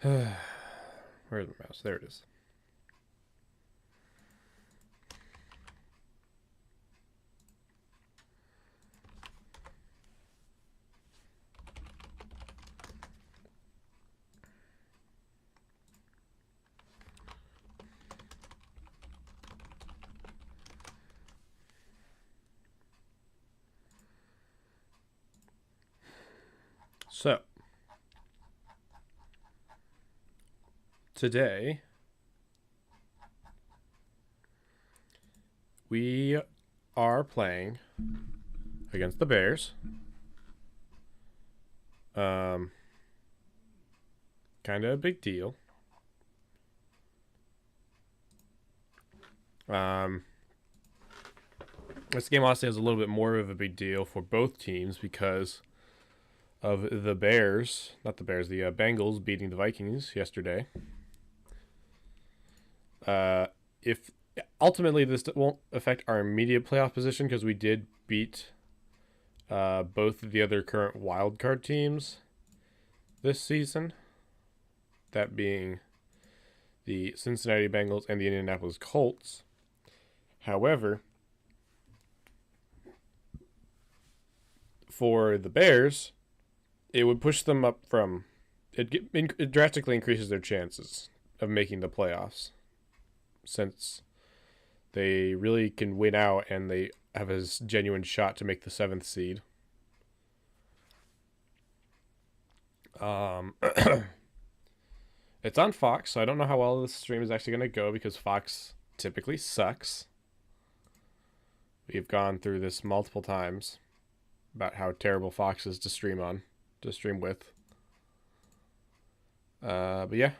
Where's the mouse? There it is. So, today we are playing against the Bears. Kind of a big deal. This game honestly is a little bit more of a big deal for both teams because of the Bears, not the Bears, the Bengals beating the Vikings yesterday. If ultimately this won't affect our immediate playoff position because we did beat both of the other current wild card teams this season, that being the Cincinnati Bengals and the Indianapolis Colts. However, for the Bears, it would push them up from it drastically increases their chances of making the playoffs, since they really can win out and they have a genuine shot to make the 7th seed. It's on Fox, so I don't know how well this stream is actually going to go because Fox typically sucks. We've gone through this multiple times about how terrible Fox is to stream with. But yeah.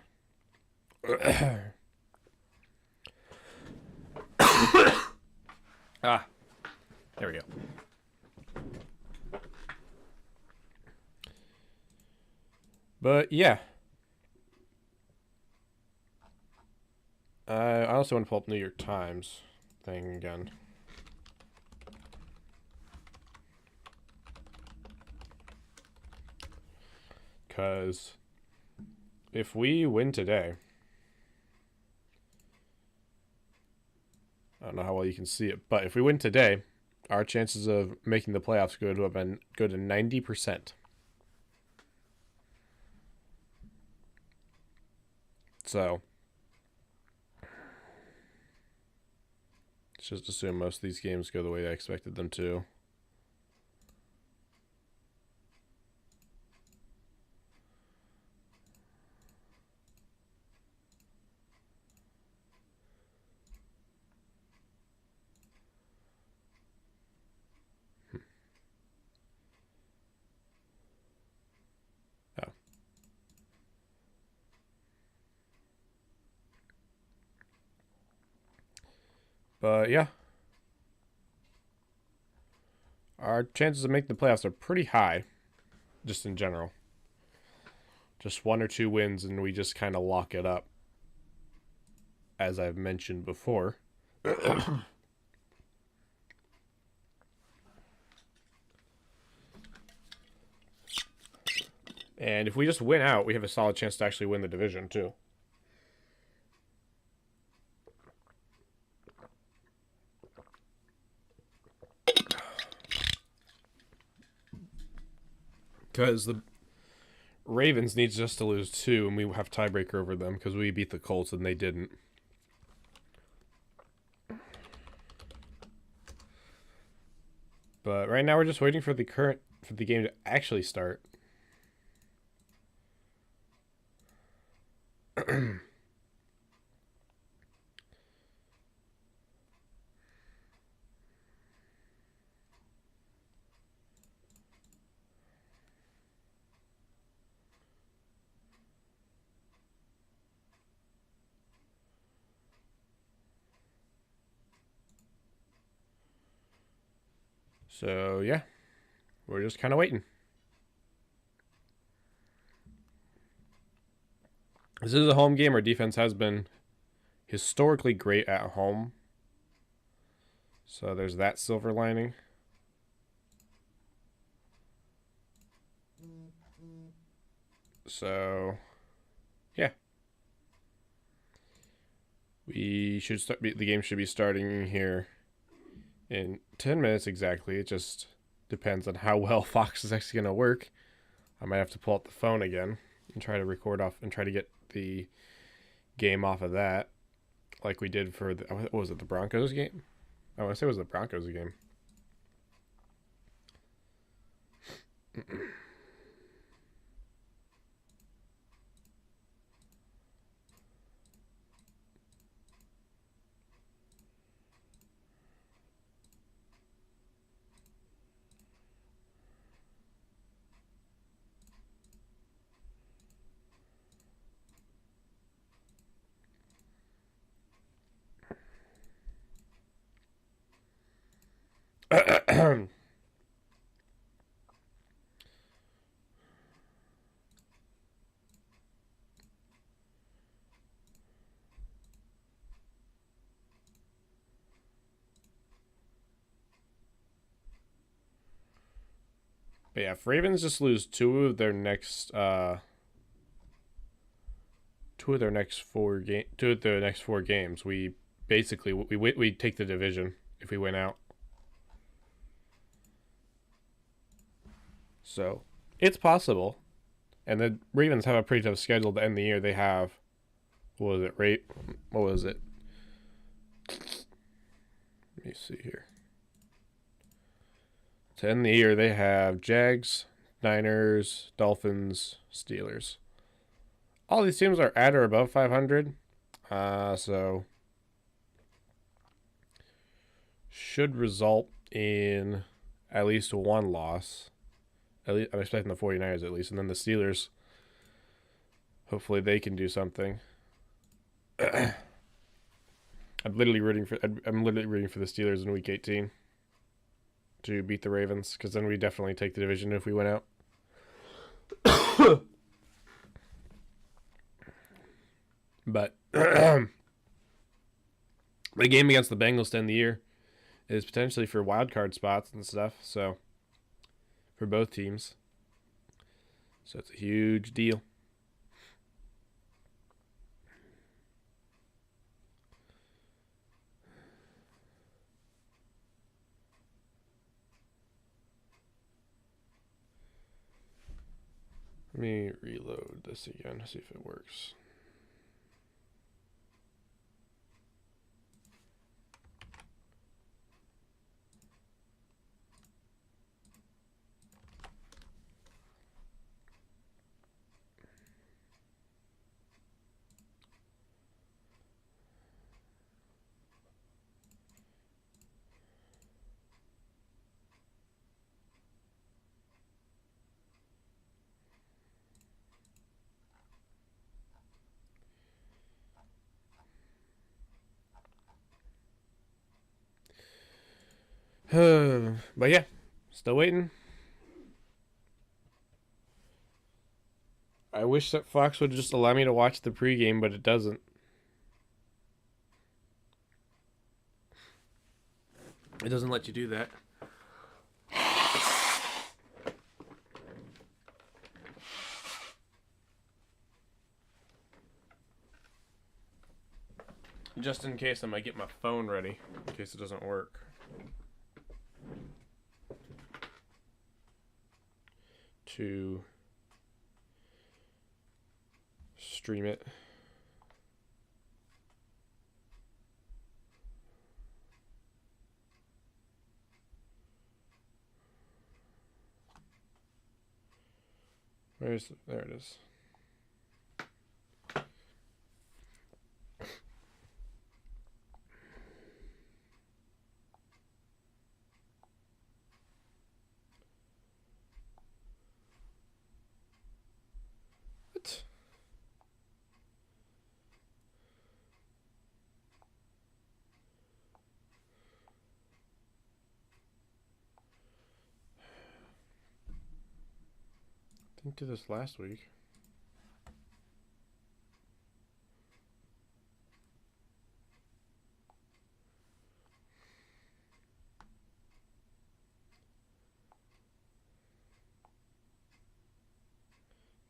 There we go. But yeah. I also want to pull up New York Times thing again. Because if we win today, I don't know how well you can see it, but if we win today, our chances of making the playoffs go to 90%. So let's just assume most of these games go the way I expected them to. But yeah, our chances of making the playoffs are pretty high, just in general. Just 1 or 2 wins and we just kind of lock it up, as I've mentioned before. And if we just win out, we have a solid chance to actually win the division too. Because the Ravens needs us to lose 2, and we have tiebreaker over them because we beat the Colts and they didn't. But right now we're just waiting for the game to actually start. So yeah, we're just kind of waiting. This is a home game. Our defense has been historically great at home. So there's that silver lining. So, We should start. The game should be starting here in 10 minutes exactly. It just depends on how well Fox is actually going to work. I might have to pull out the phone again and try to record off and try to get the game off of that, like we did for the, what was it, the Broncos game? I want to say it was the Broncos game. But yeah, if Ravens just lose two of their next four games, we basically we take the division if we win out. So it's possible. And the Ravens have a pretty tough schedule to end the year. They have, what was it? What was it? Let me see here. To end the year, they have Jags, Niners, Dolphins, Steelers. All these teams are at or above 500. So should result in at least one loss. At least I'm expecting the 49ers at least, and then the Steelers. Hopefully they can do something. I'm literally rooting for the Steelers in Week 18 to beat the Ravens, because then we definitely take the division if we win out. But the game against the Bengals to end the year is potentially for wild card spots and stuff. So for both teams, so it's a huge deal. Let me reload this again to see if it works. But yeah, still waiting. I wish that Fox would just allow me to watch the pregame, but it doesn't. It doesn't let you do that. Just in case, I might get my phone ready in case it doesn't work. To stream it. There it is. What? I didn't do this last week.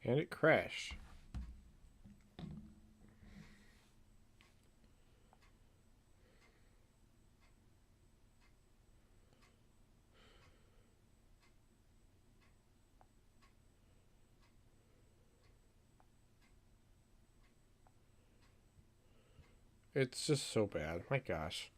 And it crashed. It's just so bad. My gosh.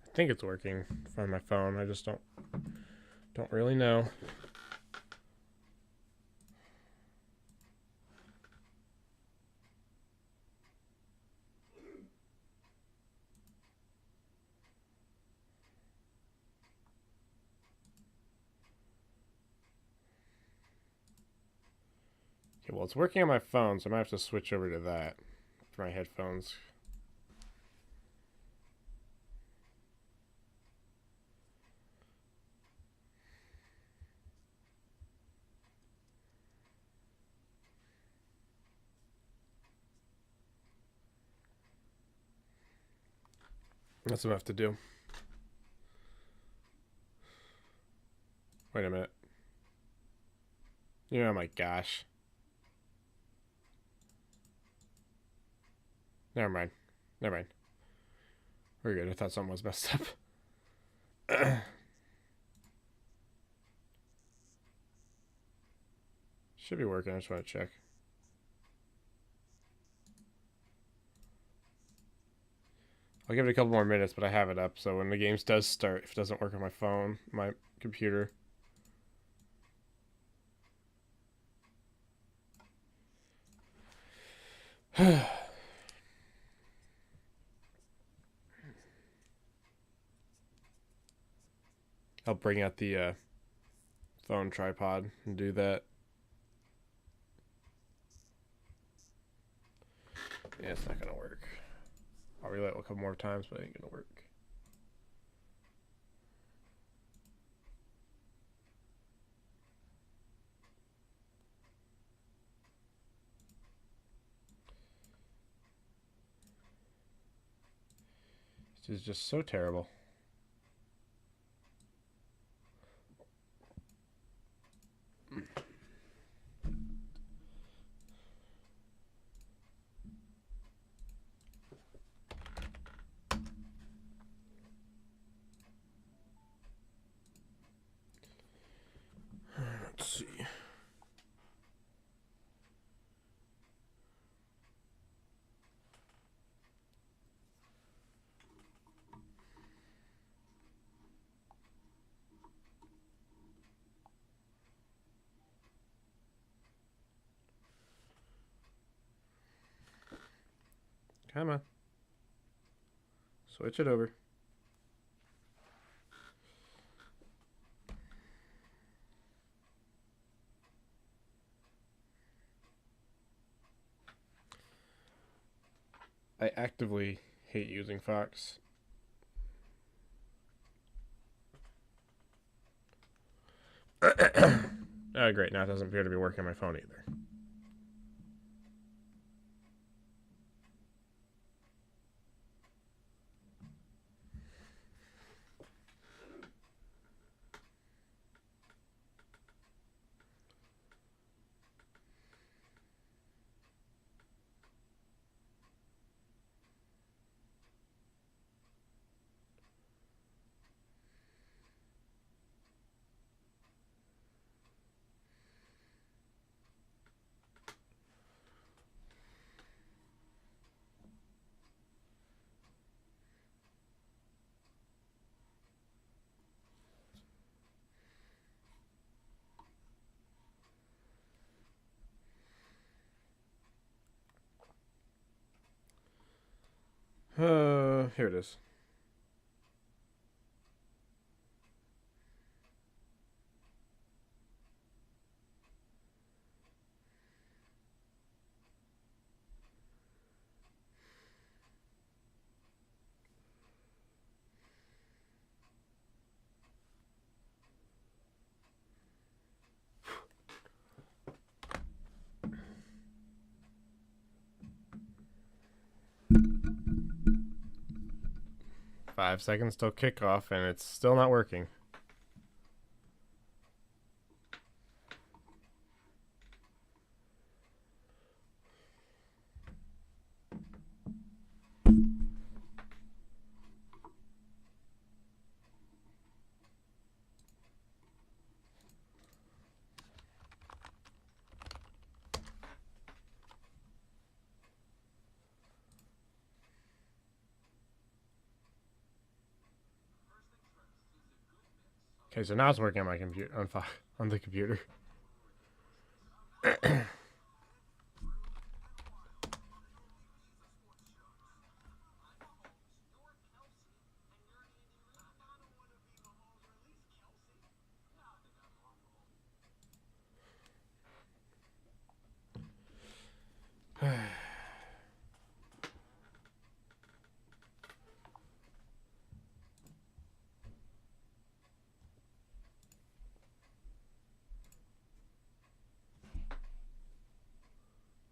I think it's working on my phone. I just don't really know. Okay, well, it's working on my phone, so I might have to switch over to that for my headphones. That's what I have to do. Wait a minute. Oh my gosh. Never mind. Never mind. We're good. I thought something was messed up. Should be working. I just want to check. I'll give it a couple more minutes, but I have it up, so when the games does start, if it doesn't work on my phone, my computer. I'll bring out the phone tripod and do that. Yeah, it's not gonna work. I'll relay it a couple more times, but it ain't gonna work. This is just so terrible. Let's see. Come on. Switch it over. I actively hate using Fox. Oh, great. Now it doesn't appear to be working on my phone either. Here it is. Five seconds till kickoff, and it's still not working. Okay, so now it's working on my computer, on the computer.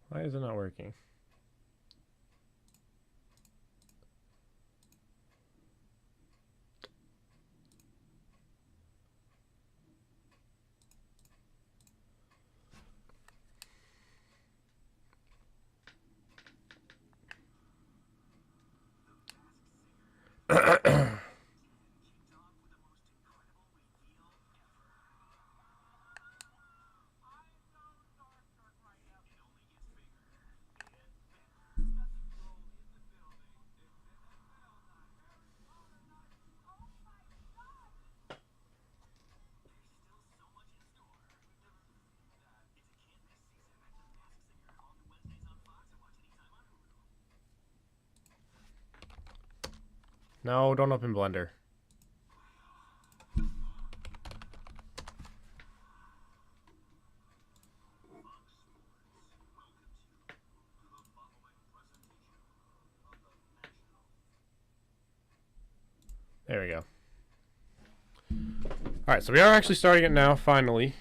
Why is it not working? No, don't open Blender. There we go. Alright, so we are actually starting it now, finally.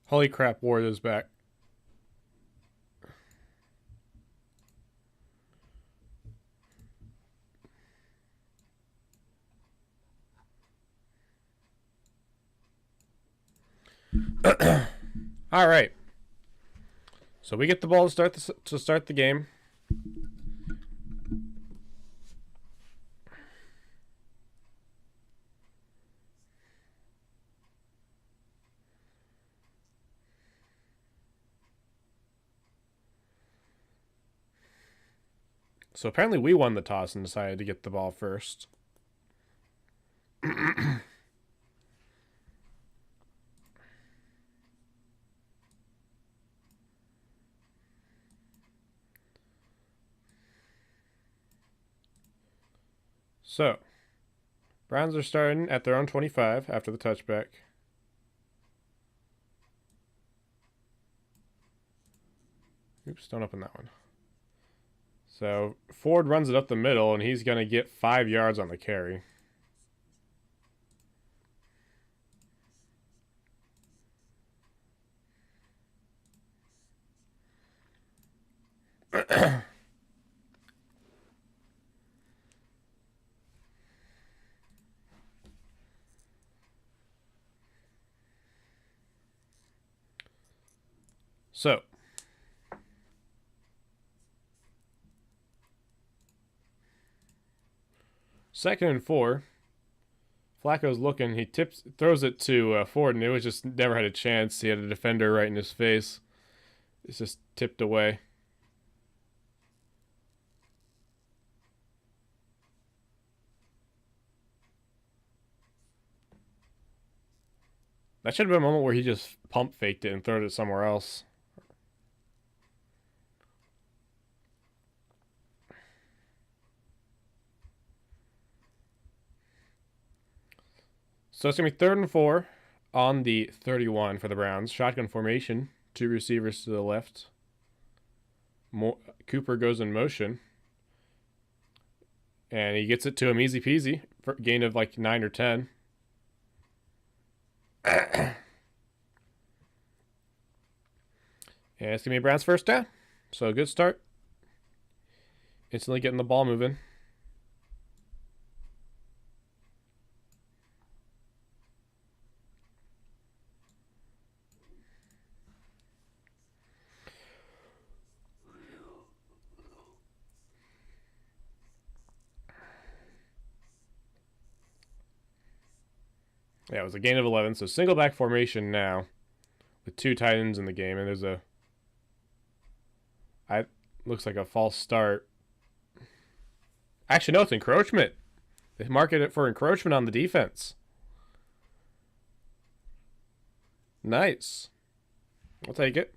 Holy crap, Ward is back. All right. So we get the ball to start the game. So apparently we won the toss and decided to get the ball first. So, Browns are starting at their own 25 after the touchback. Oops, don't open that one. So, Ford runs it up the middle, and he's going to get 5 yards on the carry. So, second and 4. Flacco's looking. He throws it to Ford, and it was just never had a chance. He had a defender right in his face. It's just tipped away. That should have been a moment where he just pump faked it and threw it somewhere else. So it's going to be 3rd and 4 on the 31 for the Browns. Shotgun formation. 2 receivers to the left. Cooper goes in motion. And he gets it to him easy peasy. For a gain of like 9 or 10. And it's going to be Browns' first down. So a good start. Instantly getting the ball moving. Yeah, it was a gain of 11. So single back formation now with 2 tight ends in the game. And there's looks like a false start. Actually, no, it's encroachment. They market it for encroachment on the defense. Nice. I'll take it.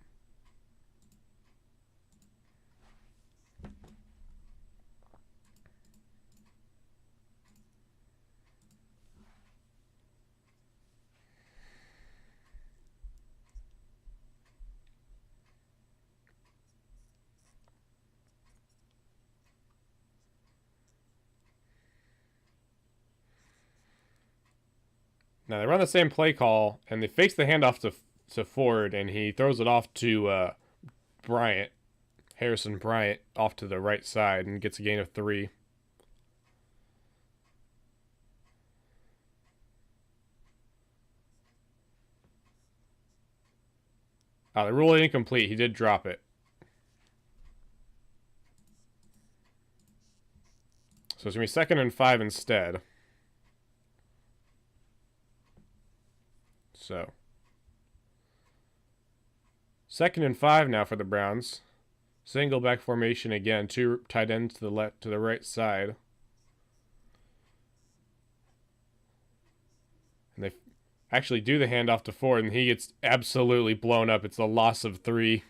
Now they run the same play call, and they fakes the handoff to Ford, and he throws it off to Bryant, Harrison Bryant, off to the right side, and gets a gain of 3. The rule incomplete. He did drop it. So it's going to be 2nd and 5 instead. So 2nd and 5 now for the Browns. Single back formation again. 2 tight ends to the right side. And they actually do the handoff to Ford, and he gets absolutely blown up. It's a loss of 3.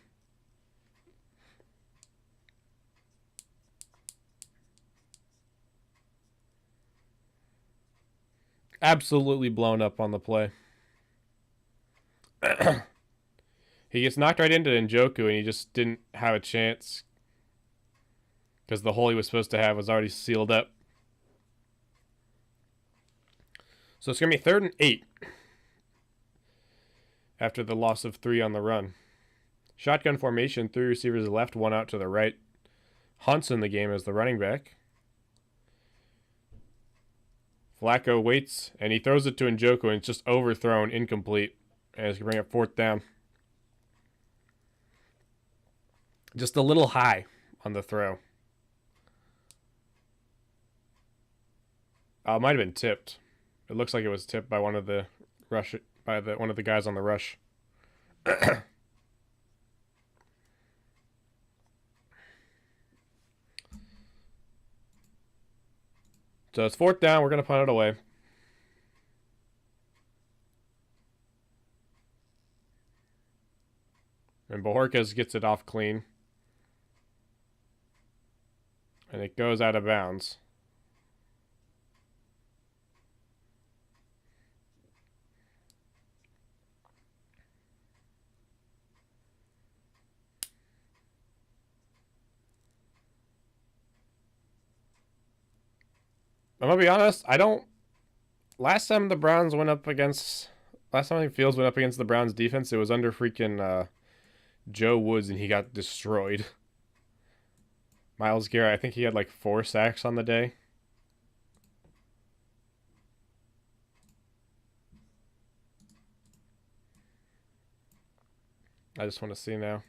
Absolutely blown up on the play. He gets knocked right into Njoku, and he just didn't have a chance because the hole he was supposed to have was already sealed up. So it's going to be 3rd and 8 after the loss of 3 on the run. Shotgun formation, 3 receivers left, 1 out to the right. Hunt's in the game as the running back. Flacco waits, and he throws it to Njoku, and it's just overthrown, incomplete. And it's going to bring up 4th down. Just a little high on the throw. It might have been tipped. It looks like it was tipped by one of the guys on the rush. So it's 4th down. We're going to punt it away. And Bojorquez gets it off clean. And it goes out of bounds. I'm going to be honest, last time Fields went up against the Browns defense, it was under freaking Joe Woods, and he got destroyed. Myles Garrett, I think he had like 4 sacks on the day. I just want to see now.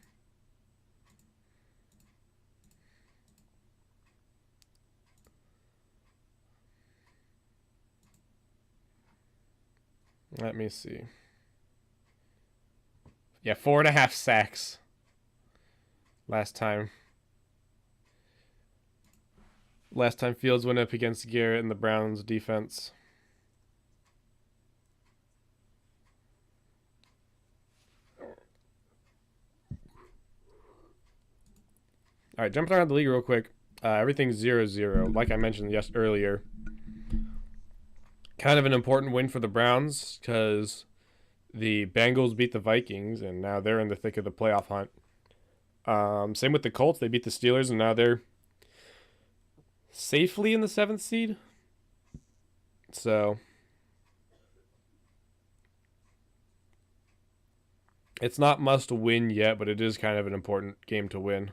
Let me see. Yeah, 4.5 sacks last time. Last time Fields went up against Garrett in the Browns defense. All right, jumping around the league real quick. Everything's 0-0. Like I mentioned earlier. Kind of an important win for the Browns because the Bengals beat the Vikings, and now they're in the thick of the playoff hunt. Same with the Colts. They beat the Steelers, and now they're safely in the 7th seed. So it's not must win yet, but it is kind of an important game to win.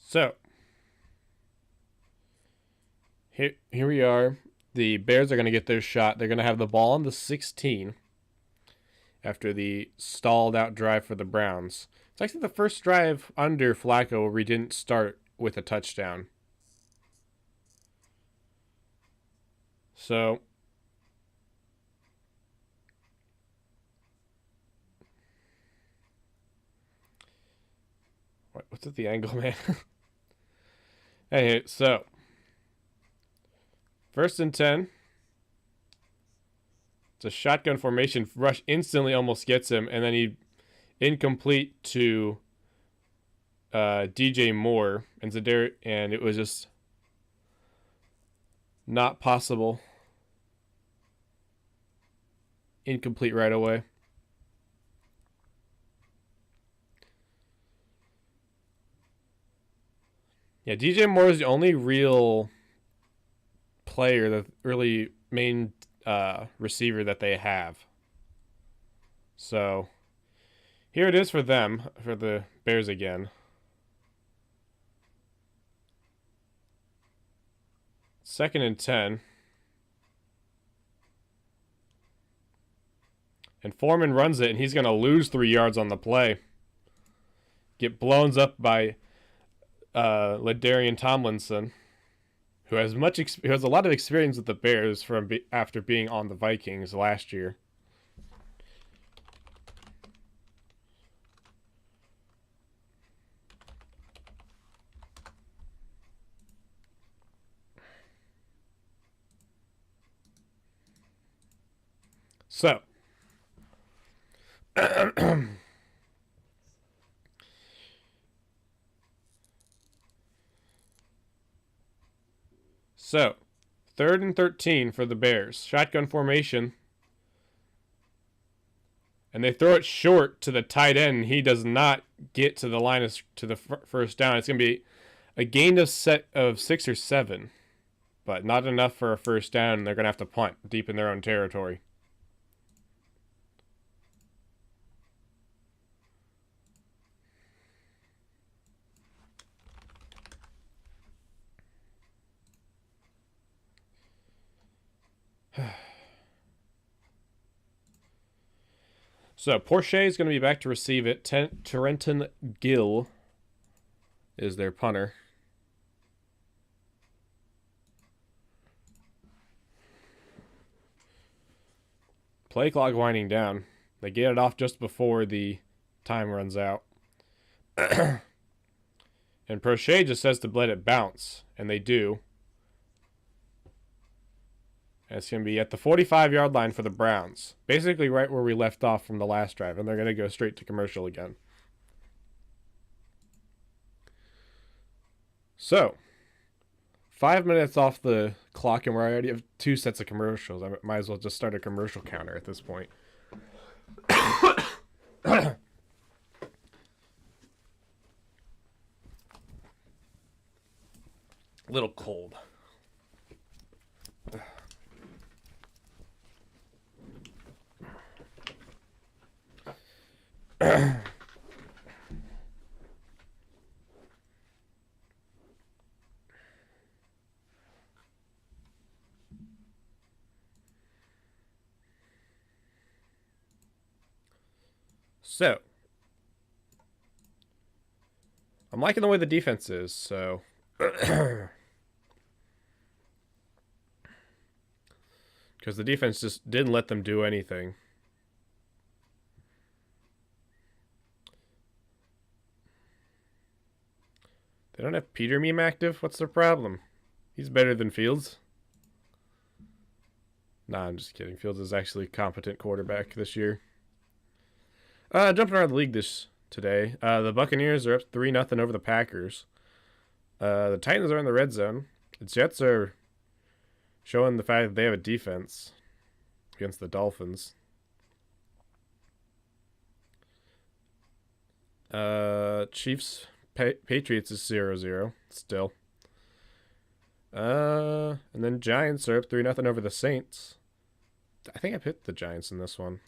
So, here we are. The Bears are going to get their shot. They're going to have the ball on the 16 after the stalled out drive for the Browns. It's actually the first drive under Flacco where we didn't start with a touchdown. So, what's at the angle, man? Hey, so, 1st and 10. It's a shotgun formation. Rush instantly almost gets him, and then he incomplete to DJ Moore and Zadar, and it was just not possible. Incomplete right away. Yeah, DJ Moore is the only real player, the really main receiver that they have. So here it is for them, for the Bears again. 2nd and 10. And Foreman runs it, and he's going to lose 3 yards on the play. Get blown up by LaDainian Tomlinson, who has a lot of experience with the Bears from after being on the Vikings last year. So, so 3rd and 13 for the Bears. Shotgun formation. And they throw it short to the tight end. He does not get to the line to the first down. It's going to be a gain of 6 or 7, but not enough for a first down. They're going to have to punt deep in their own territory. So, Porsche is going to be back to receive it. Trenton Gill is their punter. Play clock winding down. They get it off just before the time runs out. And Prochet just says to let it bounce, and they do. And it's going to be at the 45-yard line for the Browns. Basically right where we left off from the last drive, and they're going to go straight to commercial again. So, 5 minutes off the clock, and we already have 2 sets of commercials. I might as well just start a commercial counter at this point. A little cold. So, I'm liking the way the defense is, so because the defense just didn't let them do anything. They don't have Peter Meme active? What's their problem? He's better than Fields. Nah, I'm just kidding. Fields is actually a competent quarterback this year. Jumping around the league today. The Buccaneers are up 3-0 over the Packers. The Titans are in the red zone. The Jets are showing the fact that they have a defense against the Dolphins. Chiefs Patriots is 0-0 still. And then Giants are up 3-0 over the Saints. I think I picked the Giants in this one.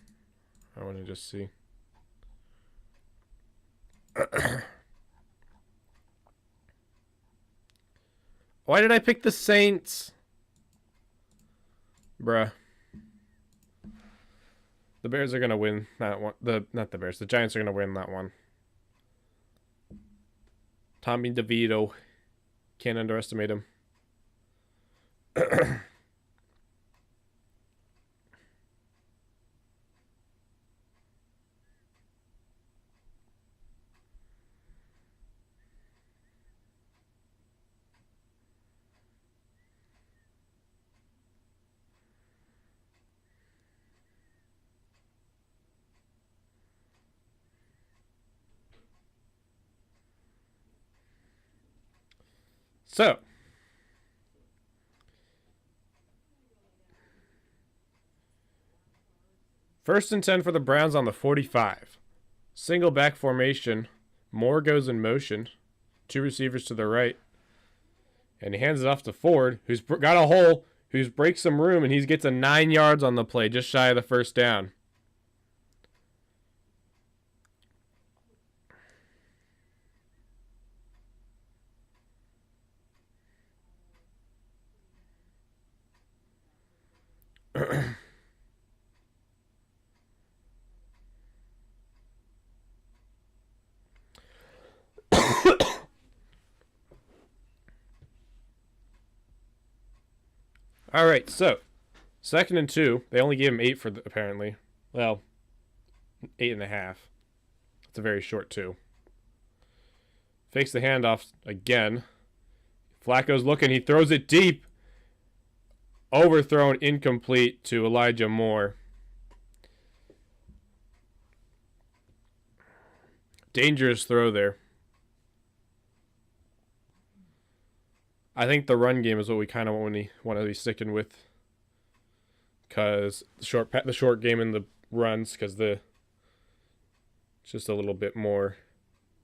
I want to just see. Why did I pick the Saints? Bruh. The Bears are gonna win that one. Not the Bears. The Giants are gonna win that one. Tommy DeVito. Can't underestimate him. So, first and 10 for the Browns on the 45. Single back formation. Moore goes in motion. 2 receivers to the right. And he hands it off to Ford, who's got a hole, who's breaks some room, and he gets a 9 yards on the play, just shy of the first down. All right, so 2nd and 2. They only gave him 8 for apparently. Well, 8.5. It's a very short 2. Fakes the handoff again. Flacco's looking. He throws it deep. Overthrown, incomplete to Elijah Moore. Dangerous throw there. I think the run game is what we kind of want to be sticking with, because the short game and the runs, because it's just a little bit more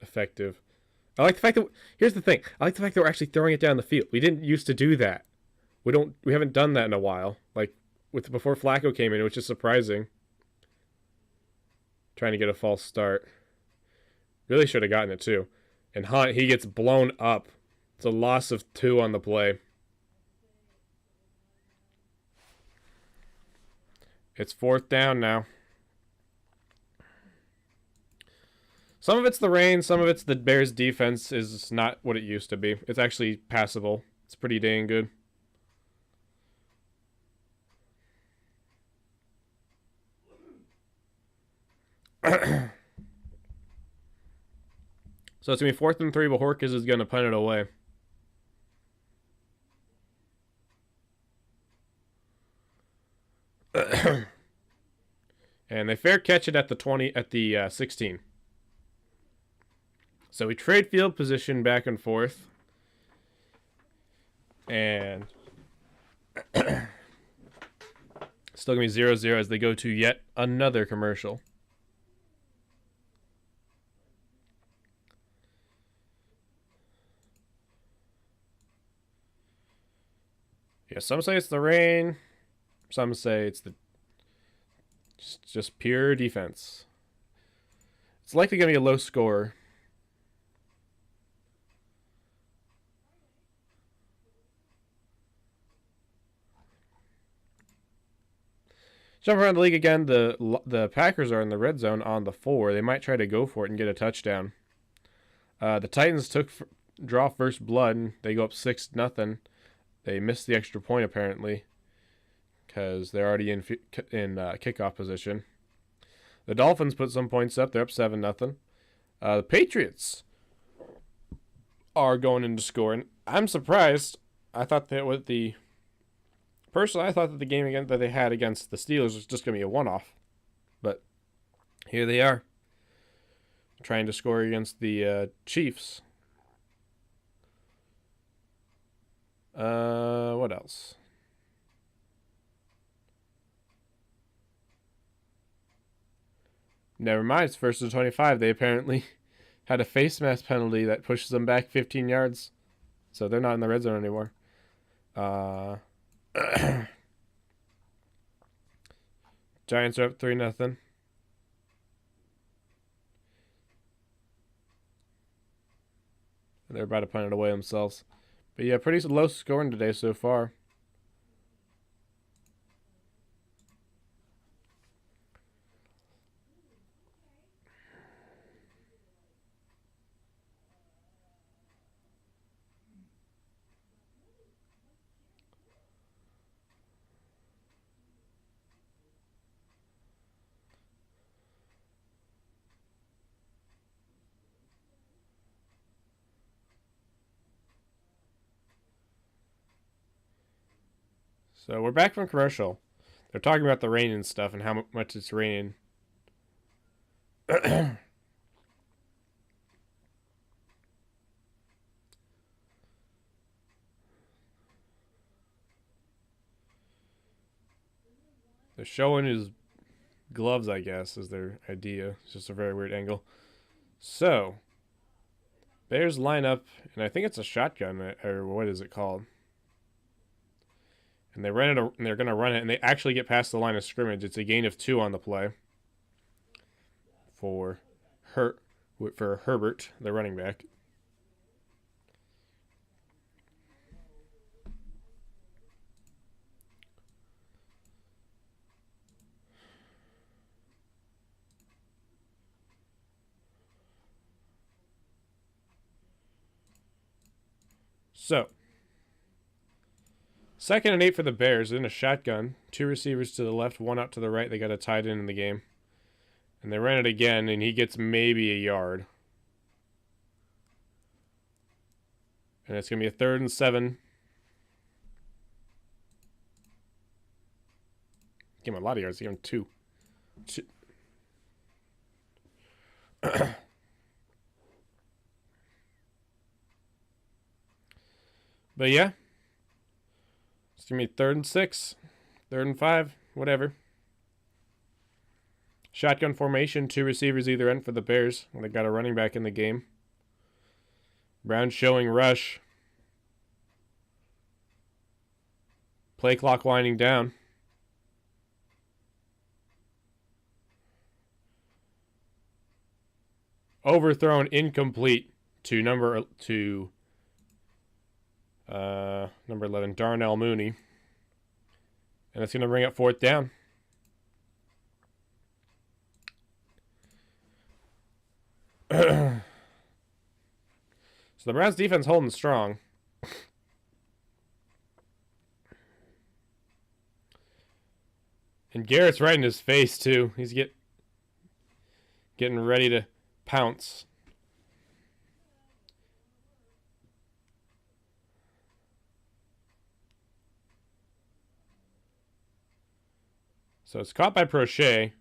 effective. I like the fact that here's the thing. I like the fact that we're actually throwing it down the field. We didn't used to do that. We haven't done that in a while. Like before Flacco came in, it was just surprising. Trying to get a false start. Really should have gotten it too. And Hunt, he gets blown up. It's a loss of 2 on the play. It's 4th down now. Some of it's the rain, some of it's the Bears' defense is not what it used to be. It's actually passable. It's pretty dang good. So it's going to be 4th and 3, but Horkins is going to punt it away. And they fair catch it at the 16. So we trade field position back and forth. And still going to be 0-0 as they go to yet another commercial. Yeah, some say it's the rain. Some say it's just pure defense. It's likely going to be a low score. Jump around the league again. The Packers are in the red zone on the 4. They might try to go for it and get a touchdown. The Titans draw first blood. And they go up 6-0. They missed the extra point apparently, because they're already in kickoff position. The Dolphins put some points up. They're up 7-0. The Patriots are going into scoring. I'm surprised. I thought that Personally, I thought that the game that they had against the Steelers was just going to be a one-off. But here they are, trying to score against the Chiefs. What else? Never mind, it's 1st and 25. They apparently had a face mask penalty that pushes them back 15 yards. So they're not in the red zone anymore. Giants are up 3-0. They're about to punt it away themselves. But yeah, pretty low scoring today so far. So we're back from commercial. They're talking about the rain and stuff and how much it's raining. They're showing his gloves, I guess, is their idea. It's just a very weird angle. So, Bears line up, and I think it's a shotgun, or what is it called? And they run it, and they're going to run it, and they actually get past the line of scrimmage. It's a gain of 2 on the play for Herbert, the running back. So, 2nd and 8 for the Bears in a shotgun. 2 receivers to the left, 1 out to the right. They got a tight end in the game. And they ran it again, and he gets maybe a yard. And it's going to be a 3rd and 7. Give him a lot of yards. Give him 2. But yeah, it's going to be 3rd and 6, 3rd and 5, whatever. Shotgun formation, 2 receivers either end for the Bears. They got a running back in the game. Brown showing rush. Play clock winding down. Overthrown, incomplete to number 11, Darnell Mooney. And it's going to bring up 4th down. So the Browns defense holding strong. And Garrett's right in his face too. He's getting ready to pounce. So it's caught by Prochet.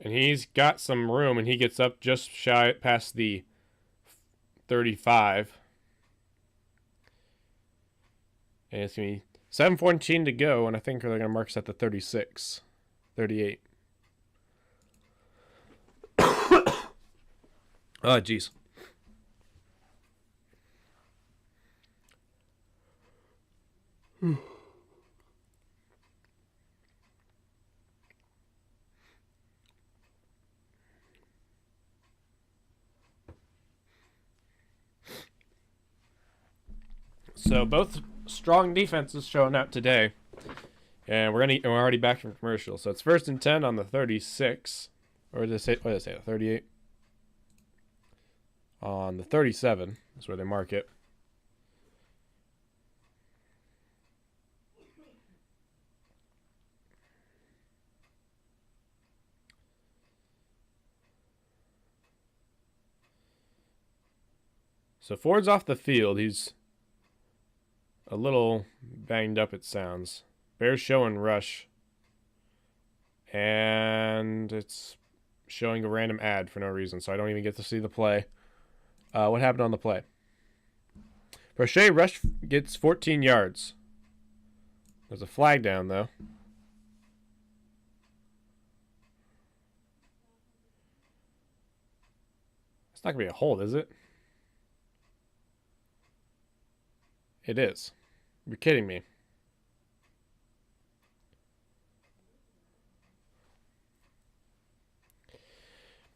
And he's got some room, and he gets up just shy past the 35. And it's going to be 7:14 to go, and I think they're going to mark us at the 36. 38. Oh, jeez. So both strong defenses showing out today, and we're already back from commercial. So it's 1st and 10 on the 36, or did I say? What did I say? 38 on the 37 is where they mark it. So Ford's off the field. He's a little banged up, it sounds. Bears showing rush. And it's showing a random ad for no reason, so I don't even get to see the play. What happened on the play? Prochet rush gets 14 yards. There's a flag down, though. It's not going to be a hold, is it? It is. You're kidding me.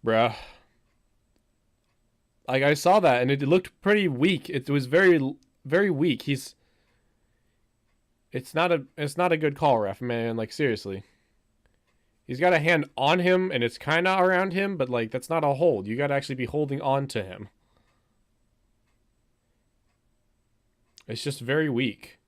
Bruh. Like, I saw that, and it looked pretty weak. It was very very weak. It's not a good call, ref, man. Like, seriously. He's got a hand on him and it's kind of around him, but like that's not a hold. You got to actually be holding on to him. It's just very weak.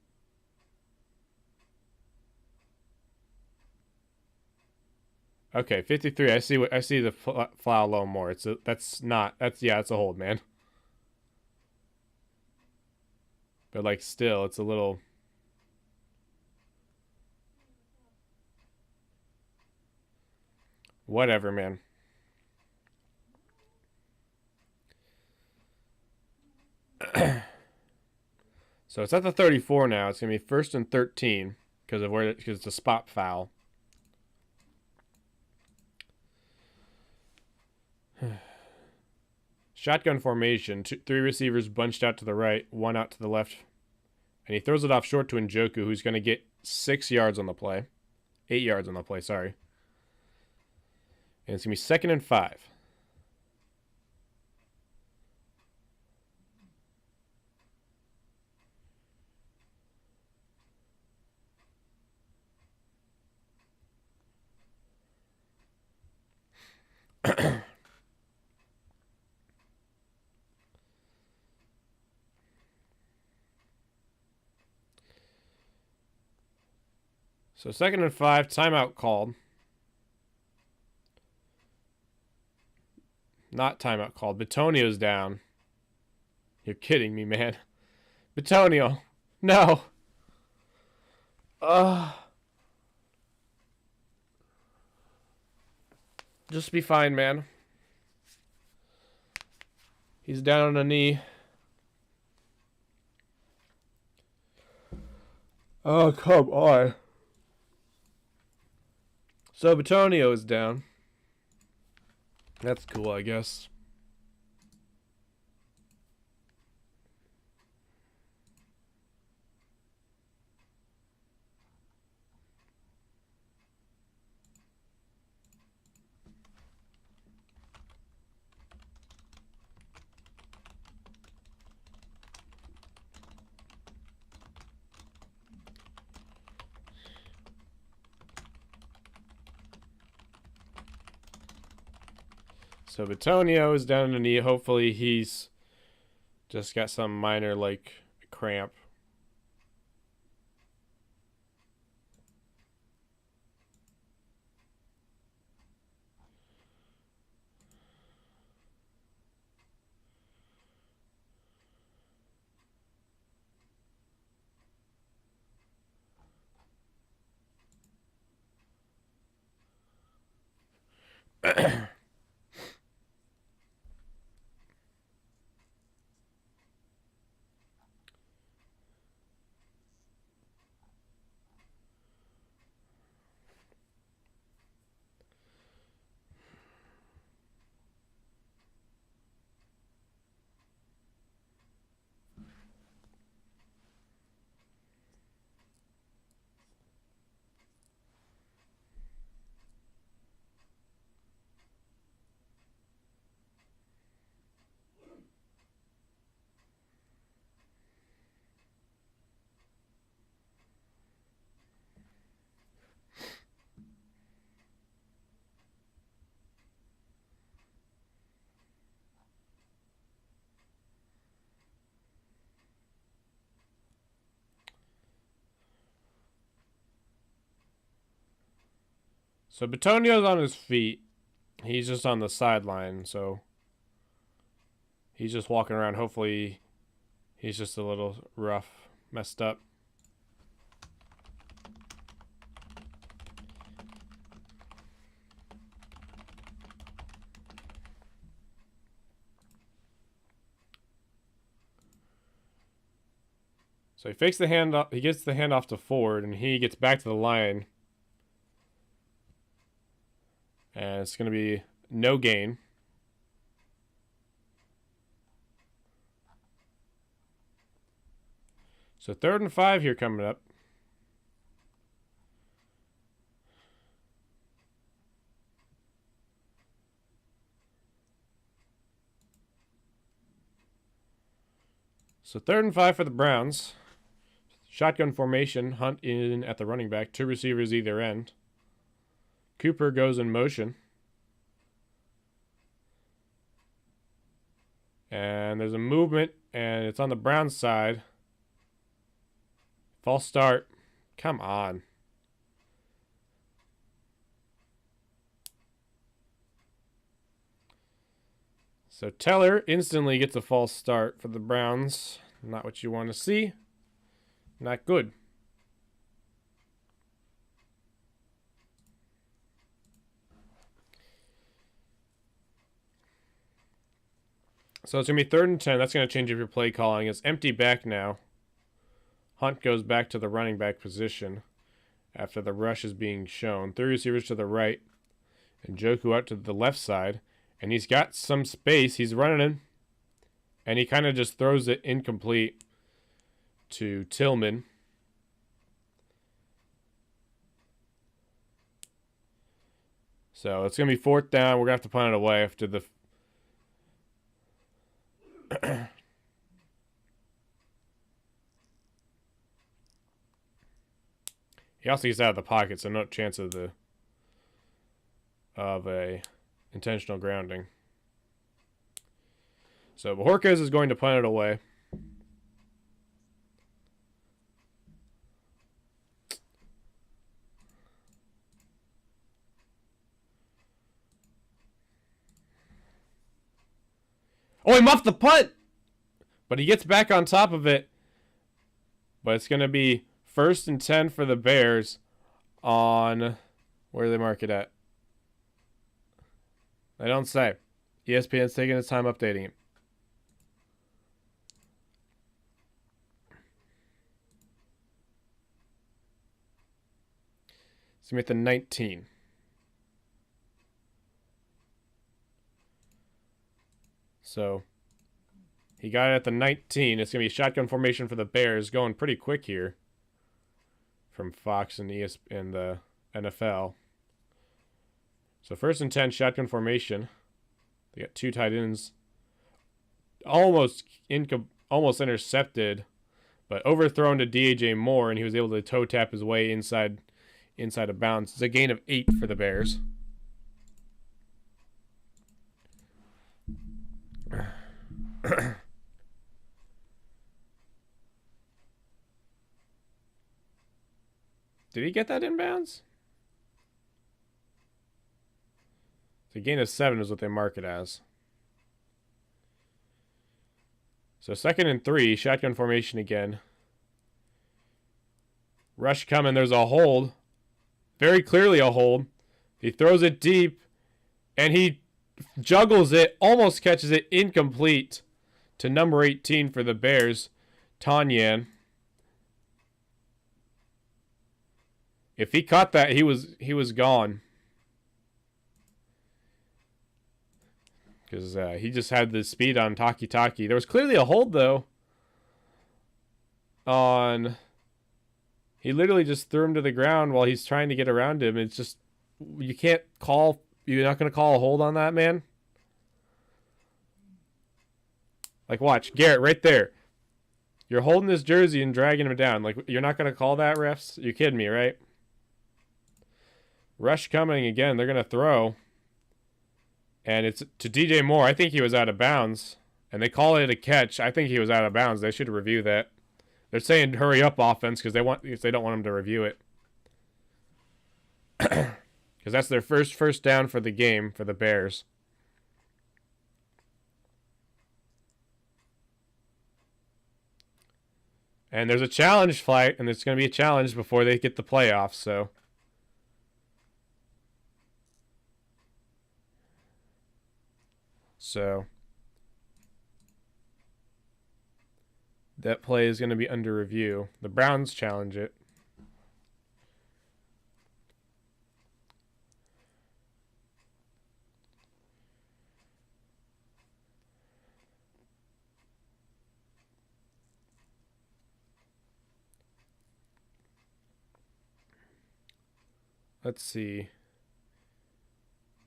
Okay, 53. I see the fly low more. It's a, that's not that's yeah, it's a hold, man. But like still, it's a little. Whatever, man. So it's at the 34 now. It's gonna be 1st and 13 because it's a spot foul. Shotgun formation. Three receivers bunched out to the right, one out to the left, and he throws it off short to Njoku, who's gonna get 6 yards on the play, 8 yards on the play. Sorry. And it's gonna be 2nd and 5. So 2nd and 5, timeout called. Not timeout called. Batonio's down. You're kidding me, man. Batonio. No. Just be fine, man. He's down on a knee. Oh, come on. So Batonio is down. That's cool, I guess. So Batonio is down on a knee. Hopefully he's just got some minor, like, cramp. So Batonio's on his feet. He's just on the sideline, so he's just walking around. Hopefully he's just a little rough, messed up. So he fakes the handoff. He gets the handoff to Ford, and he gets back to the line. And it's going to be no gain. So 3rd and 5 here coming up. So 3rd and 5 for the Browns. Shotgun formation. Hunt in at the running back. 2 receivers either end. Cooper goes in motion. And there's a movement, and it's on the Browns side. False start. Come on. So Teller instantly gets a false start for the Browns. Not what you want to see. Not good. So it's going to be 3rd and 10. That's going to change up your play calling. It's empty back now. Hunt goes back to the running back position after the rush is being shown. 3 receivers to the right. And Njoku out to the left side. And he's got some space. He's running in. And he kind of just throws it incomplete to Tillman. So it's going to be 4th down. We're going to have to punt it away after the... He also gets out of the pocket, so no chance of a intentional grounding. So Bojorquez is going to punt it away. Oh, he muffed the punt! But he gets back on top of it. But it's going to be 1st and 10 for the Bears on... Where do they mark it at? They don't say. ESPN's taking its time updating it. It's going to be at the 19. So he got it at the 19. It's going to be shotgun formation for the Bears, going pretty quick here from Fox and and the NFL. So 1st and 10, shotgun formation. They got 2 tight ends. Almost intercepted, but overthrown to DJ Moore, and he was able to toe tap his way inside of bounds. It's a gain of 8 for the Bears. Did he get that inbounds? The gain of 7 is what they mark it as. So 2nd and 3, shotgun formation again. Rush coming, there's a hold. Very clearly a hold. He throws it deep, and he juggles it, almost catches it incomplete to number 18 for the Bears, Tanyan. If he caught that, he was gone. Because he just had the speed on Taki. There was clearly a hold, though, on... He literally just threw him to the ground while he's trying to get around him. It's just... You can't call... You're not going to call a hold on that, man? Like, watch. Garrett, right there. You're holding his jersey and dragging him down. Like, you're not going to call that, refs? You're kidding me, right? Rush coming again. They're going to throw. And it's to DJ Moore. I think he was out of bounds. And they call it a catch. I think he was out of bounds. They should review that. They're saying hurry up offense because they don't want him to review it. Because that's their first down for the game for the Bears. And there's a challenge flight, and it's going to be a challenge before they get the playoffs, so... that play is going to be under review. The Browns challenge it. Let's see.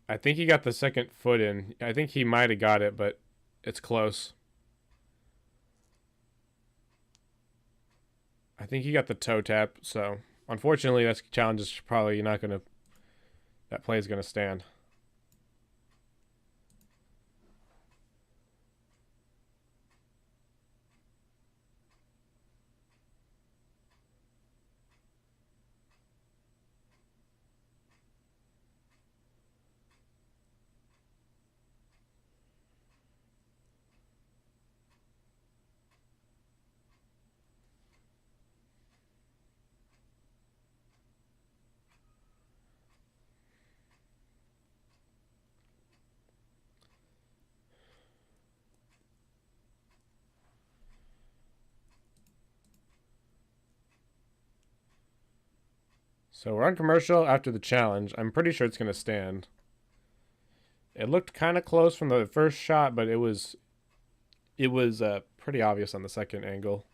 I think he got the second foot in. I think he might have got it, but it's close. think he got the toe tap, so unfortunately that challenge is probably not going to, that play is going to stand. So we're on commercial after the challenge. I'm pretty sure it's going to stand. It looked kind of close from the first shot, but it was pretty obvious on the second angle.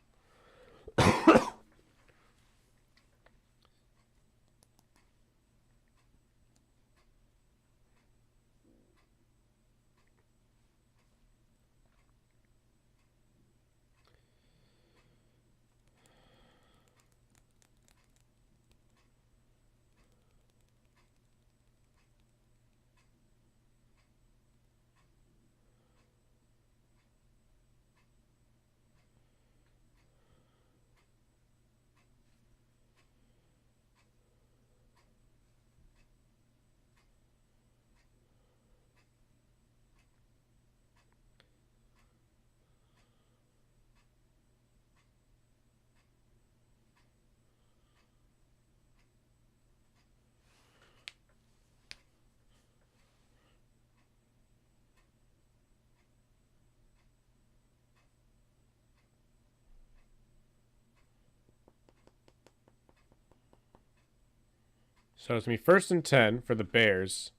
So it's going to be 1st and 10 for the Bears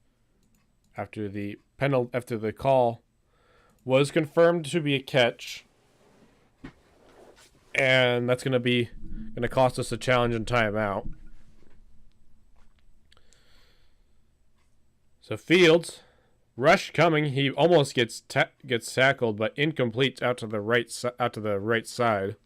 after the call was confirmed to be a catch. And that's going to cost us a challenge and timeout. So Fields, rush coming. He almost gets tackled, but incomplete out to the right side.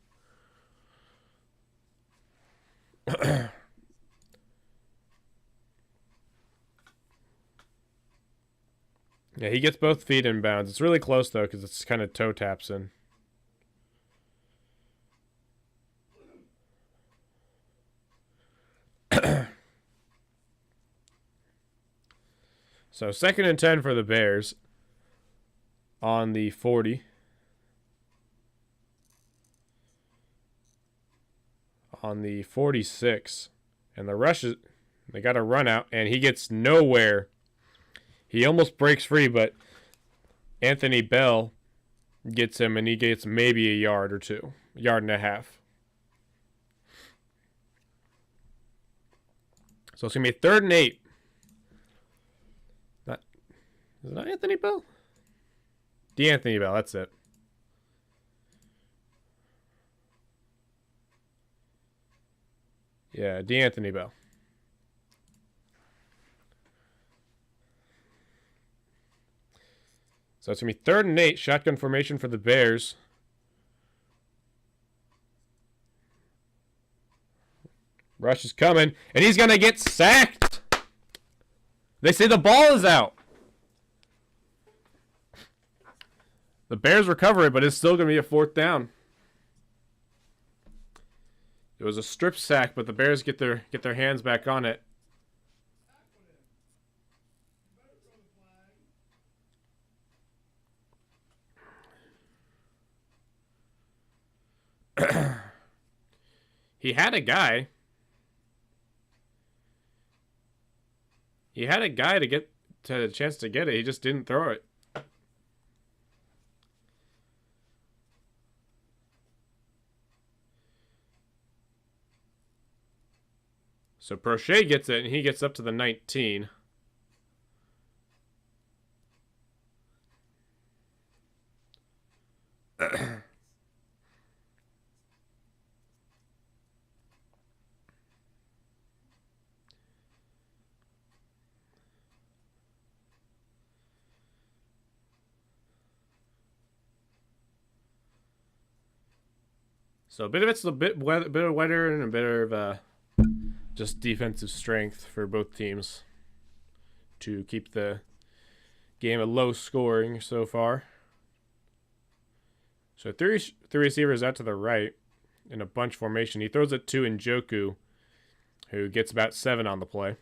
Yeah, he gets both feet in bounds. It's really close though because it's kind of toe taps in. So 2nd and 10 for the Bears on the 40. On the 46. And the rush is, they got a run out, and he gets nowhere. He almost breaks free, but Anthony Bell gets him, and he gets maybe a yard or two. A yard and a half. So it's going to be 3rd and 8. Is it not Anthony Bell? D'Anthony Bell, that's it. Yeah, D'Anthony Bell. So it's going to be 3rd and 8. Shotgun formation for the Bears. Rush is coming, and he's going to get sacked. They say the ball is out. The Bears recover it, but it's still going to be a 4th down. It was a strip sack, but the Bears get their hands back on it. He had a guy. He had a guy to get to a chance to get it. He just didn't throw it. So Prochet gets it, and he gets up to the 19. So a bit of it's a bit of weather and a bit of just defensive strength for both teams to keep the game a low scoring so far. So three receivers out to the right in a bunch formation. He throws it to Njoku, who gets about 7 on the play.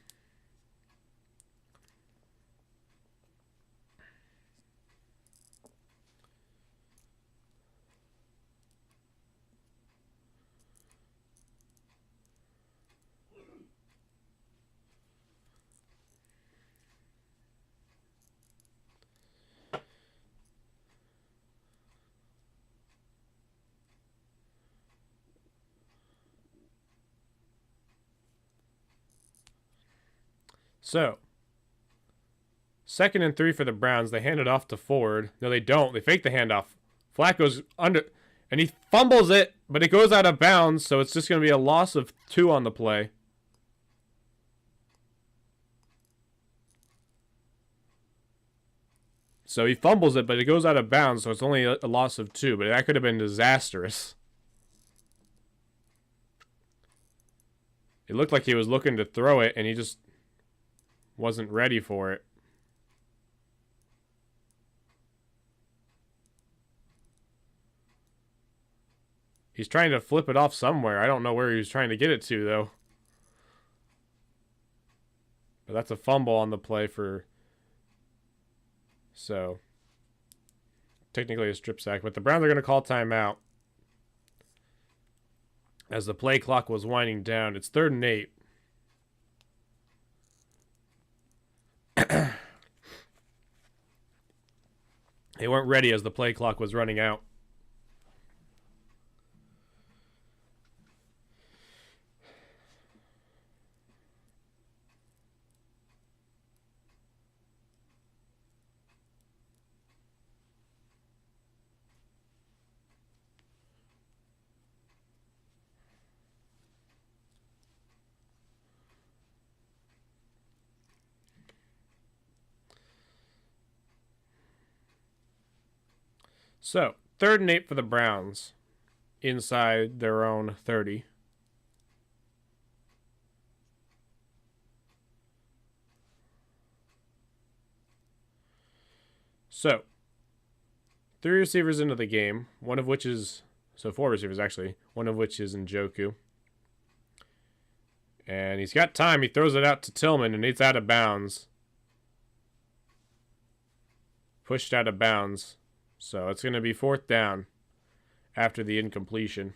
So, 2nd and 3 for the Browns. They hand it off to Ford. No, they don't. They fake the handoff. Flacco's under, and he fumbles it, but it goes out of bounds, so it's just going to be a loss of 2 on the play. So he fumbles it, but it goes out of bounds, so it's only a loss of 2, but that could have been disastrous. It looked like he was looking to throw it, and he just wasn't ready for it. He's trying to flip it off somewhere. I don't know where he was trying to get it to, though. But that's a fumble on the play for... So, technically a strip sack. But the Browns are going to call timeout. As the play clock was winding down. It's 3rd and 8. They weren't ready as the play clock was running out. So, 3rd and 8 for the Browns inside their own 30. So, 3 receivers into the game, one of which is... So 4 receivers, actually. One of which is Njoku. And he's got time. He throws it out to Tillman, and it's out of bounds. Pushed out of bounds. So it's going to be 4th down after the incompletion.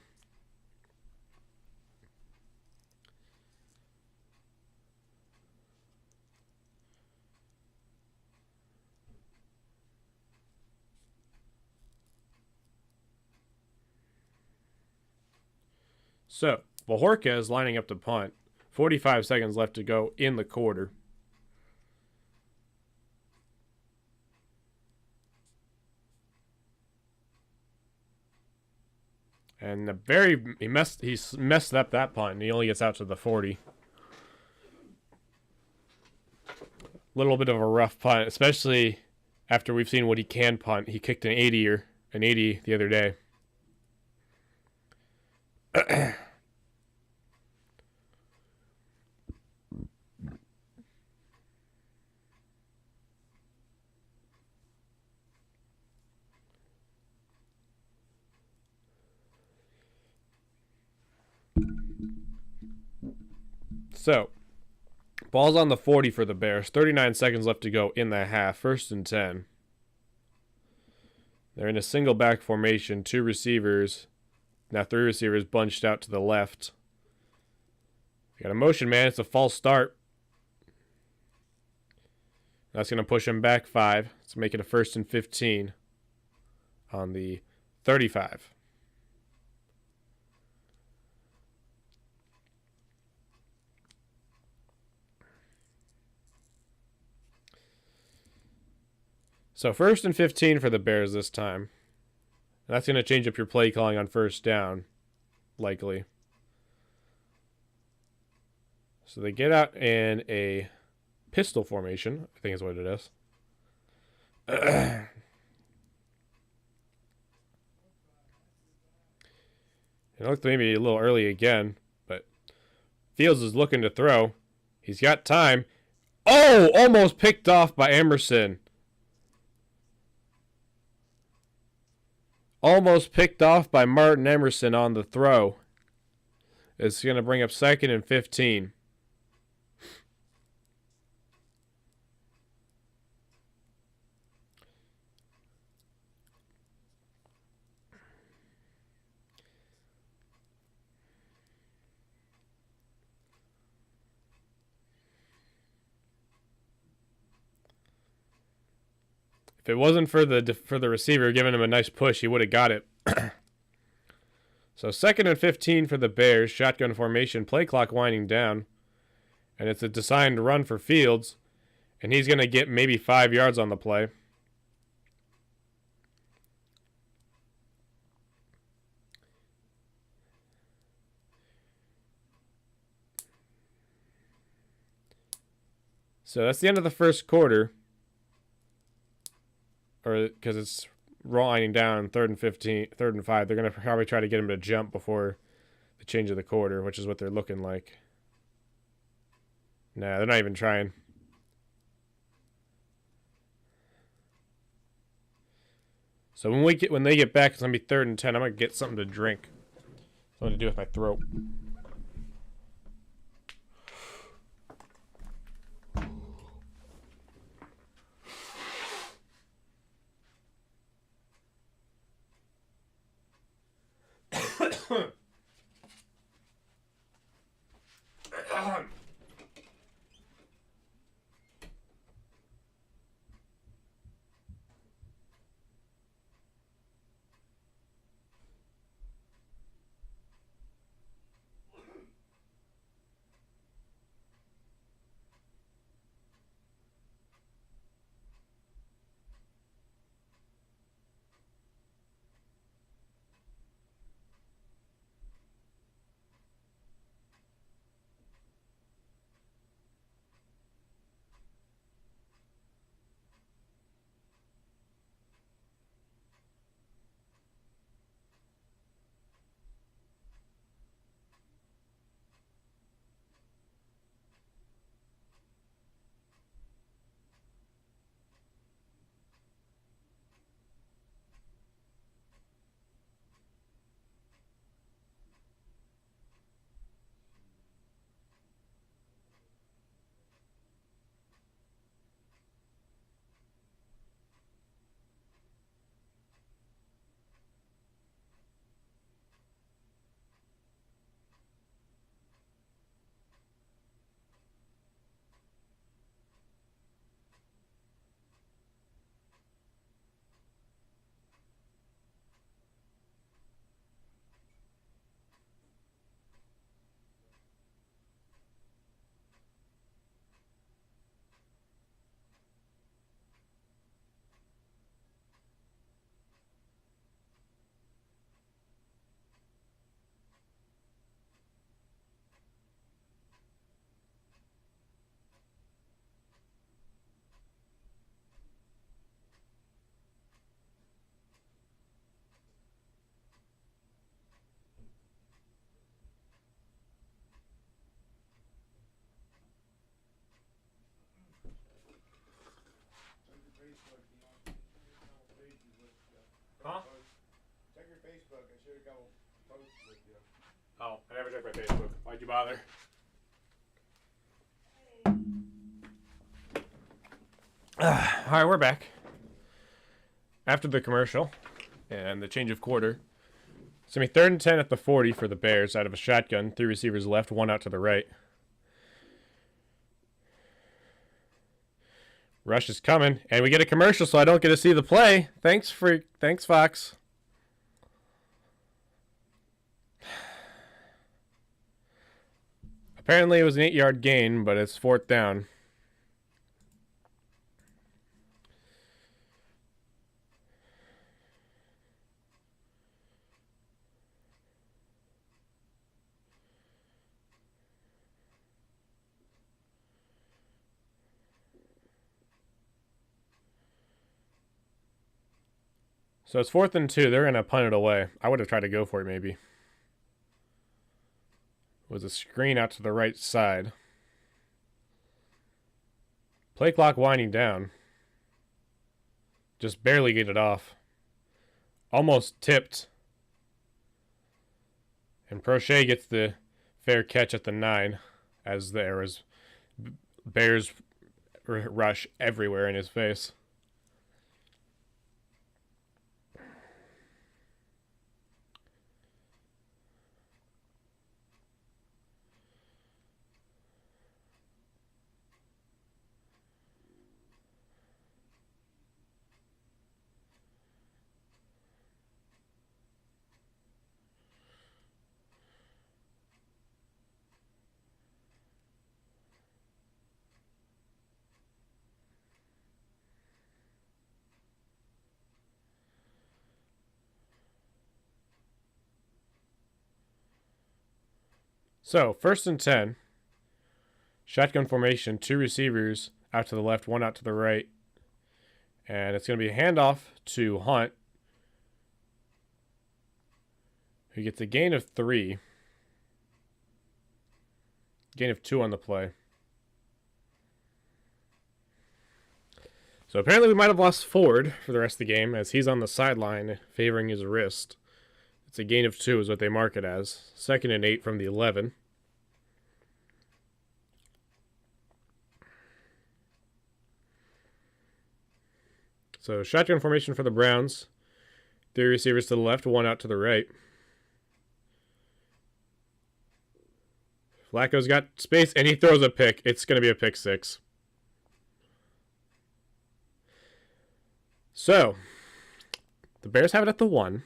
So, Bajorka is lining up to punt. 45 seconds left to go in the quarter. And he messed up that punt, and he only gets out to the 40. Little bit of a rough punt, especially after we've seen what he can punt. He kicked an 80 the other day. So, ball's on the 40 for the Bears. 39 seconds left to go in the half. 1st and 10. They're in a single back formation. 2 receivers. Now 3 receivers bunched out to the left. You got a motion man. It's a false start. That's going to push him back 5. Let's make it a 1st and 15 on the 35. So 1st and 15 for the Bears this time. And that's going to change up your play calling on 1st down, likely. So they get out in a pistol formation, I think is what it is. It looked maybe a little early again, but Fields is looking to throw. He's got time. Oh, almost picked off by Emerson. Almost picked off by Martin Emerson on the throw. It's going to bring up 2nd and 15. If it wasn't for the receiver giving him a nice push, he would have got it. So 2nd and 15 for the Bears. Shotgun formation. Play clock winding down. And it's a designed run for Fields. And he's going to get maybe 5 yards on the play. So that's the end of the first quarter. Or because it's winding down 3rd and 15, 3rd and 5. They're going to probably try to get him to jump before the change of the quarter, which is what they're looking like. Nah, they're not even trying. So when they get back, it's going to be 3rd and 10. I'm going to get something to drink. Something to do with my throat. Huh? Check your Facebook. I should have got a post with you. Oh, I never checked my Facebook. Why'd you bother? Alright, we're back. After the commercial and the change of quarter. It's going to be 3rd and 10 at the 40 for the Bears out of a shotgun. 3 receivers left, 1 out to the right. Rush is coming, and we get a commercial, so I don't get to see the play. Thanks, Fox. Apparently it was an 8-yard gain, but it's 4th down. So it's 4th and 2. They're going to punt it away. I would have tried to go for it maybe. was a screen out to the right side. Play clock winding down. Just barely get it off. Almost tipped. And Prochet gets the fair catch at the 9 as there is bears rush everywhere in his face. So, 1st and 10. Shotgun formation, 2 receivers out to the left, 1 out to the right. And it's going to be a handoff to Hunt, who gets a gain of 3. Gain of 2 on the play. So apparently we might have lost Ford for the rest of the game, as he's on the sideline favoring his wrist. It's a gain of 2 is what they mark it as. 2nd and 8 from the 11. So shotgun formation for the Browns. 3 receivers to the left, 1 out to the right. Flacco's got space, and he throws a pick. It's going to be a pick 6. So, the Bears have it at the 1.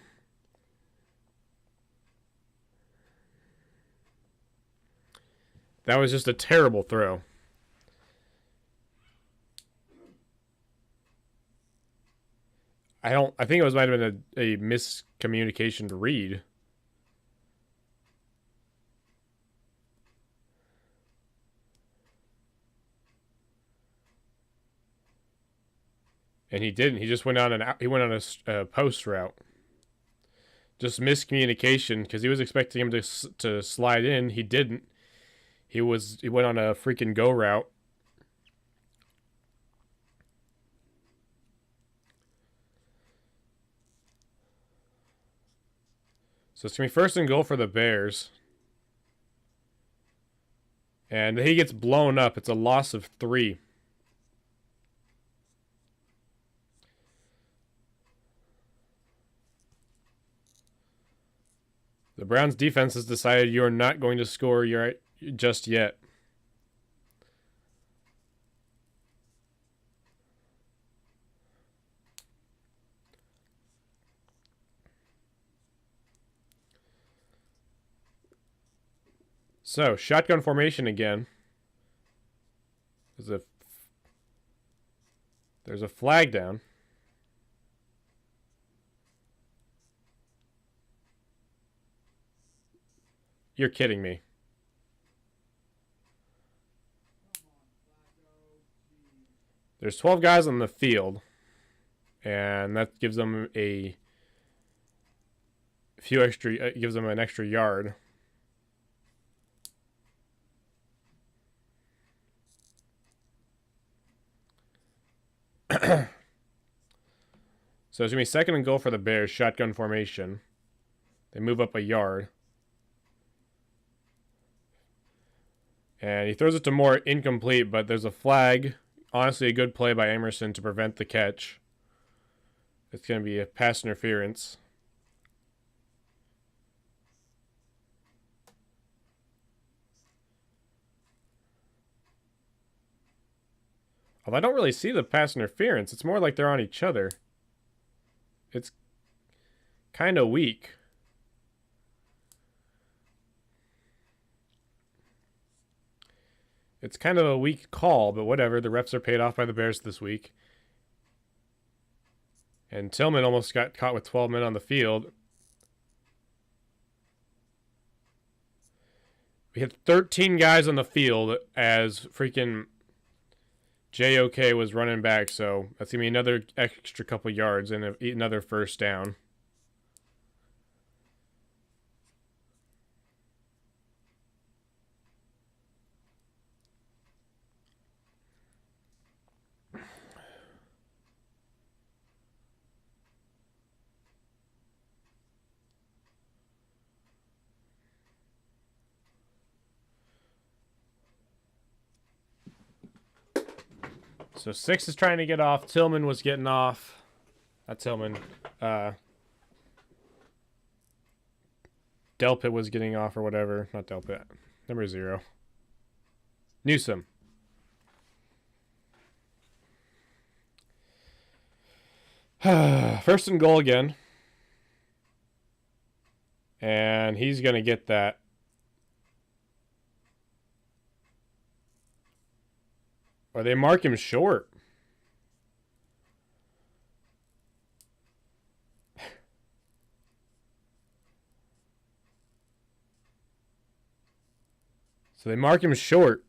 That was just a terrible throw. I think it might have been a miscommunication to read. And he didn't. He just went on a post route. Just miscommunication because he was expecting him to slide in. He didn't. He went on a freaking go route. So it's going to be 1st and goal for the Bears. And he gets blown up. It's a loss of 3. The Browns defense has decided you're not going to score just yet. So, shotgun formation again. There's a flag down. You're kidding me. There's 12 guys on the field, and that gives them a few extra. Gives them an extra yard. So it's going to be 2nd and goal for the Bears, shotgun formation. They move up a yard. And he throws it to Moore, incomplete, but there's a flag. Honestly, a good play by Emerson to prevent the catch. It's going to be a pass interference. Although I don't really see the pass interference. It's more like they're on each other. It's kind of weak. It's kind of a weak call, but whatever. The refs are paid off by the Bears this week. And Tillman almost got caught with 12 men on the field. We had 13 guys on the field as freaking JOK was running back, so that's going to be another extra couple yards and another 1st down. So 6 is trying to get off. Tillman was getting off. Not Tillman. Delpit was getting off or whatever. Not Delpit. Number 0. Newsom. First and goal again. And he's going to get that. Or they mark him short. So they mark him short.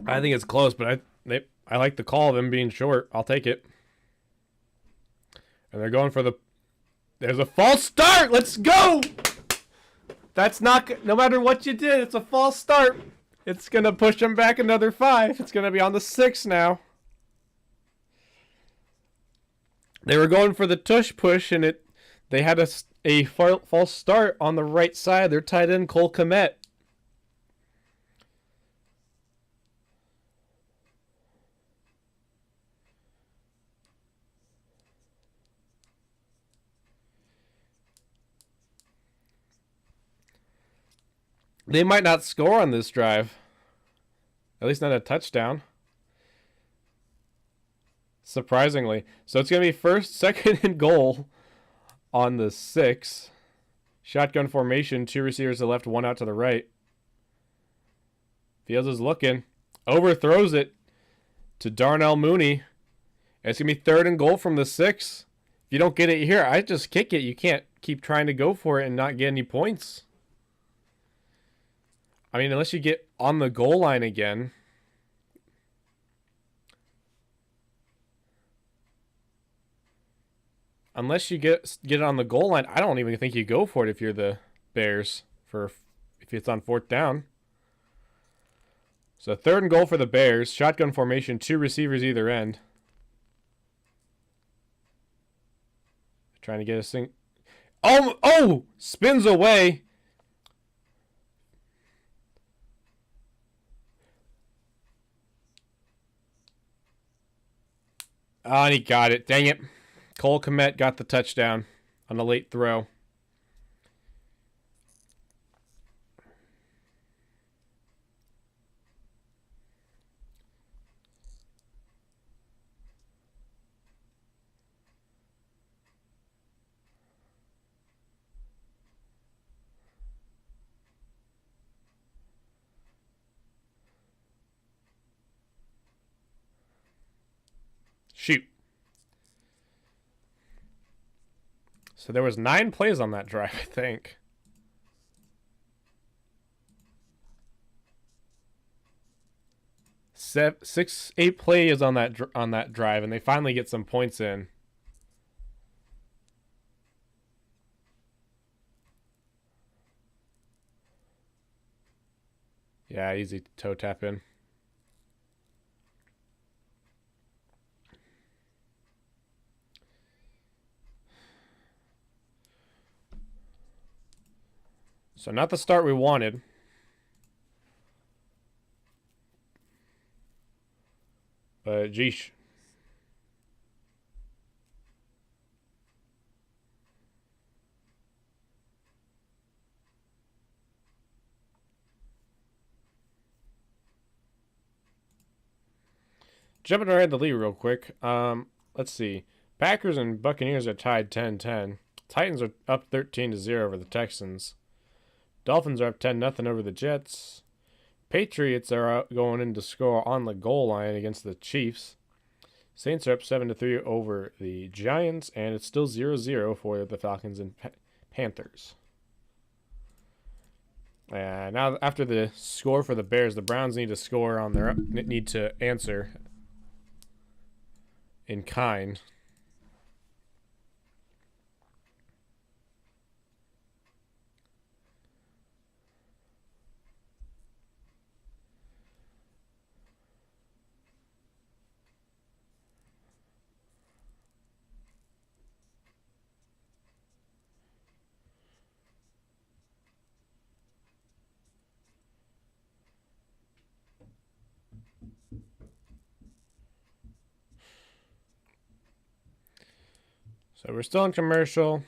I think it's close, but I like the call of him being short. I'll take it. And they're going for the... There's a false start! Let's go! That's not... No matter what you did, it's a false start. It's going to push them back another 5. It's going to be on the 6 now. They were going for the tush push, and they had a false start on the right side. They're tied in Cole Kmet. They might not score on this drive. At least not a touchdown. Surprisingly. So it's going to be first, second, and goal on the 6. Shotgun formation. 2 receivers to the left, 1 out to the right. Fields is looking. Overthrows it to Darnell Mooney. And it's going to be 3rd and goal from the 6. If you don't get it here, I just kick it. You can't keep trying to go for it and not get any points. I mean, unless you get on the goal line again. Unless you get it on the goal line, I don't even think you go for it if you're the Bears if it's on 4th down. So 3rd and goal for the Bears. Shotgun formation, 2 receivers either end. Trying to get a sing. Oh! Spins away. Oh, and he got it. Dang it. Cole Kmet got the touchdown on a late throw. Shoot. So there was 9 plays on that drive, I think. 8 plays on that drive, and they finally get some points in. Yeah, easy toe tap in. So not the start we wanted. But geesh. Jumping ahead the lead real quick. Let's see. Packers and Buccaneers are tied 10-10. Titans are up 13-0 over the Texans. Dolphins are up 10-0 over the Jets. Patriots are going in to score on the goal line against the Chiefs. Saints are up 7-3 over the Giants, and it's still 0-0 for the Falcons and Panthers. And now after the score for the Bears, the Browns need to score on their need to answer in kind. So we're still in commercial.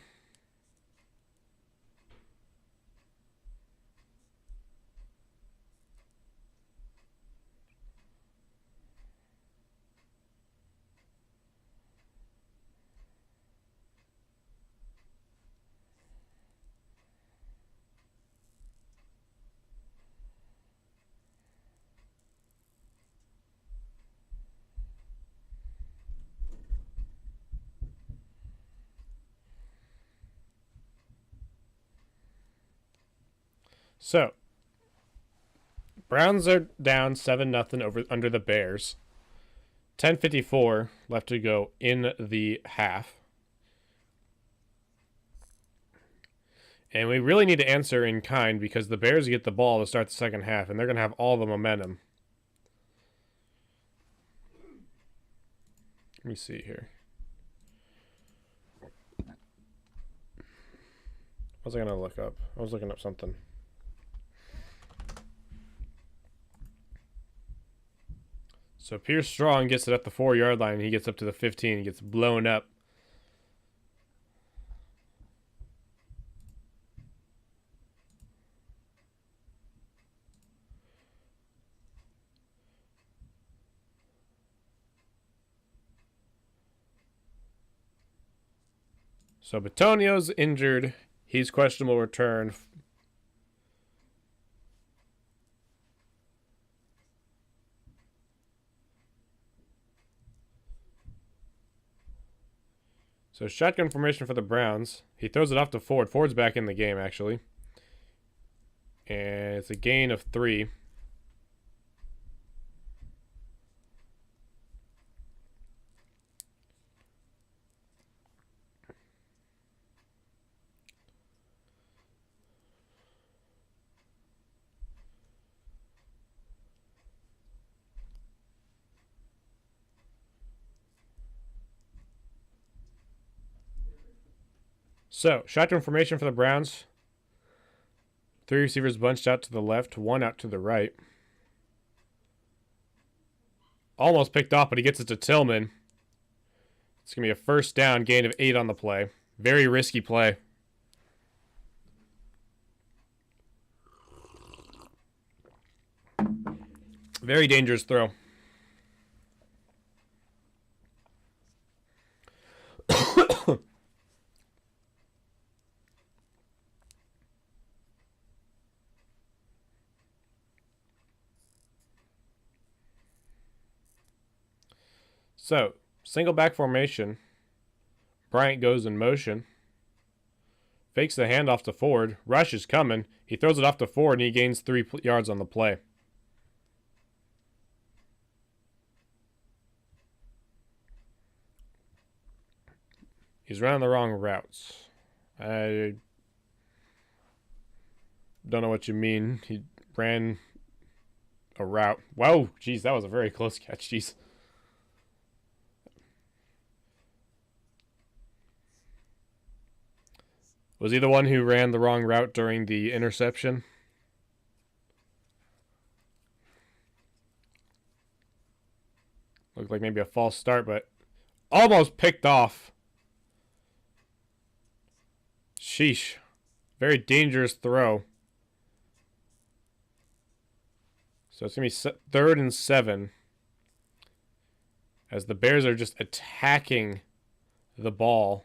So, Browns are down 7-0 over under the Bears. 10:54 left to go in the half. And we really need to answer in kind because the Bears get the ball to start the second half, and they're going to have all the momentum. Let me see here. What was I going to look up? I was looking up something. So Pierce Strong gets it at the 4-yard line, and he gets up to the 15. He gets blown up. So Batonio's injured. He's questionable return. So shotgun formation for the Browns. He throws it off to Ford. Ford's back in the game, actually. And it's a gain of 3. So, shotgun formation for the Browns. 3 receivers bunched out to the left, 1 out to the right. Almost picked off, but he gets it to Tillman. It's going to be a first down, gain of 8 on the play. Very risky play. Very dangerous throw. So, single back formation. Bryant goes in motion. Fakes the handoff to Ford. Rush is coming. He throws it off to Ford, and he gains 3 yards on the play. He's running the wrong routes. I don't know what you mean. He ran a route. Whoa, jeez, that was a very close catch. Jeez. Was he the one who ran the wrong route during the interception? Looked like maybe a false start, but almost picked off. Sheesh. Very dangerous throw. So it's going to be 3rd and 7. As the Bears are just attacking the ball.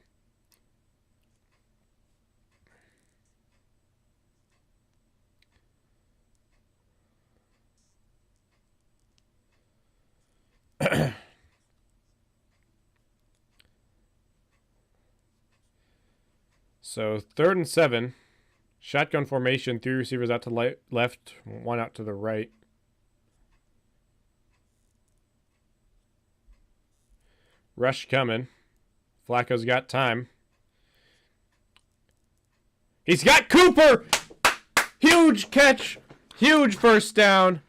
So 3rd and 7. Shotgun formation. 3 receivers out to left. 1 out to the right. Rush coming. Flacco's got time. He's got Cooper! Huge catch. Huge first down.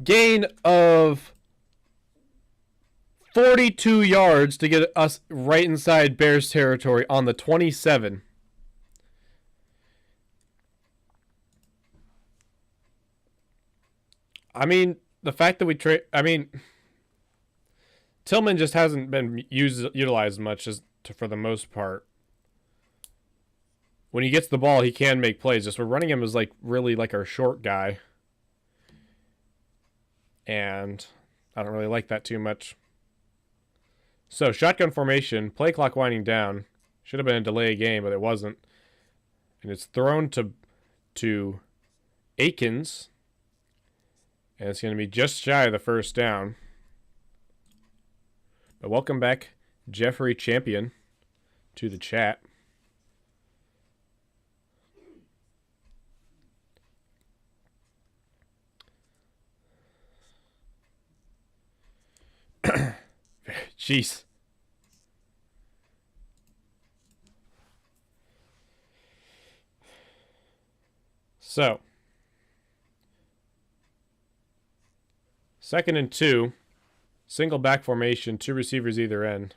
Gain of 42 yards to get us right inside Bears territory on the 27. I mean, the fact that we trade... I mean, Tillman just hasn't been utilized much for the most part. When he gets the ball, he can make plays. Just we're running him as like really like our short guy. And I don't really like that too much. So, shotgun formation, play clock winding down. Should have been a delay game, but it wasn't. And it's thrown to Akins. And it's going to be just shy of the first down. But welcome back, Jeffrey Champion, to the chat. Jeez. So, 2nd and 2, single back formation, 2 receivers either end.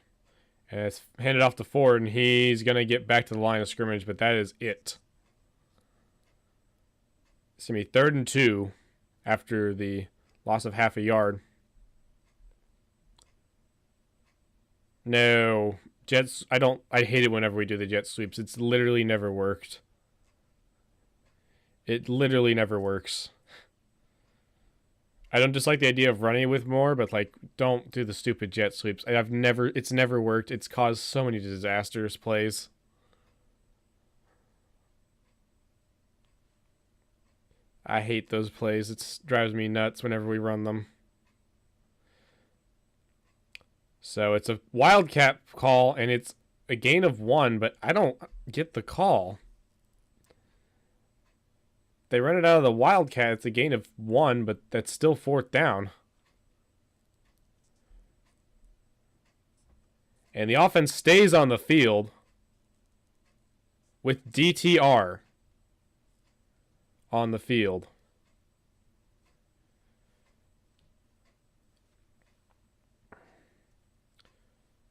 And it's handed off to Ford, and he's going to get back to the line of scrimmage, but that is it. It's going to be 3rd and 2 after the loss of half a yard. No. Jets, I hate it whenever we do the jet sweeps. It's literally never worked. It literally never works. I don't dislike the idea of running with more, but like, don't do the stupid jet sweeps. It's never worked. It's caused so many disastrous plays. I hate those plays. It drives me nuts whenever we run them. So it's a wildcat call, and it's a gain of 1, but I don't get the call. They run it out of the wildcat. It's a gain of 1, but that's still 4th down. And the offense stays on the field with DTR on the field.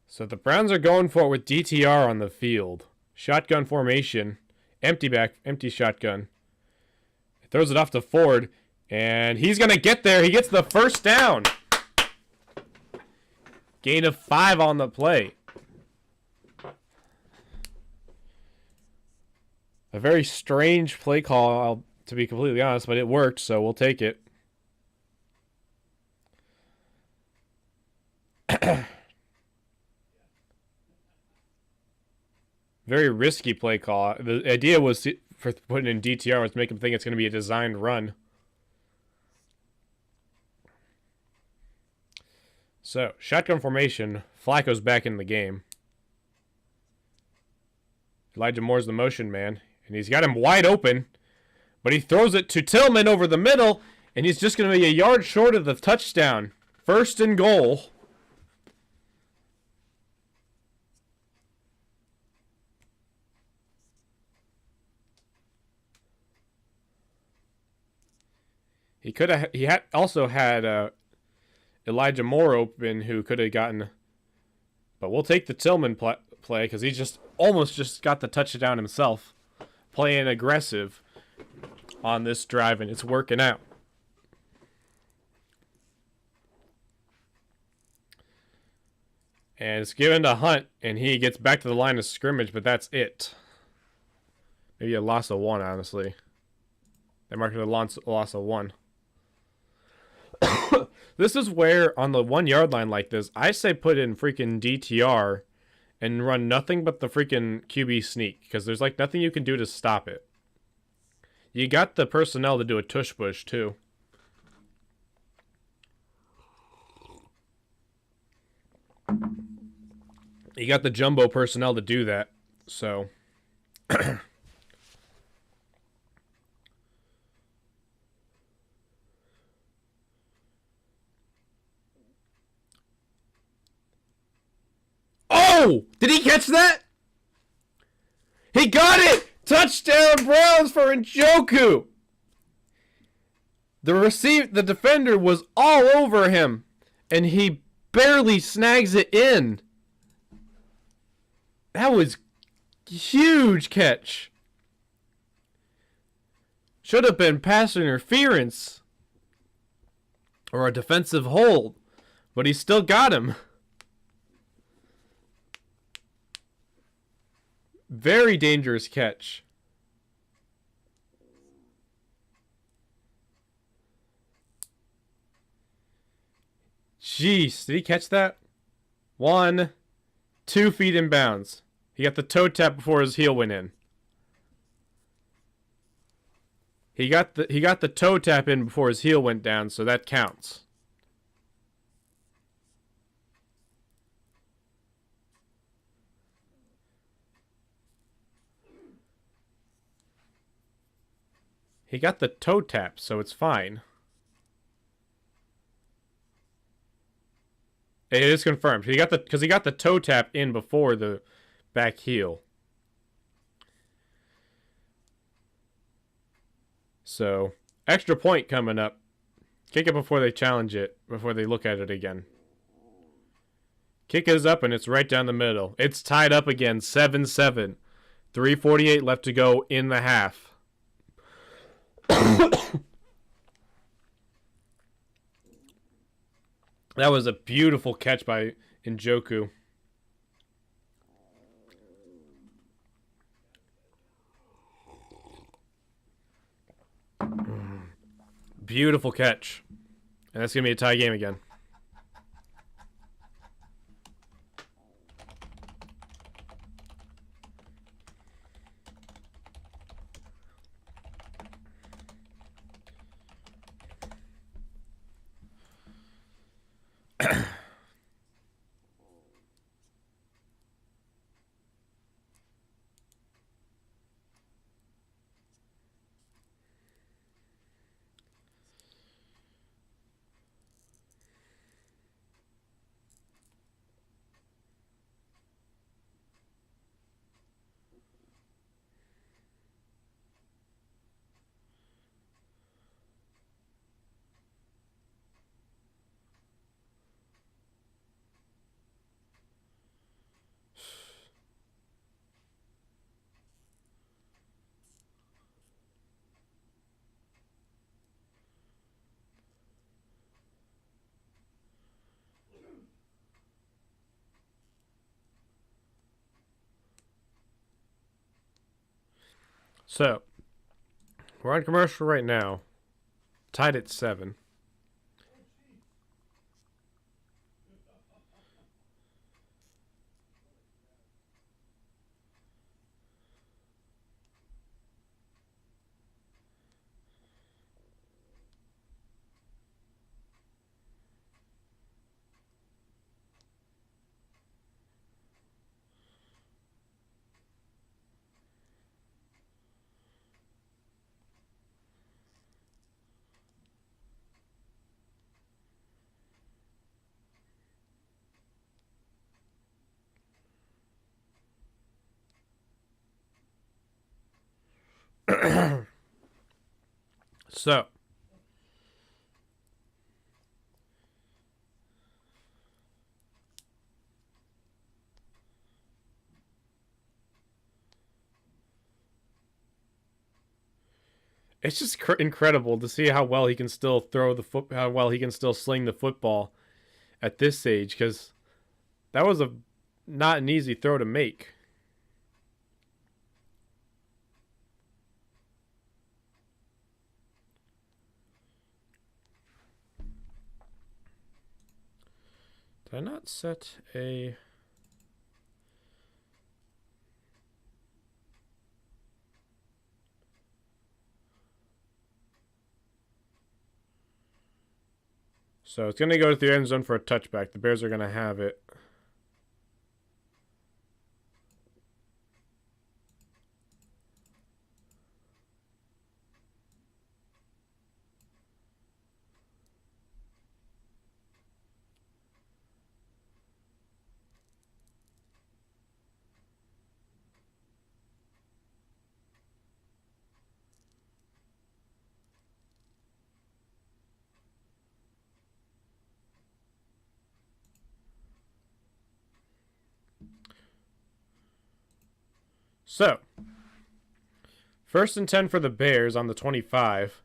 So the Browns are going for it with DTR on the field. Shotgun formation. Empty shotgun. Throws it off to Ford. And he's going to get there. He gets the first down. Gain of 5 on the play. A very strange play call, to be completely honest, but it worked, so we'll take it. Very risky play call. The idea was for putting in DTR was to make him think it's going to be a designed run. So, shotgun formation. Flacco's back in the game. Elijah Moore's the motion man. And he's got him wide open. But he throws it to Tillman over the middle. And he's just going to be a yard short of the touchdown. 1st and goal. He also had Elijah Moore open, who could have gotten, but we'll take the Tillman play because he just almost got the touchdown himself, playing aggressive on this drive, and it's working out. And it's given to Hunt, and he gets back to the line of scrimmage, but that's it. Maybe a loss of 1, honestly. They marked it a loss of 1. This is where, on the 1 yard line like this, I say put in freaking DTR and run nothing but the freaking QB sneak, because there's like nothing you can do to stop it. You got the personnel to do a tush push too. You got the jumbo personnel to do that, so. Oh! Did he catch that? He got it! Touchdown Browns for Njoku! The defender was all over him, and he barely snags it in. That was huge catch. Should have been pass interference or a defensive hold, but he still got him. Very dangerous catch. Jeez, did he catch that? 1, 2 feet in bounds. He got the toe tap before his heel went in. He got the toe tap in before his heel went down, so that counts. He got the toe tap, so it's fine. It is confirmed. He got the toe tap in before the back heel. So, extra point coming up. Kick it before they challenge it, before they look at it again. Kick is up and it's right down the middle. It's tied up again, 7-7. 3:48 left to go in the half. That was a beautiful catch by Njoku. Beautiful catch. And that's going to be a tie game again. So, we're on commercial right now. Tied at 7. So, it's just incredible to see how well he can still throw the how well he can still sling the football at this age, because that was not an easy throw to make. Did I not set a... So it's going to go to the end zone for a touchback. The Bears are going to have it. So, 1st and 10 for the Bears on the 25.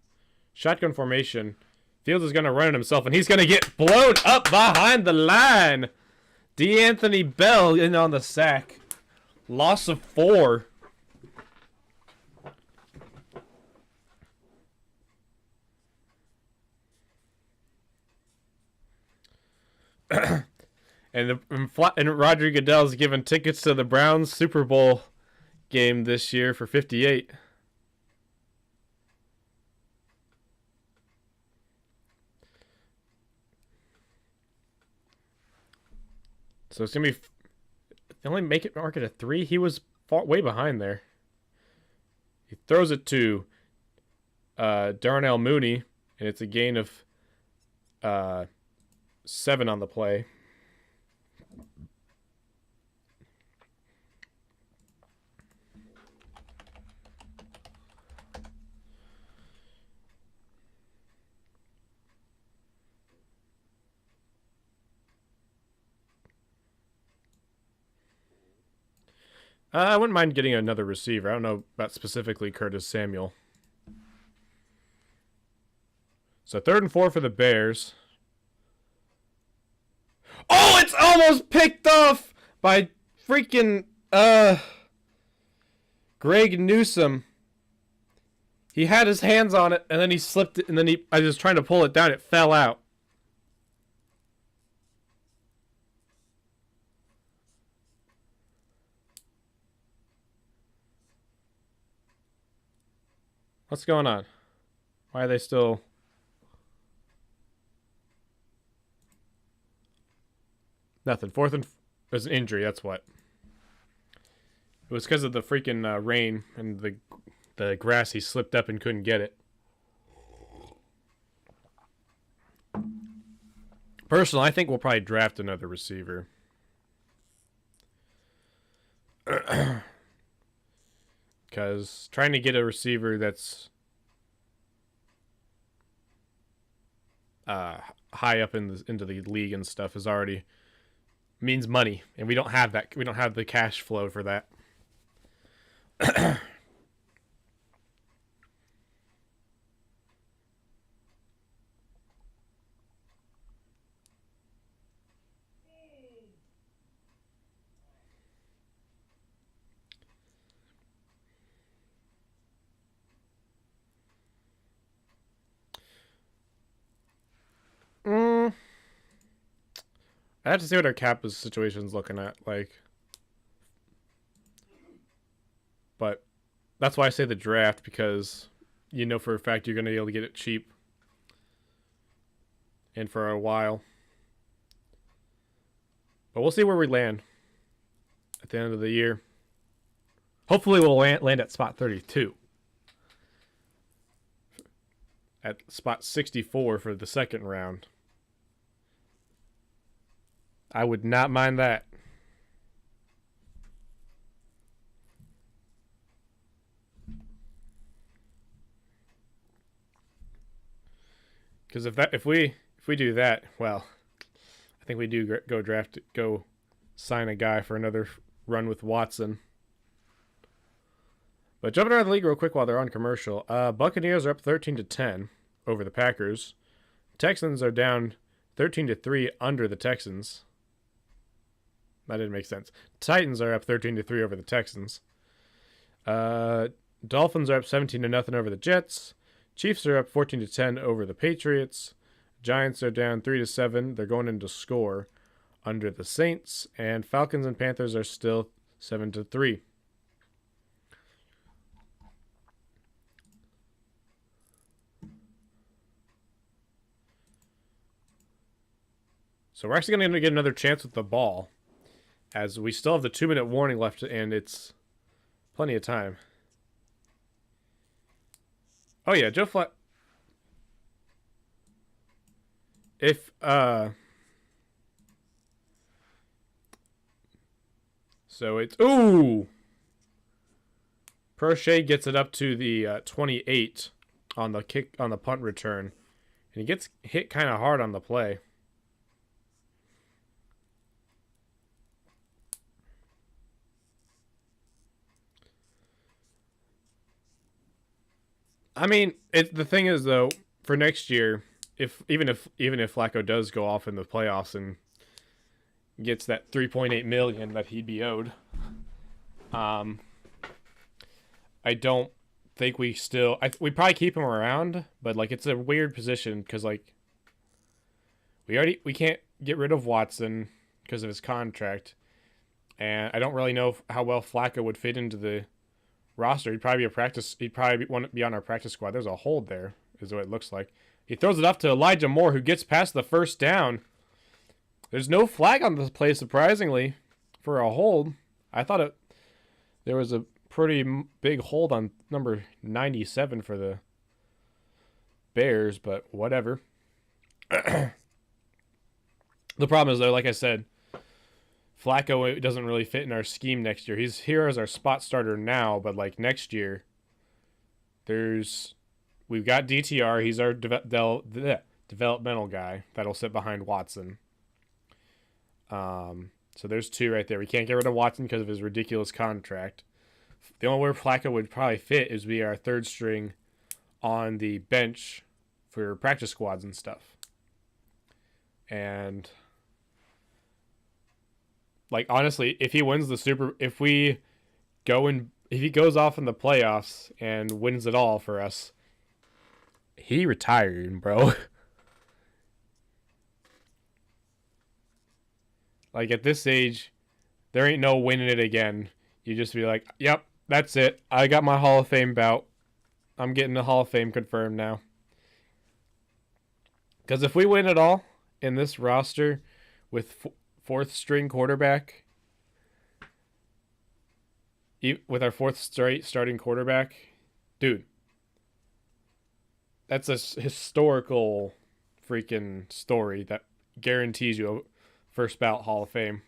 Shotgun formation. Fields is going to run it himself, and he's going to get blown up behind the line. D'Anthony Bell in on the sack. Loss of 4. And Roger Goodell's giving tickets to the Browns Super Bowl game this year for 58. So it's gonna be. They only make it mark it a 3. He was way behind there. He throws it to Darnell Mooney, and it's a gain of 7 on the play. I wouldn't mind getting another receiver. I don't know about specifically Curtis Samuel. So 3rd and 4 for the Bears. Oh, it's almost picked off by freaking Greg Newsome. He had his hands on it, and then he slipped it, and then I was trying to pull it down. It fell out. What's going on? Why are they still... Nothing. 4th and... There's an injury, that's what. It was because of the freaking rain and the grass. He slipped up and couldn't get it. Personally, I think we'll probably draft another receiver. Because trying to get a receiver that's high up into the league and stuff is already means money, and we don't have that. We don't have the cash flow for that. I have to see what our cap situation's looking at, like. But that's why I say the draft, because you know for a fact you're going to be able to get it cheap. And for a while. But we'll see where we land at the end of the year. Hopefully we'll land at spot 32. At spot 64 for the second round. I would not mind that. Because if we do that, well, I think we do go sign a guy for another run with Watson. But jumping around the league real quick while they're on commercial, Buccaneers are up 13-10 over the Packers. Texans are down 13-3 under the Texans. That didn't make sense. Titans are up 13-3 over the Texans. Dolphins are up 17-0 over the Jets. Chiefs are up 14-10 over the Patriots. Giants are down 3-7. They're going into score under the Saints. And Falcons and Panthers are still 7-3. So we're actually going to get another chance with the ball, as we still have the 2-minute warning left, and it's plenty of time. Oh yeah, Joe Flacco. So it's Prochet gets it up to the 28 on the punt return, and he gets hit kind of hard on the play. I mean, the thing is though, for next year, even if Flacco does go off in the playoffs and gets that $3.8 million that he'd be owed, Um, I don't think we still. We probably keep him around, but like it's a weird position because like we can't get rid of Watson because of his contract, and I don't really know how well Flacco would fit into the roster. He'd probably be a practice. He'd probably want to be on our practice squad. There's a hold there, is what it looks like. He throws it off to Elijah Moore, who gets past the first down. There's no flag on this play, surprisingly, for a hold. I thought there was a pretty big hold on number 97 for the Bears, but whatever. The problem is, though, like I said, Flacco doesn't really fit in our scheme next year. He's here as our spot starter now, but like next year, we've got DTR. He's our developmental guy that'll sit behind Watson. So there's two right there. We can't get rid of Watson because of his ridiculous contract. The only way Flacco would probably fit is be our third string on the bench for practice squads and stuff. And like honestly, if he wins if he goes off in the playoffs and wins it all for us, he retired, bro. Like at this age, there ain't no winning it again. You just be like, yep, that's it. I got my Hall of Fame bout. I'm getting the Hall of Fame confirmed now. Because if we win it all in this roster with fourth string quarterback, with our fourth straight starting quarterback, dude, that's a historical freaking story that guarantees you a first ballot Hall of Fame.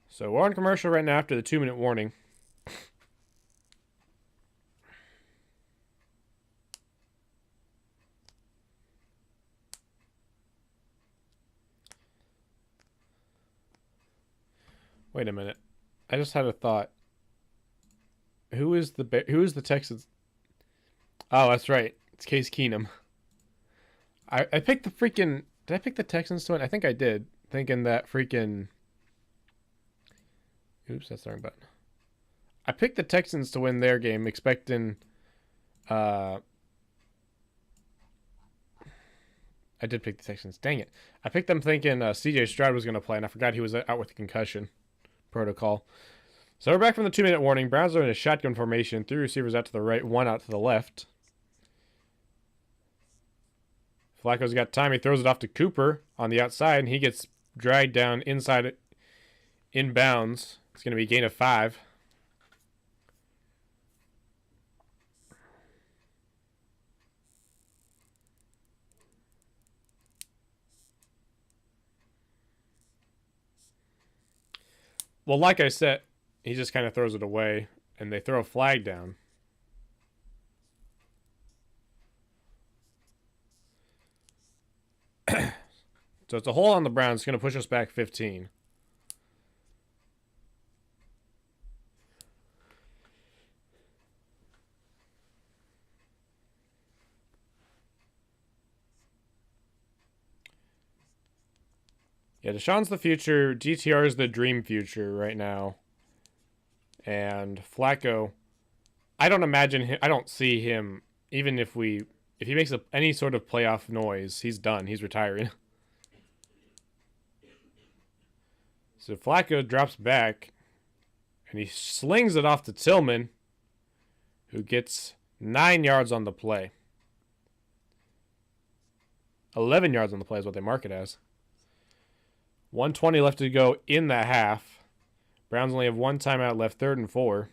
So we're on commercial right now after the 2-minute warning. Wait a minute. I just had a thought. Who is the Texans? Oh, that's right. It's Case Keenum. I picked the freaking... Did I pick the Texans to win? I think I did. Thinking that freaking... Oops, that's the wrong button. I picked the Texans to win their game, expecting... I did pick the Texans. Dang it. I picked them thinking CJ Stroud was going to play, and I forgot he was out with the concussion protocol. So we're back from the 2-minute warning. Browns are in a shotgun formation. 3 receivers out to the right, 1 out to the left. Flacco's got time. He throws it off to Cooper on the outside, and he gets dragged down inside inbounds. It's going to be a gain of 5. Well, like I said, he just kind of throws it away, and they throw a flag down. So it's a hole on the Browns. It's going to push us back 15. Yeah, Deshaun's the future. DTR is the dream future right now. And Flacco, I don't imagine him. I don't see him. Even if he makes any sort of playoff noise, he's done. He's retiring. So Flacco drops back, and he slings it off to Tillman, who gets 9 yards on the play. 11 yards on the play is what they mark it as. 1:20 left to go in the half. Browns only have 1 timeout left, 3rd and 4.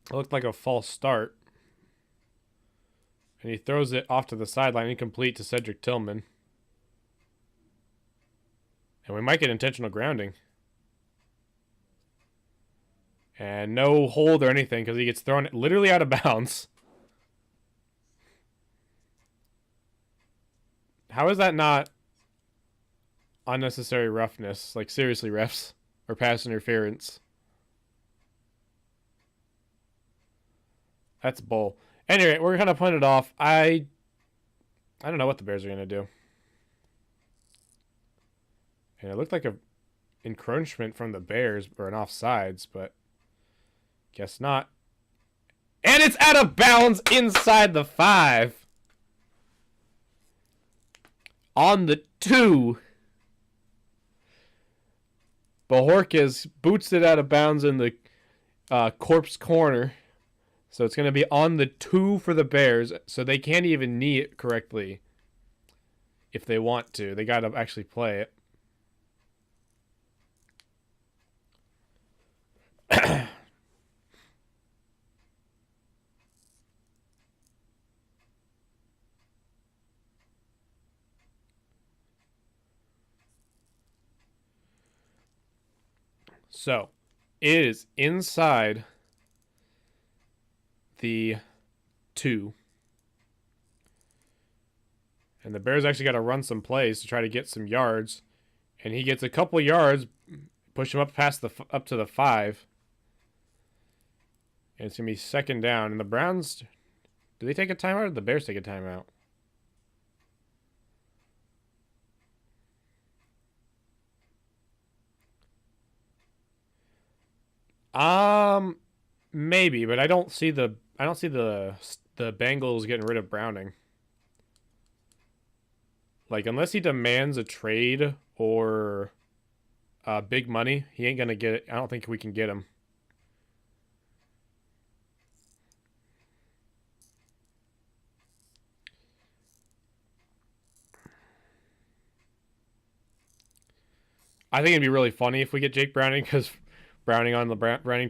It looked like a false start. And he throws it off to the sideline, incomplete to Cedric Tillman. And we might get intentional grounding. And no hold or anything because he gets thrown literally out of bounds. How is that not unnecessary roughness? Like, seriously, refs. Or pass interference. That's bull. Anyway, we're going to punt it off. I don't know what the Bears are going to do. And it looked like a encroachment from the Bears or an offsides, but guess not. And it's out of bounds inside the 5. On the 2. Bajorquez boots it out of bounds in the corpse corner. So it's going to be on the 2 for the Bears. So they can't even knee it correctly if they want to. They got to actually play it. So it is inside the 2. And the Bears actually got to run some plays to try to get some yards. And he gets a couple yards, push him up past up to the 5. And it's going to be second down. And the Browns, do they take a timeout or did the Bears take a timeout? Maybe, but I don't see the Bengals getting rid of Browning. Like, unless he demands a trade or big money, he ain't gonna get it. I don't think we can get him. I think it'd be really funny if we get Jake Browning because Browning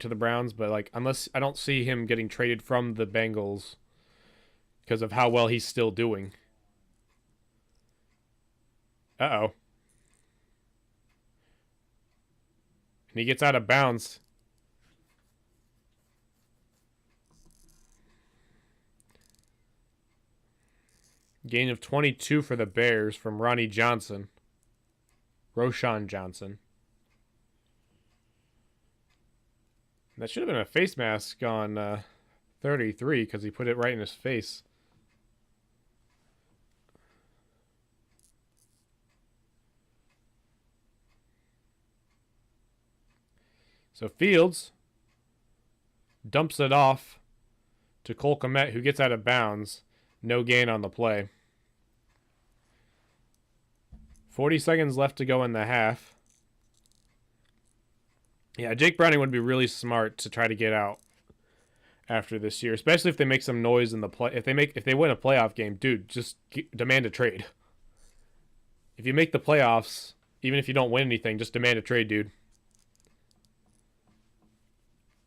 to the Browns, but like unless I don't see him getting traded from the Bengals because of how well he's still doing. Uh-oh. And he gets out of bounds. Gain of 22 for the Bears from Ronnie Johnson. Roshan Johnson. That should have been a face mask on 33 because he put it right in his face. So Fields dumps it off to Cole Kmet, who gets out of bounds. No gain on the play. 40 seconds left to go in the half. Yeah, Jake Browning would be really smart to try to get out after this year, especially if they make some noise in the play. If they win a playoff game, dude, just demand a trade. If you make the playoffs, even if you don't win anything, just demand a trade, dude.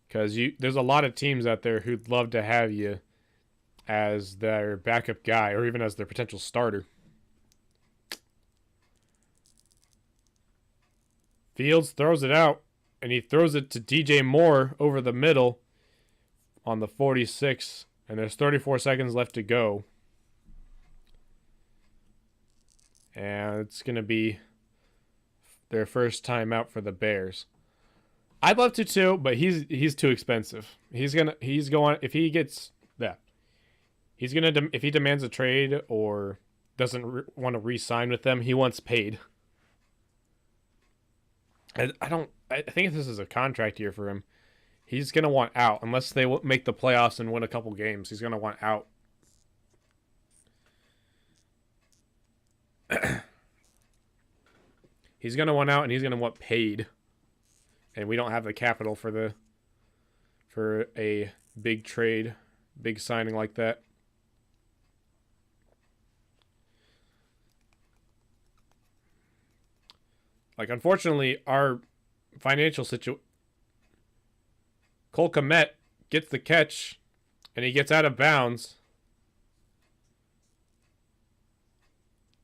Because there's a lot of teams out there who'd love to have you as their backup guy or even as their potential starter. Fields throws it out, and he throws it to DJ Moore over the middle on the 46, and there's 34 seconds left to go. And it's going to be their first time out for the Bears. I'd love to too, but he's too expensive. If he demands a trade or doesn't want to re-sign with them, he wants paid. I think this is a contract year for him. He's going to want out unless they make the playoffs and win a couple games. He's going to want out. He's going to want out and he's going to want paid. And we don't have the capital for a big trade, big signing like that. Like, unfortunately, our financial situation... Cole Kmet gets the catch, and he gets out of bounds.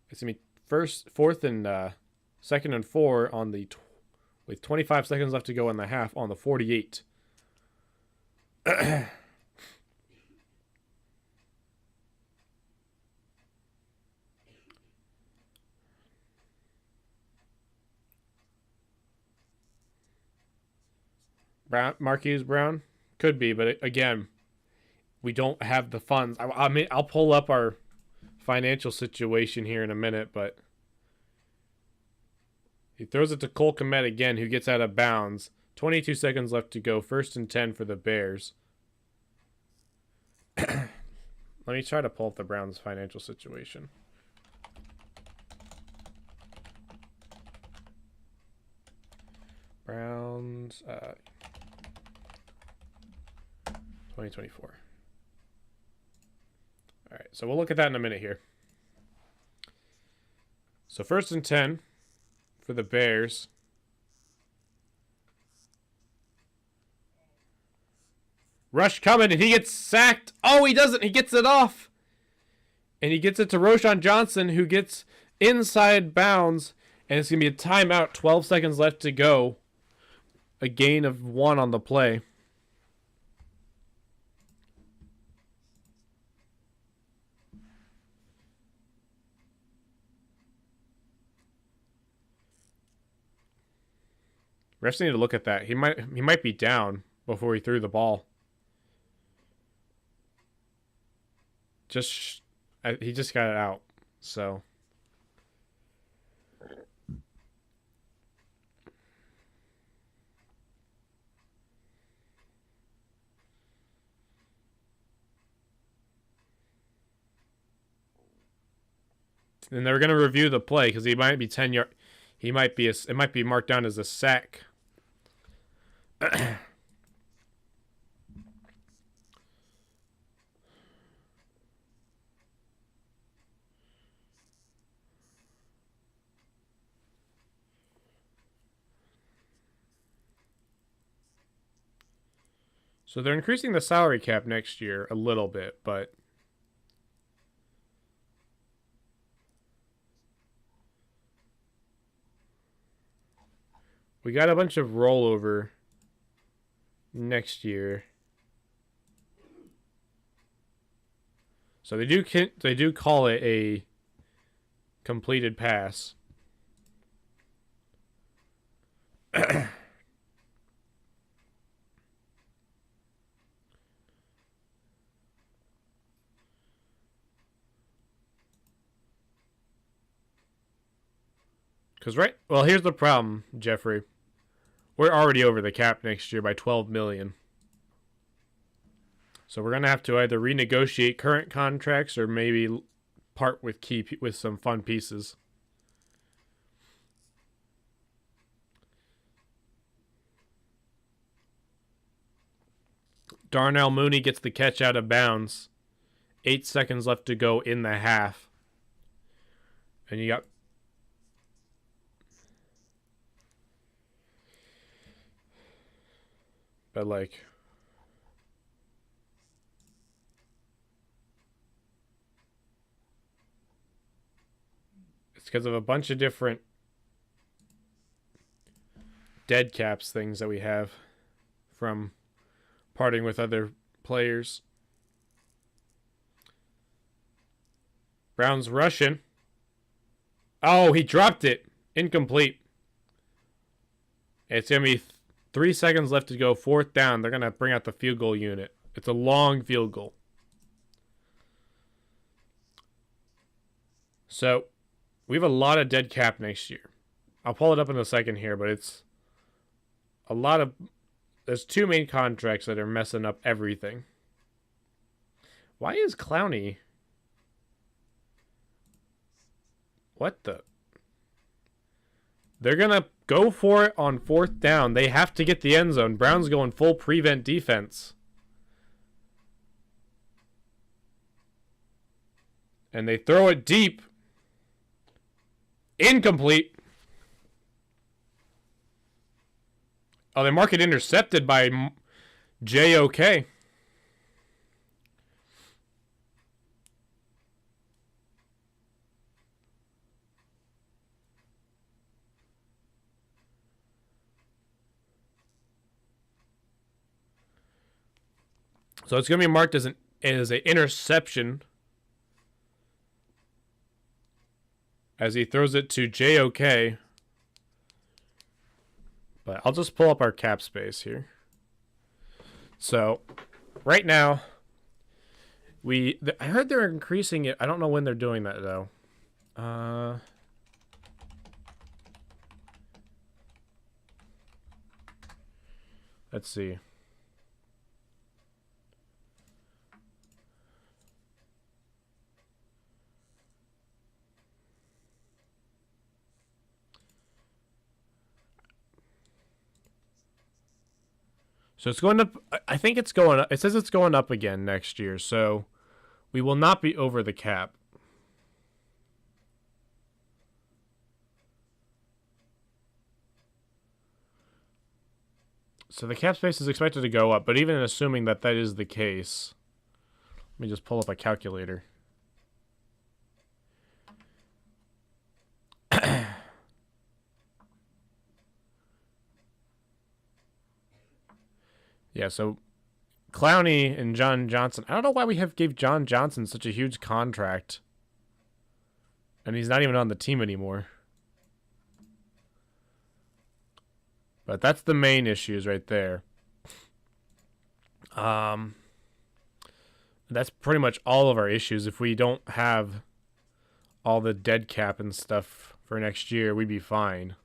It's going to be second and 4 on the... with 25 seconds left to go in the half on the 48. Brown, Marquise Brown? Could be, but again, we don't have the funds. I mean, I'll pull up our financial situation here in a minute, but he throws it to Cole Kmet again, who gets out of bounds. 22 seconds left to go. 1st and 10 for the Bears. Let me try to pull up the Browns' financial situation. Browns 2024. All right, so we'll look at that in a minute here. So 1st and 10 for the Bears. Rush coming, and he gets sacked. Oh, he doesn't. He gets it off. And he gets it to Roschon Johnson, who gets inside bounds. And it's going to be a timeout. 12 seconds left to go. A gain of 1 on the play. Refs need to look at that. He might be down before he threw the ball. He just got it out. So and they're going to review the play because he might be 10 yard. It might be marked down as a sack. So they're increasing the salary cap next year a little bit, but we got a bunch of rollover next year. So they do call it a completed pass. Well, here's the problem, Jeffrey. We're already over the cap next year by $12 million. So we're going to have to either renegotiate current contracts or maybe part with some fun pieces. Darnell Mooney gets the catch out of bounds. 8 seconds left to go in the half. And you got but like it's because of a bunch of different dead caps things that we have from parting with other players. Brown's rushing. Oh, he dropped it. Incomplete. It's going to be 3 seconds left to go. 4th down. They're going to bring out the field goal unit. It's a long field goal. So, we have a lot of dead cap next year. I'll pull it up in a second here, but it's a lot of... There's 2 main contracts that are messing up everything. Why is Clowney... What the... They're going to go for it on 4th down. They have to get the end zone. Brown's going full prevent defense. And they throw it deep. Incomplete. Oh, they mark it intercepted by JOK. So it's going to be marked as an interception as he throws it to JOK. But I'll just pull up our cap space here. So right now, I heard they're increasing it. I don't know when they're doing that though. Let's see. So it's going up. I think it's going up. It says it's going up again next year. So we will not be over the cap. So the cap space is expected to go up, but even assuming that that is the case, let me just pull up a calculator. Yeah, so Clowney and John Johnson. I don't know why we gave John Johnson such a huge contract. And he's not even on the team anymore. But that's the main issues right there. That's pretty much all of our issues. If we don't have all the dead cap and stuff for next year, we'd be fine.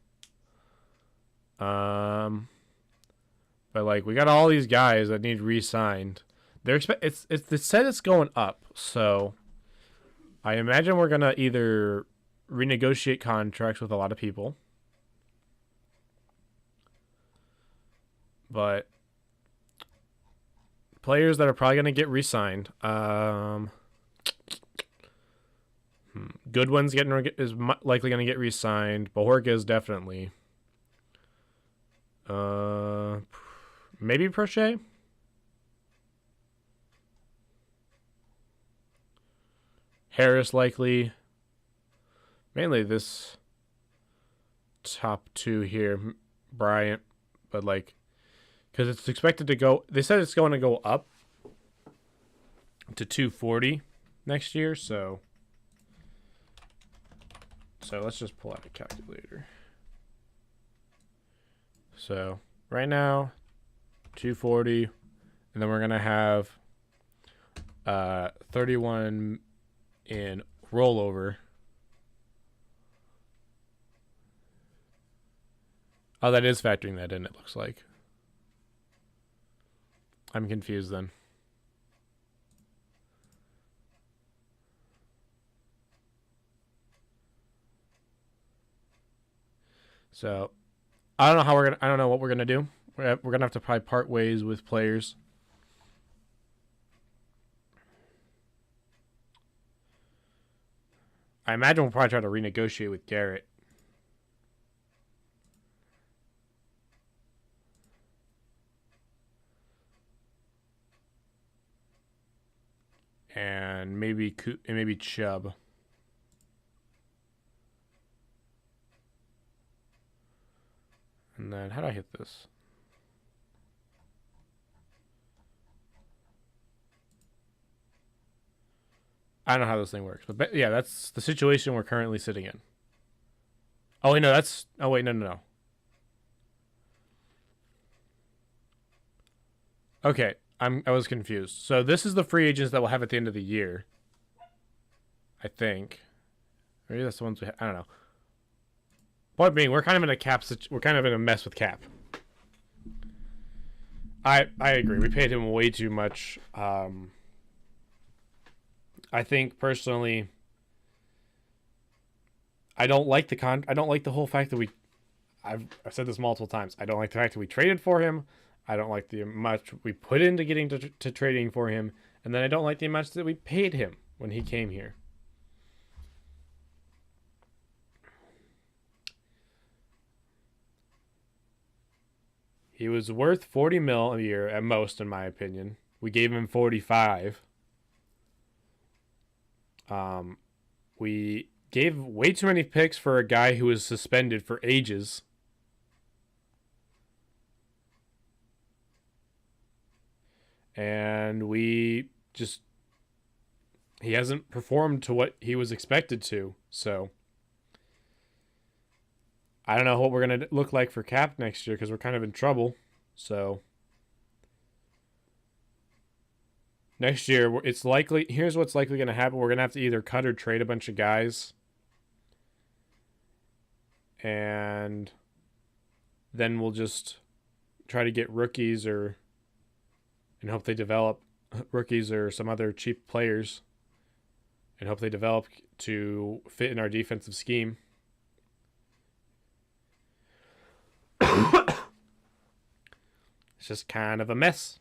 But like we got all these guys that need re-signed. It said it's going up, so I imagine we're gonna either renegotiate contracts with a lot of people, but players that are probably gonna get re-signed. Goodwin's is likely gonna get re-signed. Bajorka is definitely. Maybe Prochet? Harris likely. Mainly this top two here. Bryant. But like, because it's expected to go, they said it's going to go up to 240 next year. So let's just pull out a calculator. So right now, 240, and then we're gonna have 31 in rollover. Oh, that is factoring that in, it looks like. I'm confused then. So I don't know what we're gonna do. We're gonna have to probably part ways with players. I imagine we'll probably try to renegotiate with Garrett. And maybe Chubb. And then how do I hit this? I don't know how this thing works, but yeah, that's the situation we're currently sitting in. Oh wait, no, no. Okay, I was confused. So this is the free agents that we'll have at the end of the year. I think. Maybe that's the ones I don't know. Point being, we're kind of in a mess with cap. I agree. We paid him way too much. I think personally, I don't like the whole fact that I've said this multiple times. I don't like the fact that we traded for him. I don't like the much we put into getting to trading for him, and then I don't like the amount that we paid him when he came here. He was worth 40 mil a year at most, in my opinion. We gave him 45. We gave way too many picks for a guy who was suspended for ages. and he hasn't performed to what he was expected to. So I don't know what we're gonna look like for cap next year because we're kind of in trouble. So next year, it's likely. Here's what's likely going to happen: we're going to have to either cut or trade a bunch of guys, and then we'll just try to get rookies and hope they develop rookies or some other cheap players and hope they develop to fit in our defensive scheme. It's just kind of a mess.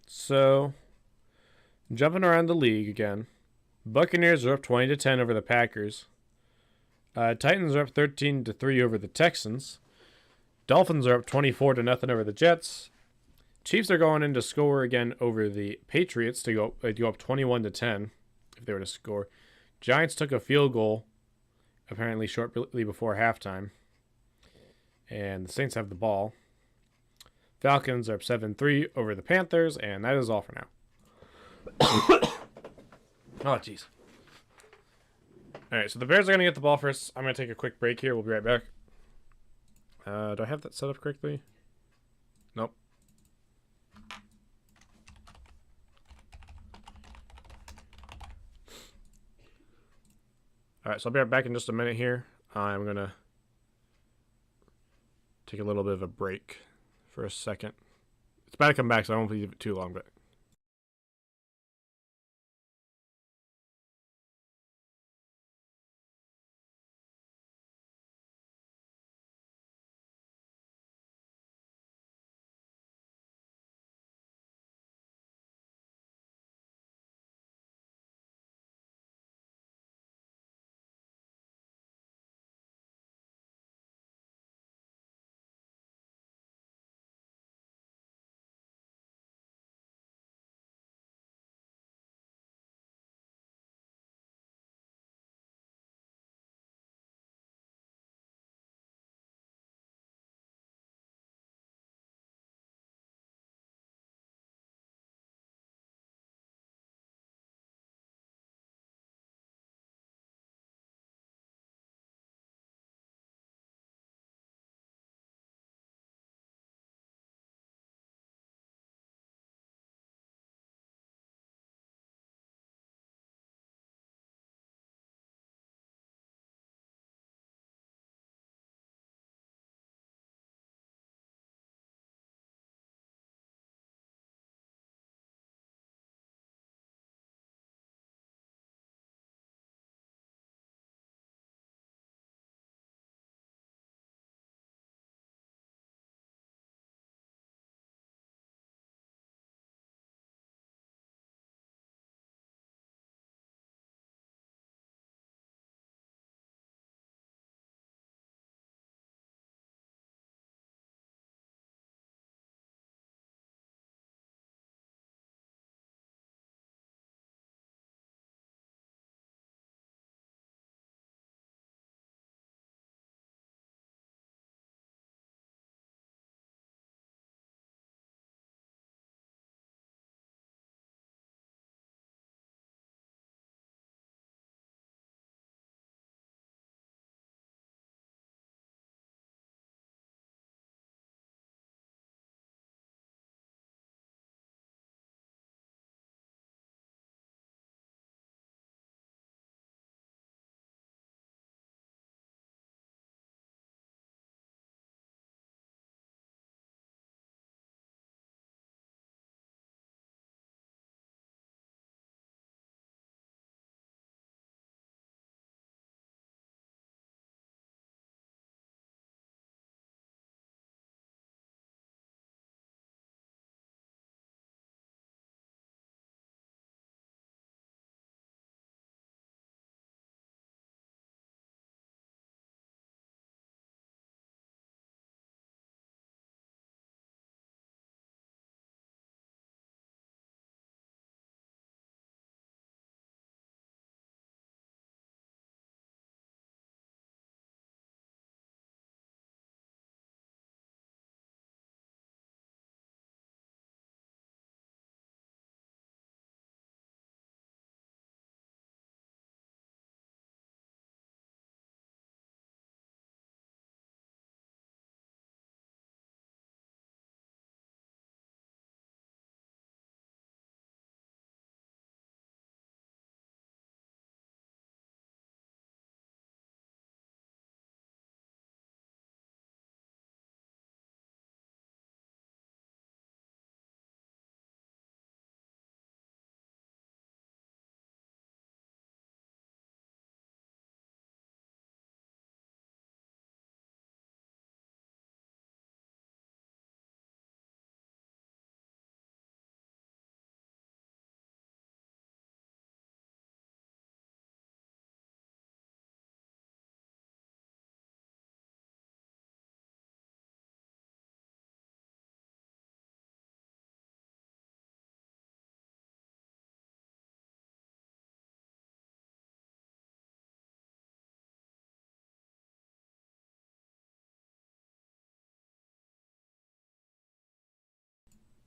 So, jumping around the league again. Buccaneers are up 20-10 over the Packers. Titans are up 13-3 over the Texans. Dolphins are up 24-0 over the Jets. Chiefs are going in to score again over the Patriots to go up 21-10 if they were to score. Giants took a field goal apparently shortly before halftime. And the Saints have the ball. Falcons are up 7-3 over the Panthers, and that is all for now. Oh, jeez. All right, so the Bears are going to get the ball first. I'm going to take a quick break here. We'll be right back. Do I have that set up correctly? Nope. All right, so I'll be right back in just a minute here. I'm going to take a little bit of a break for a second. It's about to come back, so I won't leave it too long, but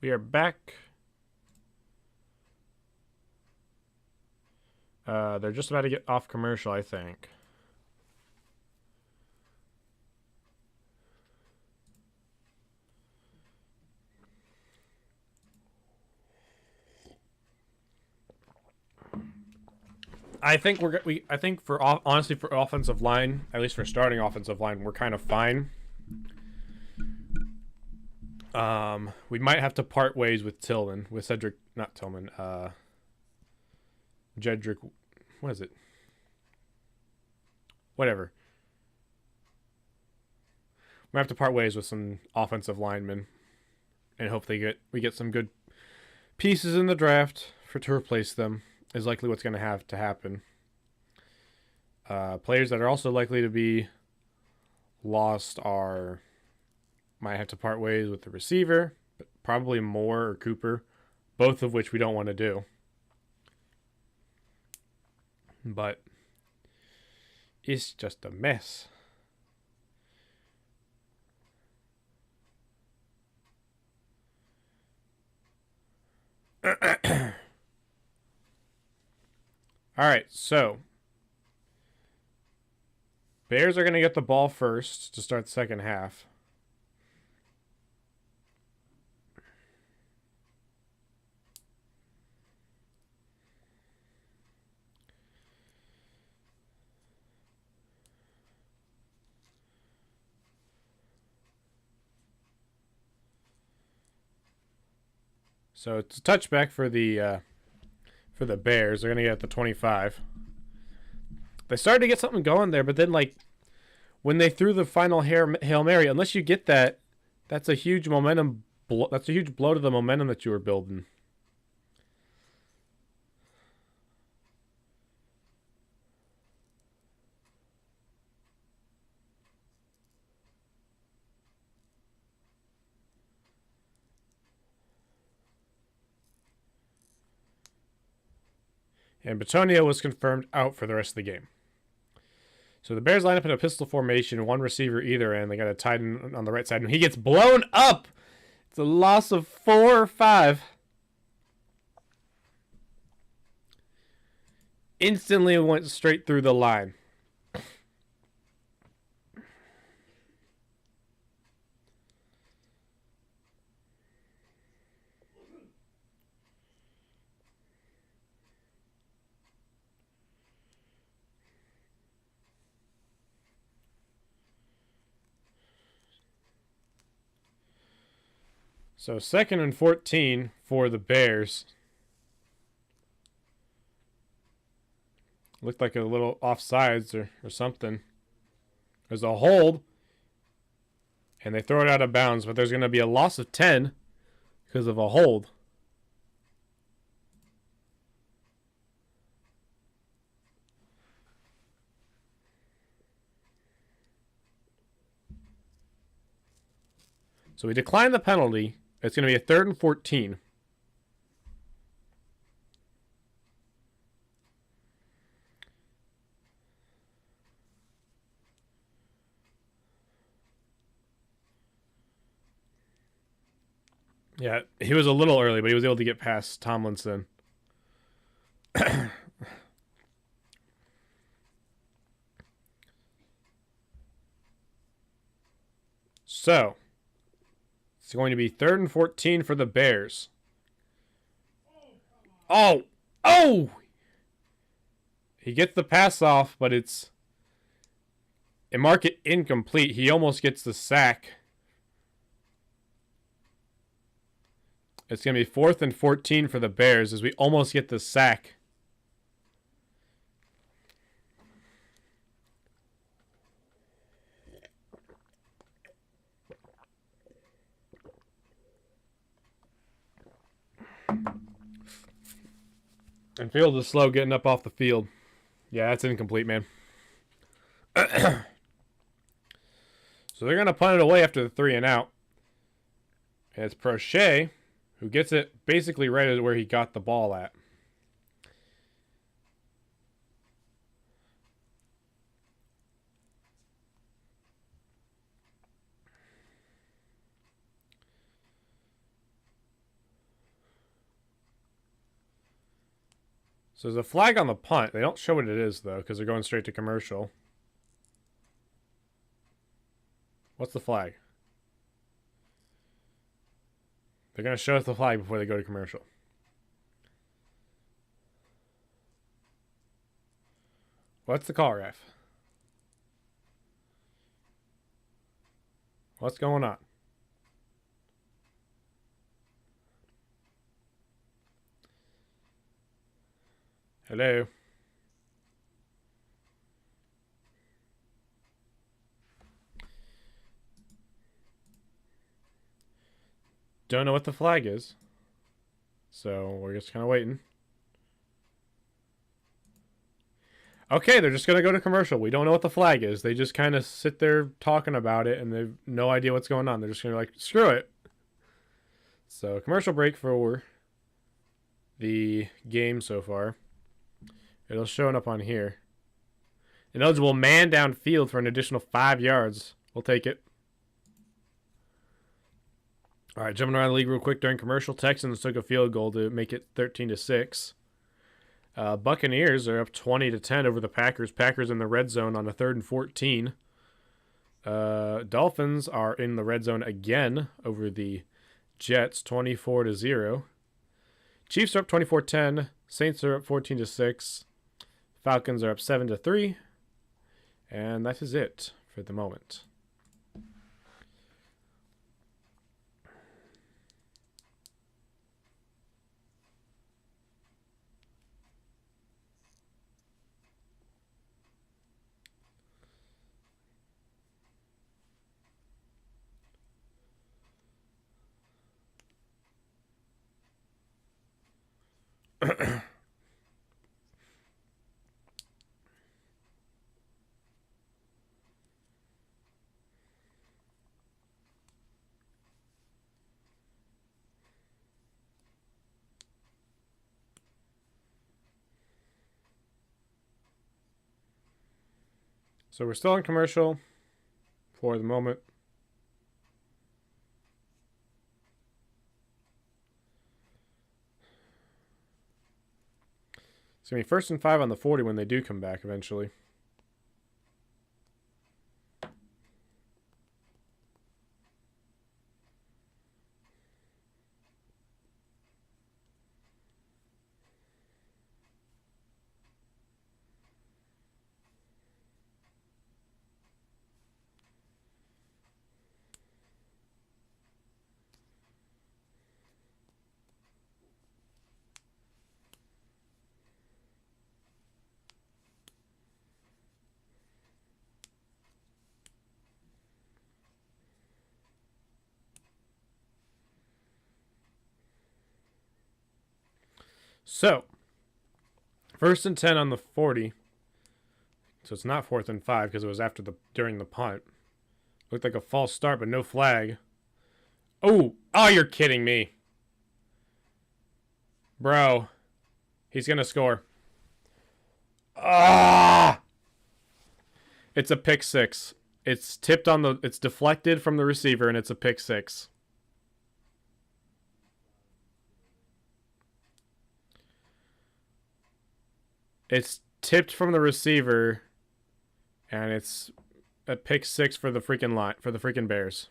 We are back. They're just about to get off commercial, I think. I think I think honestly for offensive line, at least for starting offensive line, we're kind of fine. We might have to part ways with Jedrick, what is it? Whatever. We have to part ways with some offensive linemen, and hope we get some good pieces in the draft to replace them. Is likely what's going to have to happen. Players that are also likely to be lost might have to part ways with the receiver, but probably Moore or Cooper, both of which we don't want to do. But it's just a mess. All right, so Bears are going to get the ball first to start the second half. So it's a touchback for the Bears. They're going to get at the 25. They started to get something going there, but then when they threw the final Hail Mary, unless you get that, that's a huge momentum. That's a huge blow to the momentum that you were building. And Bitonio was confirmed out for the rest of the game. So the Bears line up in a pistol formation, one receiver either end. They got a tight end on the right side, and he gets blown up. It's a loss of 4 or 5. Instantly went straight through the line. So 2nd and 14 for the Bears. Looked like a little offsides or something. There's a hold. And they throw it out of bounds, but there's going to be a loss of 10 because of a hold. So we decline the penalty. It's going to be a 3rd and 14. Yeah, he was a little early, but he was able to get past Tomlinson. So, it's going to be 3rd and 14 for the Bears. Oh! Oh! He gets the pass off, but they mark it incomplete. He almost gets the sack. It's going to be 4th and 14 for the Bears as we almost get the sack. And Fields is slow getting up off the field. Yeah, that's incomplete, man. So they're going to punt it away after the 3 and out. And it's Prochet who gets it basically right at where he got the ball at. So there's a flag on the punt. They don't show what it is, though, because they're going straight to commercial. What's the flag? They're going to show us the flag before they go to commercial. What's the call, ref? What's going on? Hello? Don't know what the flag is. So we're just kind of waiting. Okay, they're just going to go to commercial. We don't know what the flag is. They just kind of sit there talking about it and they've no idea what's going on. They're just going to like, screw it. So commercial break for the game so far. It'll showing up on here. An eligible man downfield for an additional 5 yards. We'll take it. All right, jumping around the league real quick during commercial. Texans took a field goal to make it 13-6. Buccaneers are up 20-10 over the Packers. Packers in the red zone on a 3rd and 14. Dolphins are in the red zone again over the Jets, 24-0. Chiefs are up 24-10. Saints are up 14-6. Falcons are up 7-3. And that is it for the moment. So we're still in commercial for the moment. It's going to be 1st and 5 on the 40 when they do come back eventually. So, 1st and 10 on the 40. So it's not 4th and 5 because it was during the punt. Looked like a false start, but no flag. Oh, you're kidding me. Bro. He's going to score. It's a pick six. It's deflected from the receiver and it's a pick six. It's tipped from the receiver and it's a pick six for the freaking Bears.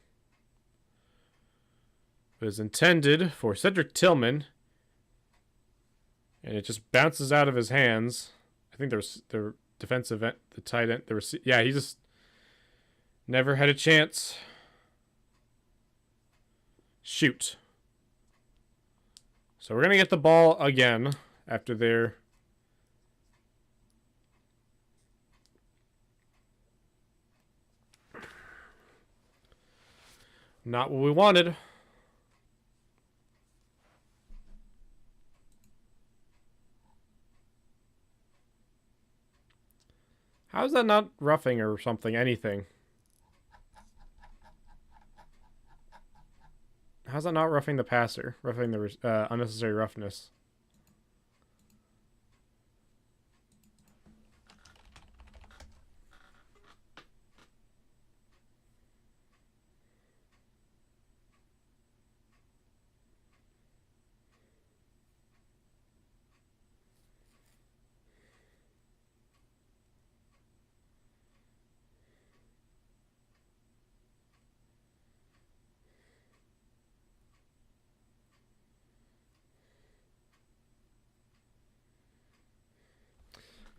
It was intended for Cedric Tillman and it just bounces out of his hands. I think there's the defensive end, the tight end, he just never had a chance. Shoot. So we're going to get the ball again after their not what we wanted. How's that not roughing or something? Anything? How's that not roughing the passer? Roughing the unnecessary roughness.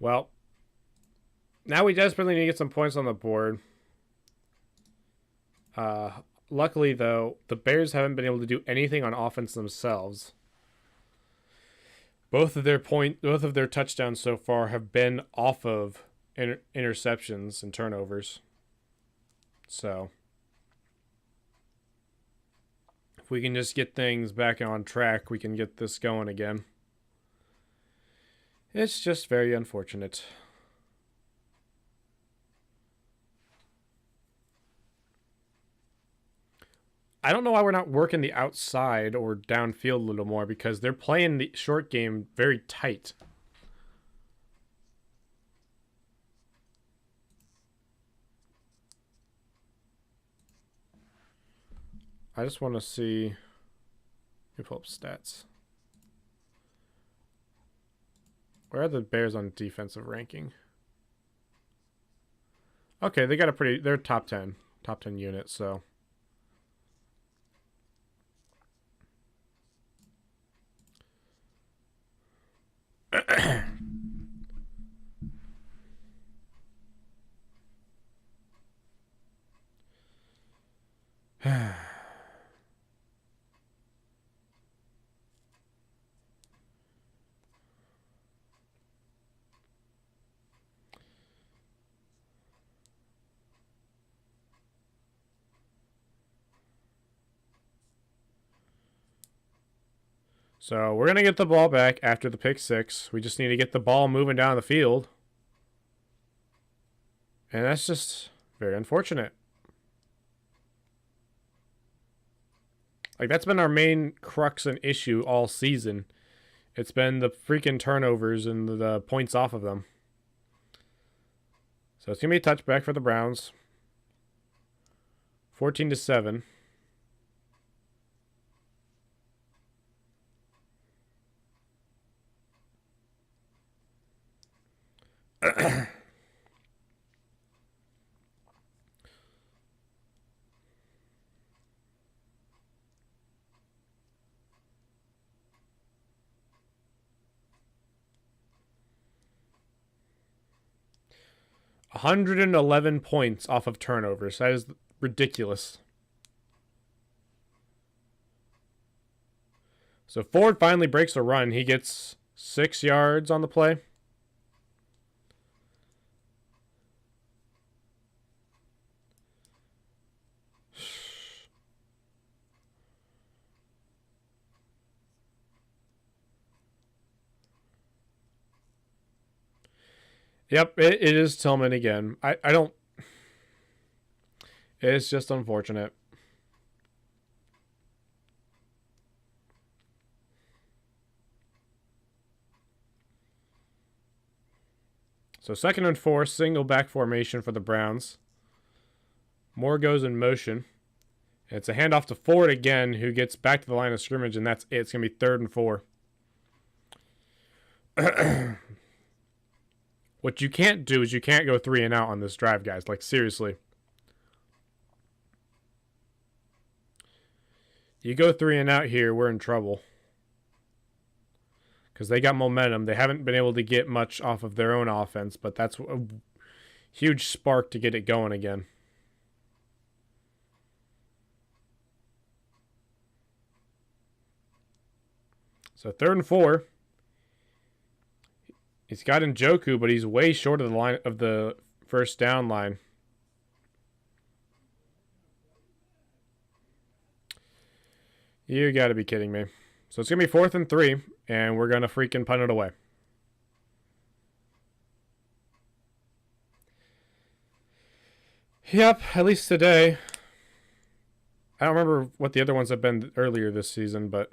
Well, now we desperately need to get some points on the board. Luckily, though, the Bears haven't been able to do anything on offense themselves. Both of their touchdowns so far have been off of interceptions and turnovers. So, if we can just get things back on track, we can get this going again. It's just very unfortunate. I don't know why we're not working the outside or downfield a little more, because they're playing the short game very tight. I just want to see. Let me pull up stats. Where are the Bears on defensive ranking? Okay, they got a pretty. They're top 10 unit. So. So we're going to get the ball back after the pick six. We just need to get the ball moving down the field. And that's just very unfortunate. Like, that's been our main crux and issue all season. It's been the freaking turnovers and the points off of them. So it's going to be a touchback for the Browns. 14-7. $111 points off of turnovers. That is ridiculous. So Ford finally breaks a run. He gets 6 yards on the play. Yep, it is Tillman again. I don't... It's just unfortunate. So 2nd and 4, single back formation for the Browns. Moore goes in motion. It's a handoff to Ford again, who gets back to the line of scrimmage, and that's it. It's going to be 3rd and 4. What you can't do is you can't go 3 and out on this drive, guys. Like, seriously. You go 3 and out here, we're in trouble. Because they got momentum. They haven't been able to get much off of their own offense, but that's a huge spark to get it going again. So 3rd and 4. He's got Njoku, but he's way short of the line of the first down line. You got to be kidding me. So it's going to be 4th and 3, and we're going to freaking punt it away. Yep, at least today. I don't remember what the other ones have been earlier this season, but...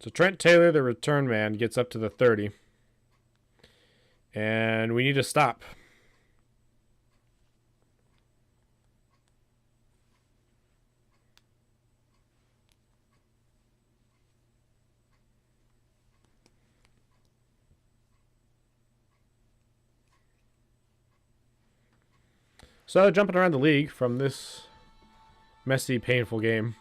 So Trent Taylor, the return man, gets up to the 30. And we need to stop. So, jumping around the league from this messy, painful game.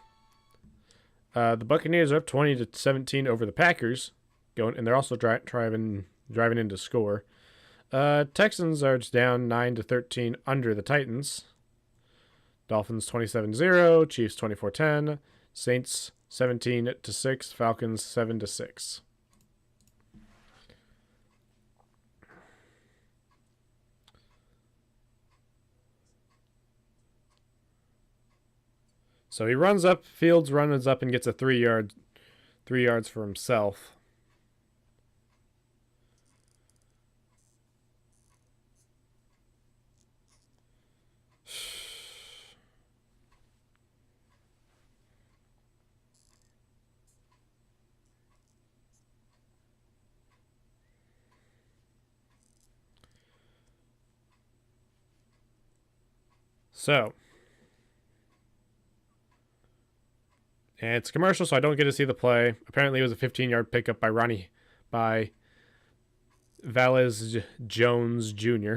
The Buccaneers are up 20-17 over the Packers, and they're also driving in to score. Texans are just down 9-13 under the Titans. Dolphins 27-0, Chiefs 24-10, Saints 17-6, Falcons 7-6. So he runs up, Fields runs up and gets a 3 yards for himself. So, and it's a commercial, so I don't get to see the play. Apparently, it was a 15-yard pickup by Valles Jones Jr.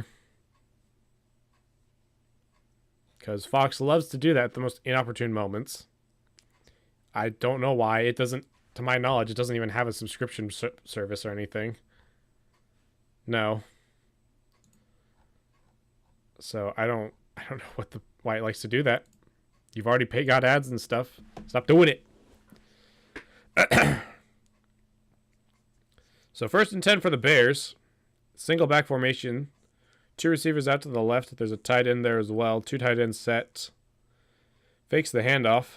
Because Fox loves to do that at the most inopportune moments. I don't know why. It doesn't, to my knowledge, it doesn't even have a subscription service or anything. No. So I don't know why it likes to do that. You've already got ads and stuff. Stop doing it. So 1st and 10 for the Bears. Single back formation. 2 receivers out to the left. There's a tight end there as well. 2 tight ends set. Fakes the handoff.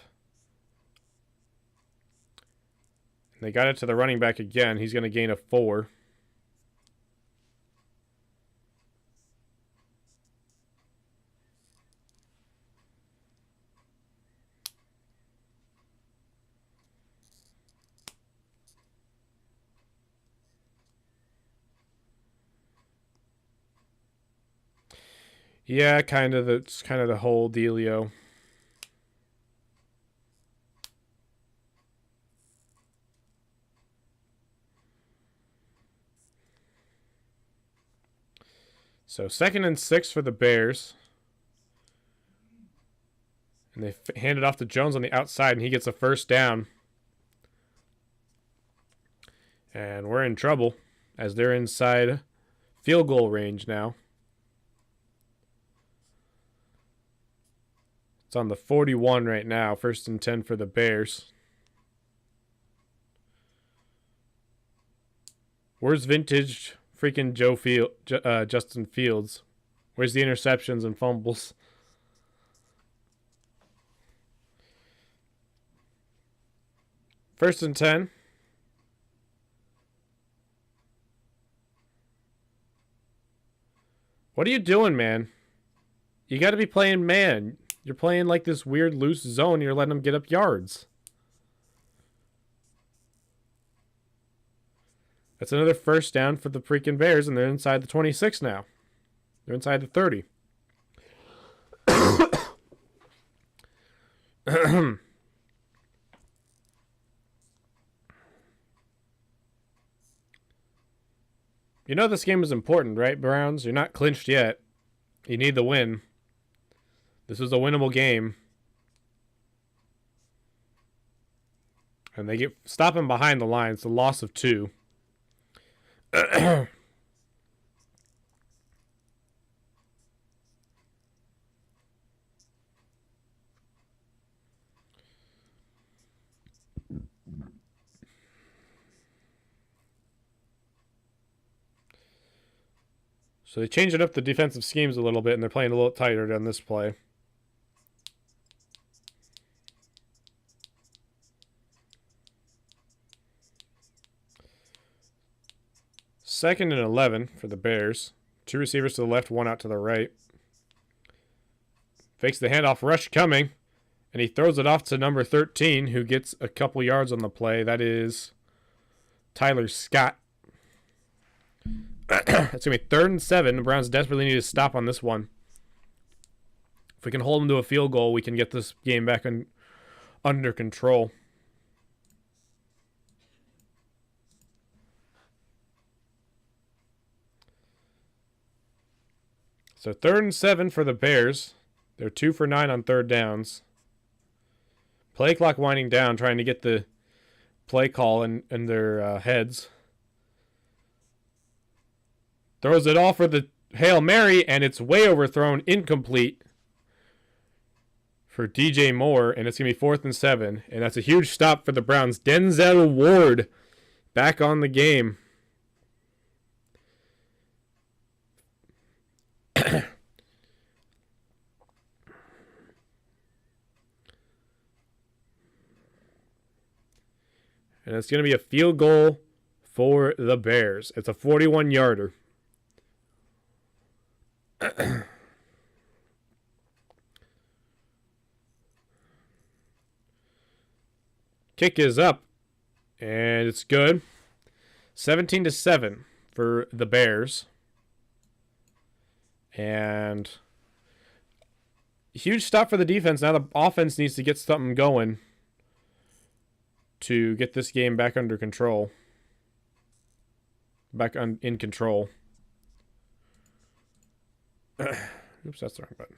And they got it to the running back again. He's going to gain a 4. Yeah, kind of. It's kind of the whole dealio. So 2nd and 6 for the Bears. And they hand it off to Jones on the outside, and he gets a 1st down. And we're in trouble as they're inside field goal range now. It's on the 41 right now. 1st and 10 for the Bears. Where's vintage freaking Justin Fields? Where's the interceptions and fumbles? First and 10. What are you doing, man? You got to be playing man. You're playing like this weird loose zone. You're letting them get up yards. That's another 1st down for the freaking Bears, and they're inside the 26 now. They're inside the 30. You know this game is important, right, Browns? You're not clinched yet. You need the win. This is a winnable game. And they get stopping behind the line. It's a loss of 2. So they changed up the defensive schemes a little bit, and they're playing a little tighter on this play. Second and 11 for the Bears. 2 receivers to the left, 1 out to the right. Fakes the handoff, rush coming, and he throws it off to number 13, who gets a couple yards on the play. That is Tyler Scott. It's going to be 3rd and 7. The Browns desperately need to stop on this one. If we can hold them to a field goal, we can get this game back under control. So 3rd and 7 for the Bears. They're 2 for 9 on 3rd downs. Play clock winding down, trying to get the play call in their heads. Throws it all for the Hail Mary, and it's way overthrown, incomplete for DJ Moore, and it's going to be 4th and 7. And that's a huge stop for the Browns. Denzel Ward back on the game. And it's going to be a field goal for the Bears. It's a 41-yarder. Kick is up, and it's good. 17-7 for the Bears. And huge stop for the defense. Now the offense needs to get something going to get this game back under control. In control. Oops, that's the wrong button.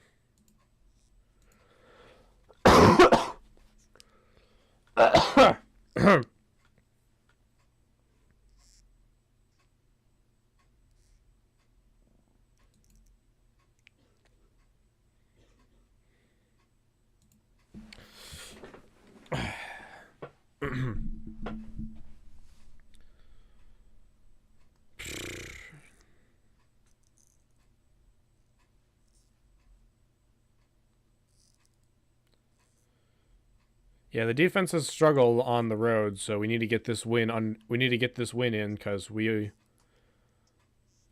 Yeah, the defense has struggled on the road, so we need to get this win in because we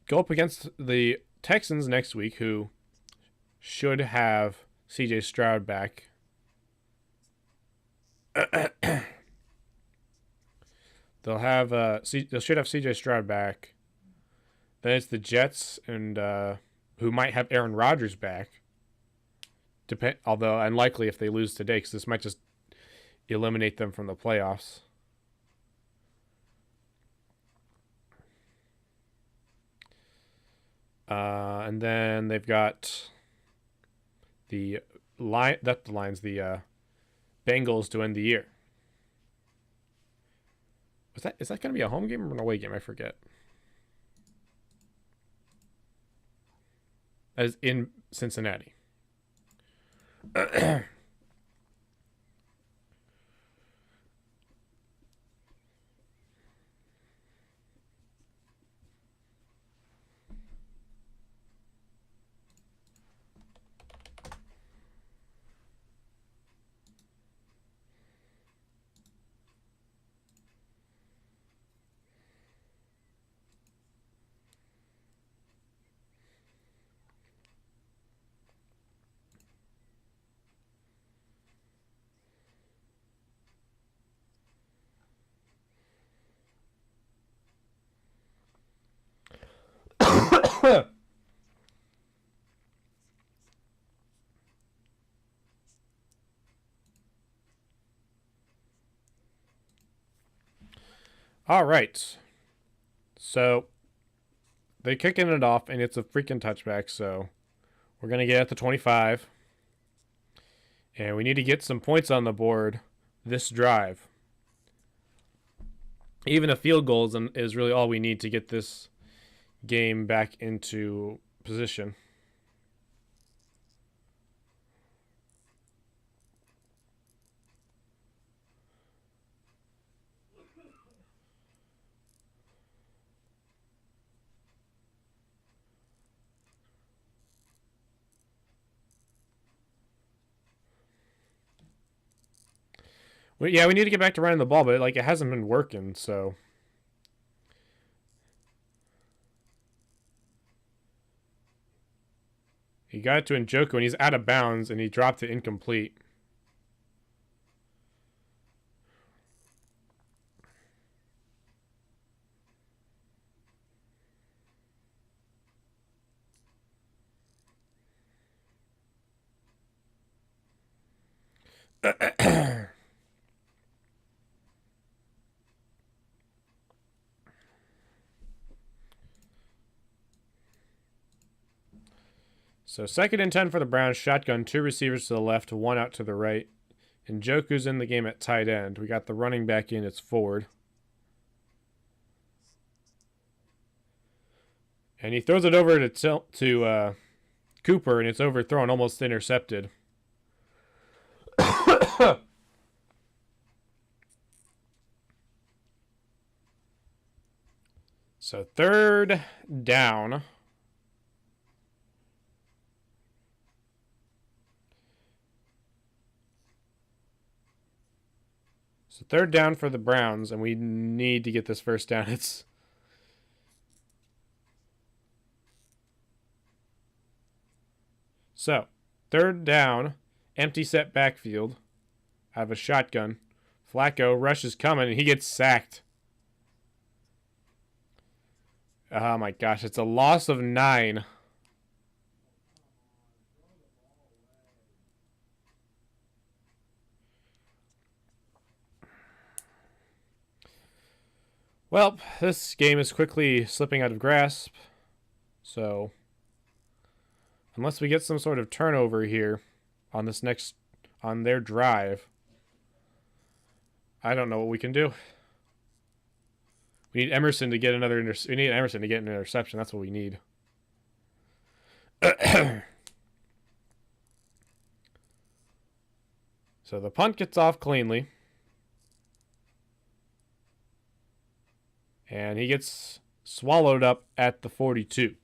go up against the Texans next week, who should have CJ Stroud back. They should have CJ Stroud back. Then it's the Jets, and who might have Aaron Rodgers back. Although unlikely if they lose today, because this might just eliminate them from the playoffs. And then they've got the Bengals to end the year. Is that going to be a home game or an away game? I forget. That is in Cincinnati. All right. So they're kicking it off, and it's a freaking touchback. So we're going to get at the 25. And we need to get some points on the board this drive. Even a field goal is really all we need to get this game back into position. We need to get back to running the ball, but it hasn't been working, so. He got it to Njoku, and he's out of bounds, and he dropped it incomplete. So 2nd and 10 for the Browns. Shotgun, 2 receivers to the left, 1 out to the right. And Njoku's in the game at tight end. We got the running back in. It's Ford. And he throws it over to Cooper, and it's overthrown, almost intercepted. So 3rd down. So 3rd down for the Browns, and we need to get this first down. So 3rd down, empty set backfield. I have a shotgun. Flacco, rush is coming, and he gets sacked. Oh my gosh, it's a loss of 9. Well, this game is quickly slipping out of grasp. So, unless we get some sort of turnover here on their drive, I don't know what we can do. We need Emerson to get an interception. That's what we need. So the punt gets off cleanly. And he gets swallowed up at the 42.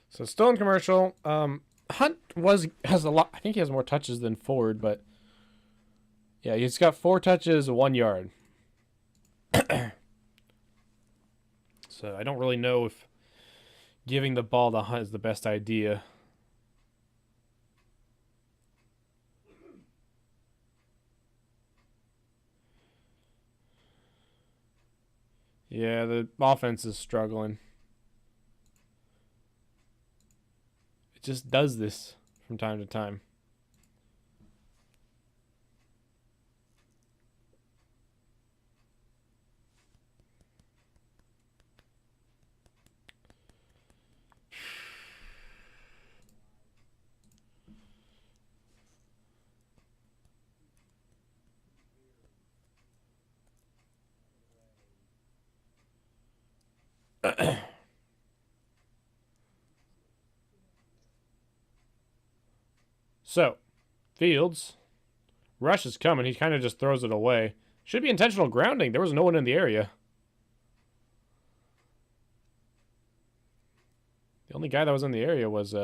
So still in commercial. Hunt has a lot. I think he has more touches than Ford, but yeah, he's got 4 touches, 1 yard. So I don't really know if giving the ball to Hunt is the best idea. Yeah, the offense is struggling. It just does this from time to time. So, Fields. Rush is coming. He kind of just throws it away. Should be intentional grounding. There was no one in the area. The only guy that was in the area was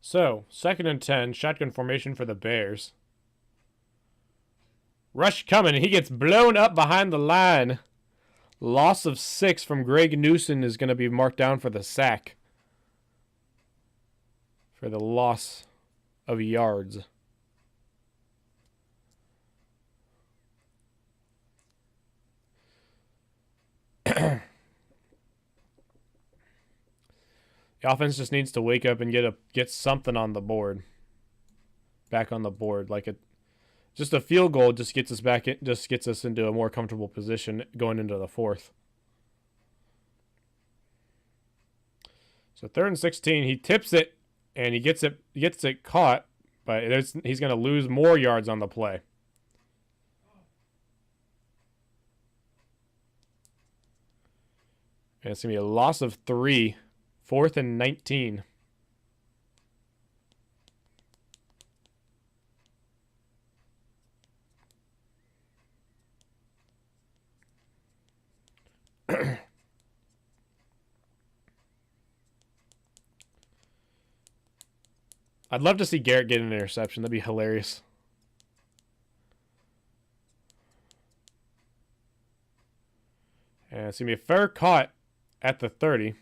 So, 2nd and 10, shotgun formation for the Bears. Rush coming, and he gets blown up behind the line. Loss of 6 from Greg Newsom is going to be marked down for the sack. For the loss of yards. The offense just needs to wake up and get something on the board. Back on the board. Just a field goal just gets us back in, just gets us into a more comfortable position going into the 4th. So 3rd and 16, he tips it and he gets it caught, but he's going to lose more yards on the play. And it's going to be a loss of 3, 4th and 19. I'd love to see Garrett get an interception. That'd be hilarious. And it's going to be a fair caught at the 30.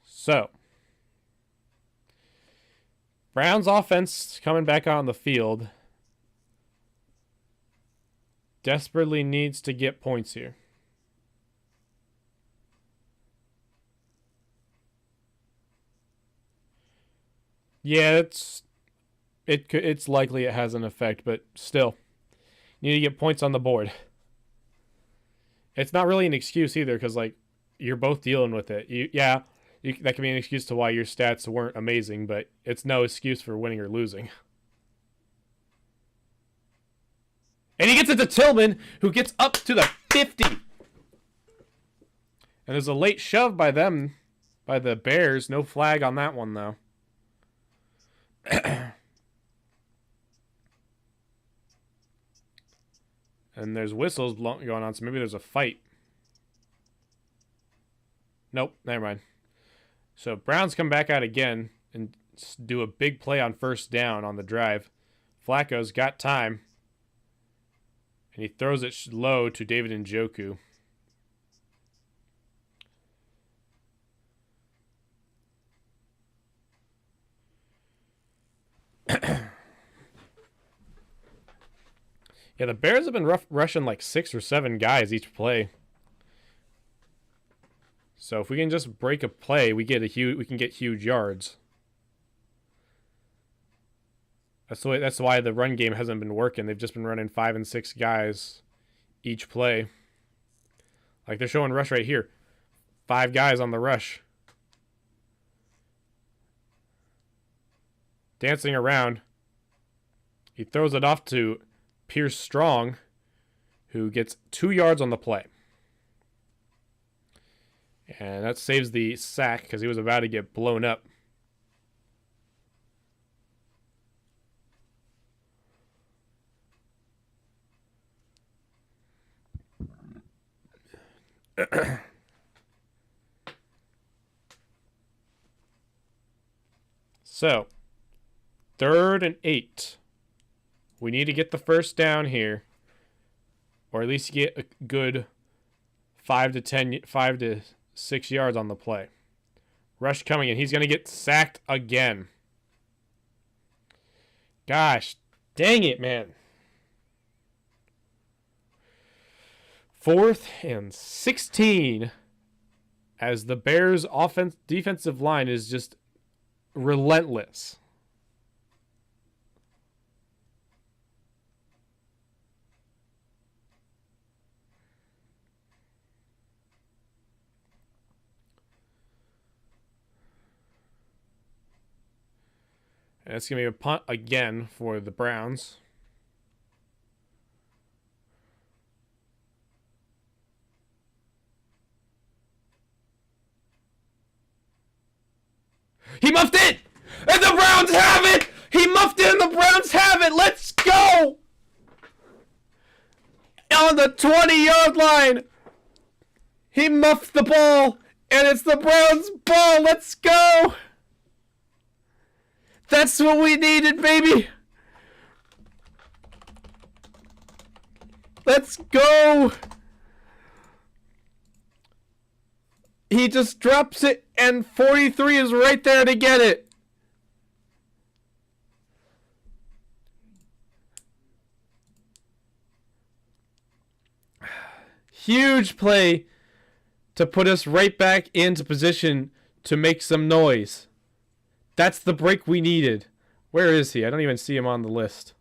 So, Browns offense coming back on the field desperately needs to get points here. Yeah, it's likely it has an effect, but still, you need to get points on the board. It's not really an excuse either, because you're both dealing with it. That can be an excuse to why your stats weren't amazing, but it's no excuse for winning or losing. And he gets it to Tillman, who gets up to the 50. And there's a late shove by the Bears. No flag on that one, though. And there's whistles going on, so maybe there's a fight. Nope, never mind. So Browns come back out again and do a big play on 1st down on the drive. Flacco's got time. And he throws it low to David Njoku. Yeah, the Bears have been rushing 6 or 7 guys each play. So if we can just break a play, we can get huge yards. That's why the run game hasn't been working. They've just been running 5 and 6 guys each play. They're showing rush right here. 5 guys on the rush. Dancing around. He throws it off to Pierce Strong, who gets 2 yards on the play. And that saves the sack because he was about to get blown up. So, 3rd and 8. We need to get the 1st down here, or at least get a good 5 to 6 yards on the play. Rush coming in. He's going to get sacked again. Gosh, dang it, man. 4th and 16, as the Bears' defensive line is just relentless. And it's going to be a punt again for the Browns. He muffed it! And the Browns have it! He muffed it and the Browns have it! Let's go! On the 20-yard line! He muffed the ball And it's the Browns' ball. Let's go. That's what we needed, baby. Let's go. He just drops it, and 43 is right there to get it. Huge play to put us right back into position to make some noise. That's the break we needed. Where is he? I don't even see him on the list.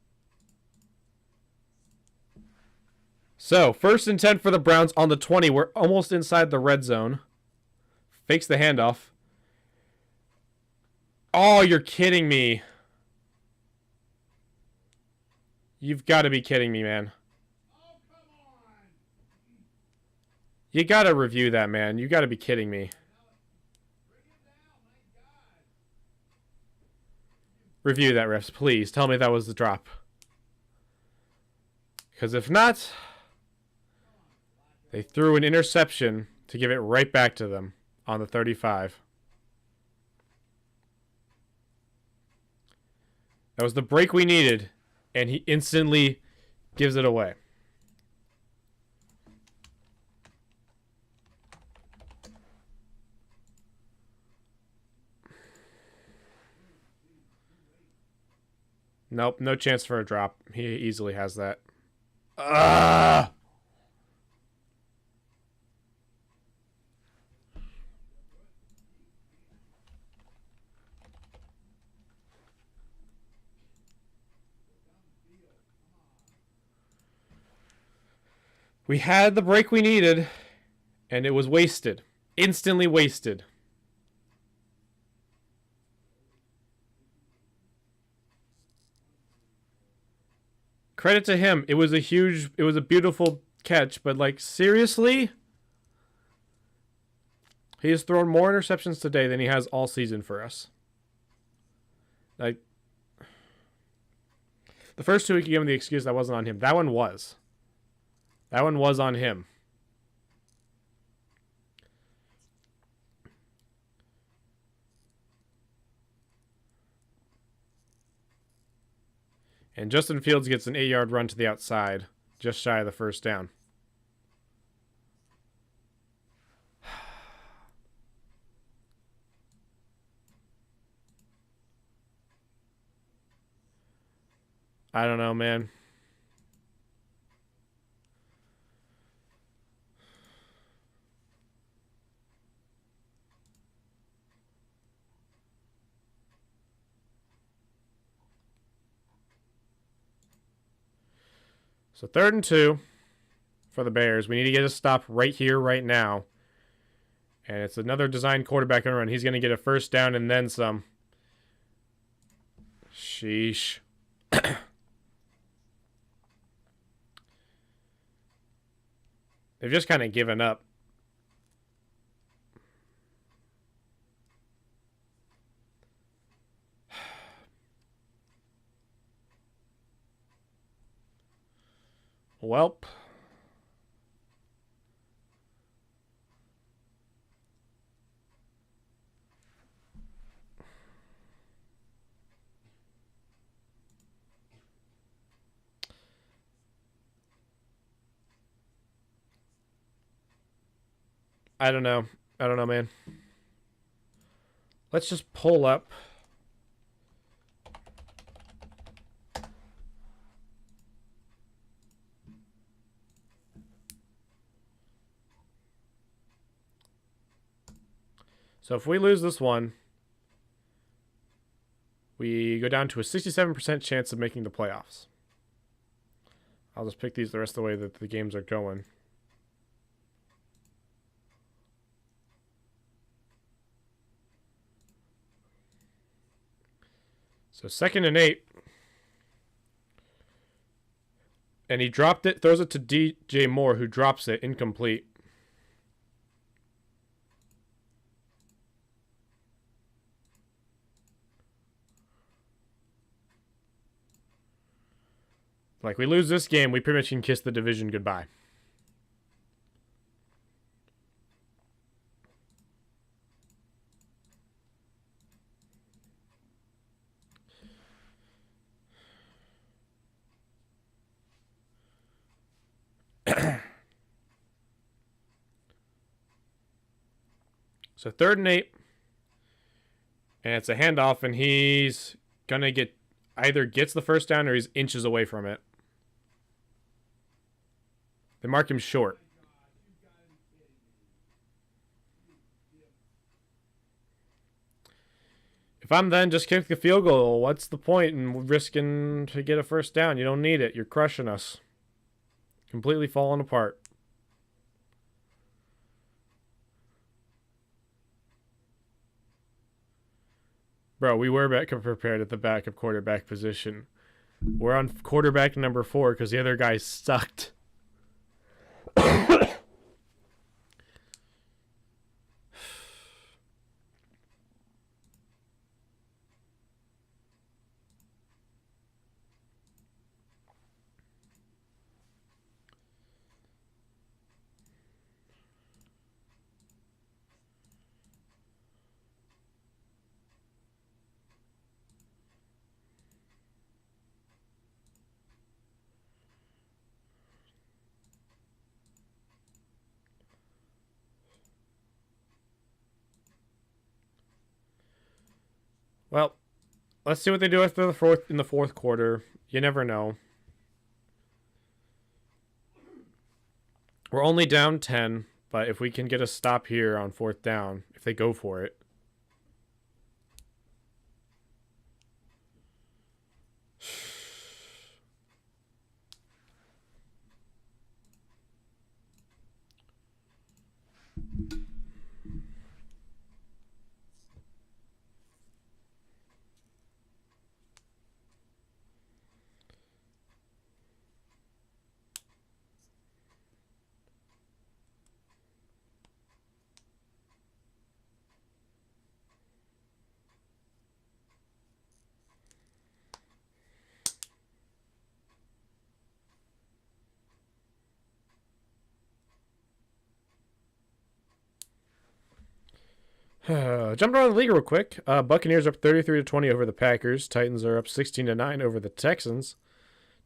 So, 1st and 10 for the Browns on the 20. We're almost inside the red zone. Fakes the handoff. Oh, you're kidding me. You've got to be kidding me, man. You got to review that, man. You got to be kidding me. Review that, refs, please. Tell me that was the drop. Because if not, they threw an interception to give it right back to them on the 35. That was the break we needed, and he instantly gives it away. Nope, no chance for a drop. He easily has that. Ah! We had the break we needed, and it was wasted. Instantly wasted. Credit to him. It was a beautiful catch, but like, seriously? He has thrown more interceptions today than he has all season for us. Like, the first 2 we could give him the excuse that wasn't on him. That one was. That one was on him. And Justin Fields gets an 8-yard run to the outside, just shy of the first down. I don't know, man. So 3rd and 2 for the Bears. We need to get a stop right here, right now. And it's another design quarterback run. He's going to get a first down and then some. Sheesh. They've just kind of given up. Welp. I don't know. I don't know, man. Let's just pull up. So if we lose this one, we go down to a 67% chance of making the playoffs. I'll just pick these the rest of the way that the games are going. So 2nd and 8. And he dropped it, throws it to DJ Moore, who drops it incomplete. Like, we lose this game, we pretty much can kiss the division goodbye. So 3rd and 8. And it's a handoff, and he's going to get either gets the first down or he's inches away from it. They mark him short. If I'm then just kick the field goal, what's the point in risking to get a first down? You don't need it. You're crushing us. Completely falling apart. Bro, we were back prepared at the backup quarterback position. We're on quarterback number 4 because the other guy sucked. Well, let's see what they do after in the fourth quarter. You never know. We're only down 10, but if we can get a stop here on 4th down, if they go for it. Jumping around the league real quick. Buccaneers up 33-20 over the Packers. Titans are up 16-9 over the Texans.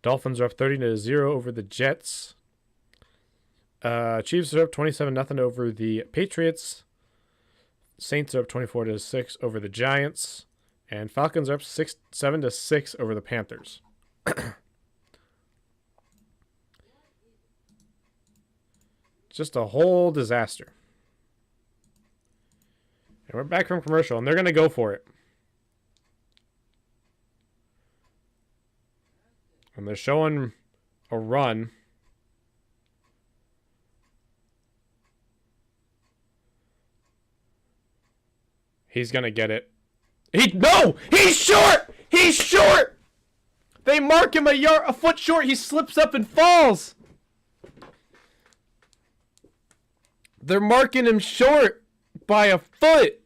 Dolphins are up 30-0 over the Jets. Chiefs are up 27-0 over the Patriots. Saints are up 24-6 over the Giants. And Falcons are up 7-6 over the Panthers. Just a whole disaster. And we're back from commercial, and they're going to go for it. And they're showing a run. He's going to get it. No! He's short! He's short! They mark him a foot short. He slips up and falls. They're marking him short by a foot.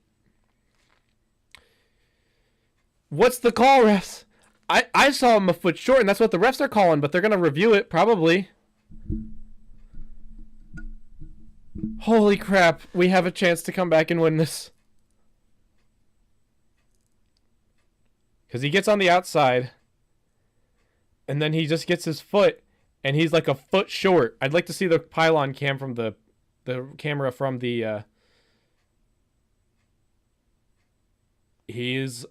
What's the call, refs? I saw him a foot short, and that's what the refs are calling, but they're going to review it, probably. Holy crap. We have a chance to come back and win this. Because he gets on the outside, and then he just gets his foot, and he's like a foot short. I'd like to see the pylon cam from the camera from the... He's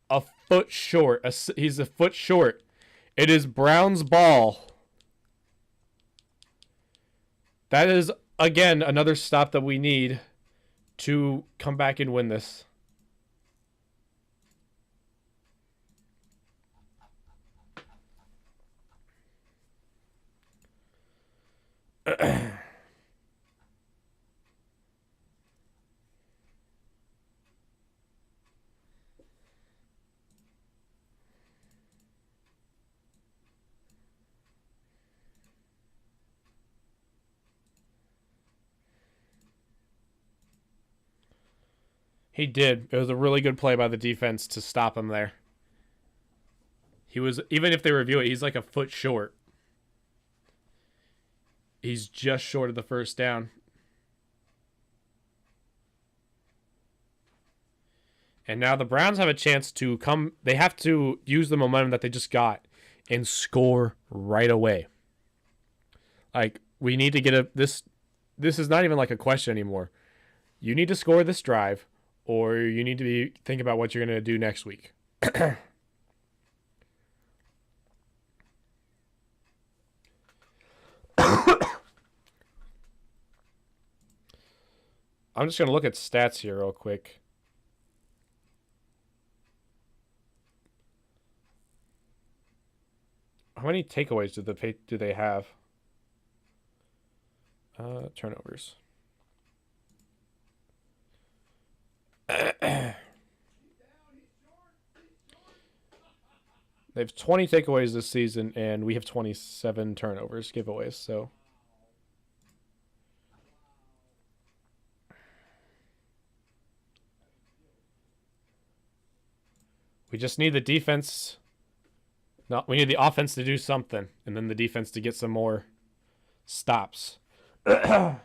a foot short. He's a foot short. It is Brown's ball. That is, again, another stop that we need to come back and win this. He did. It was a really good play by the defense to stop him there. He was, even if they review it, he's like a foot short. He's just short of the first down. And now the Browns have a chance to come. They have to use the momentum that they just got and score right away. Like, we need to get a this. This is not even like a question anymore. You need to score this drive, or you need to be think about what you're going to do next week. I'm just going to look at stats here real quick. How many takeaways do they have? Turnovers. They have 20 takeaways this season, and we have 27 turnovers, giveaways. So we just need the defense. No, we need the offense to do something, and then the defense to get some more stops. And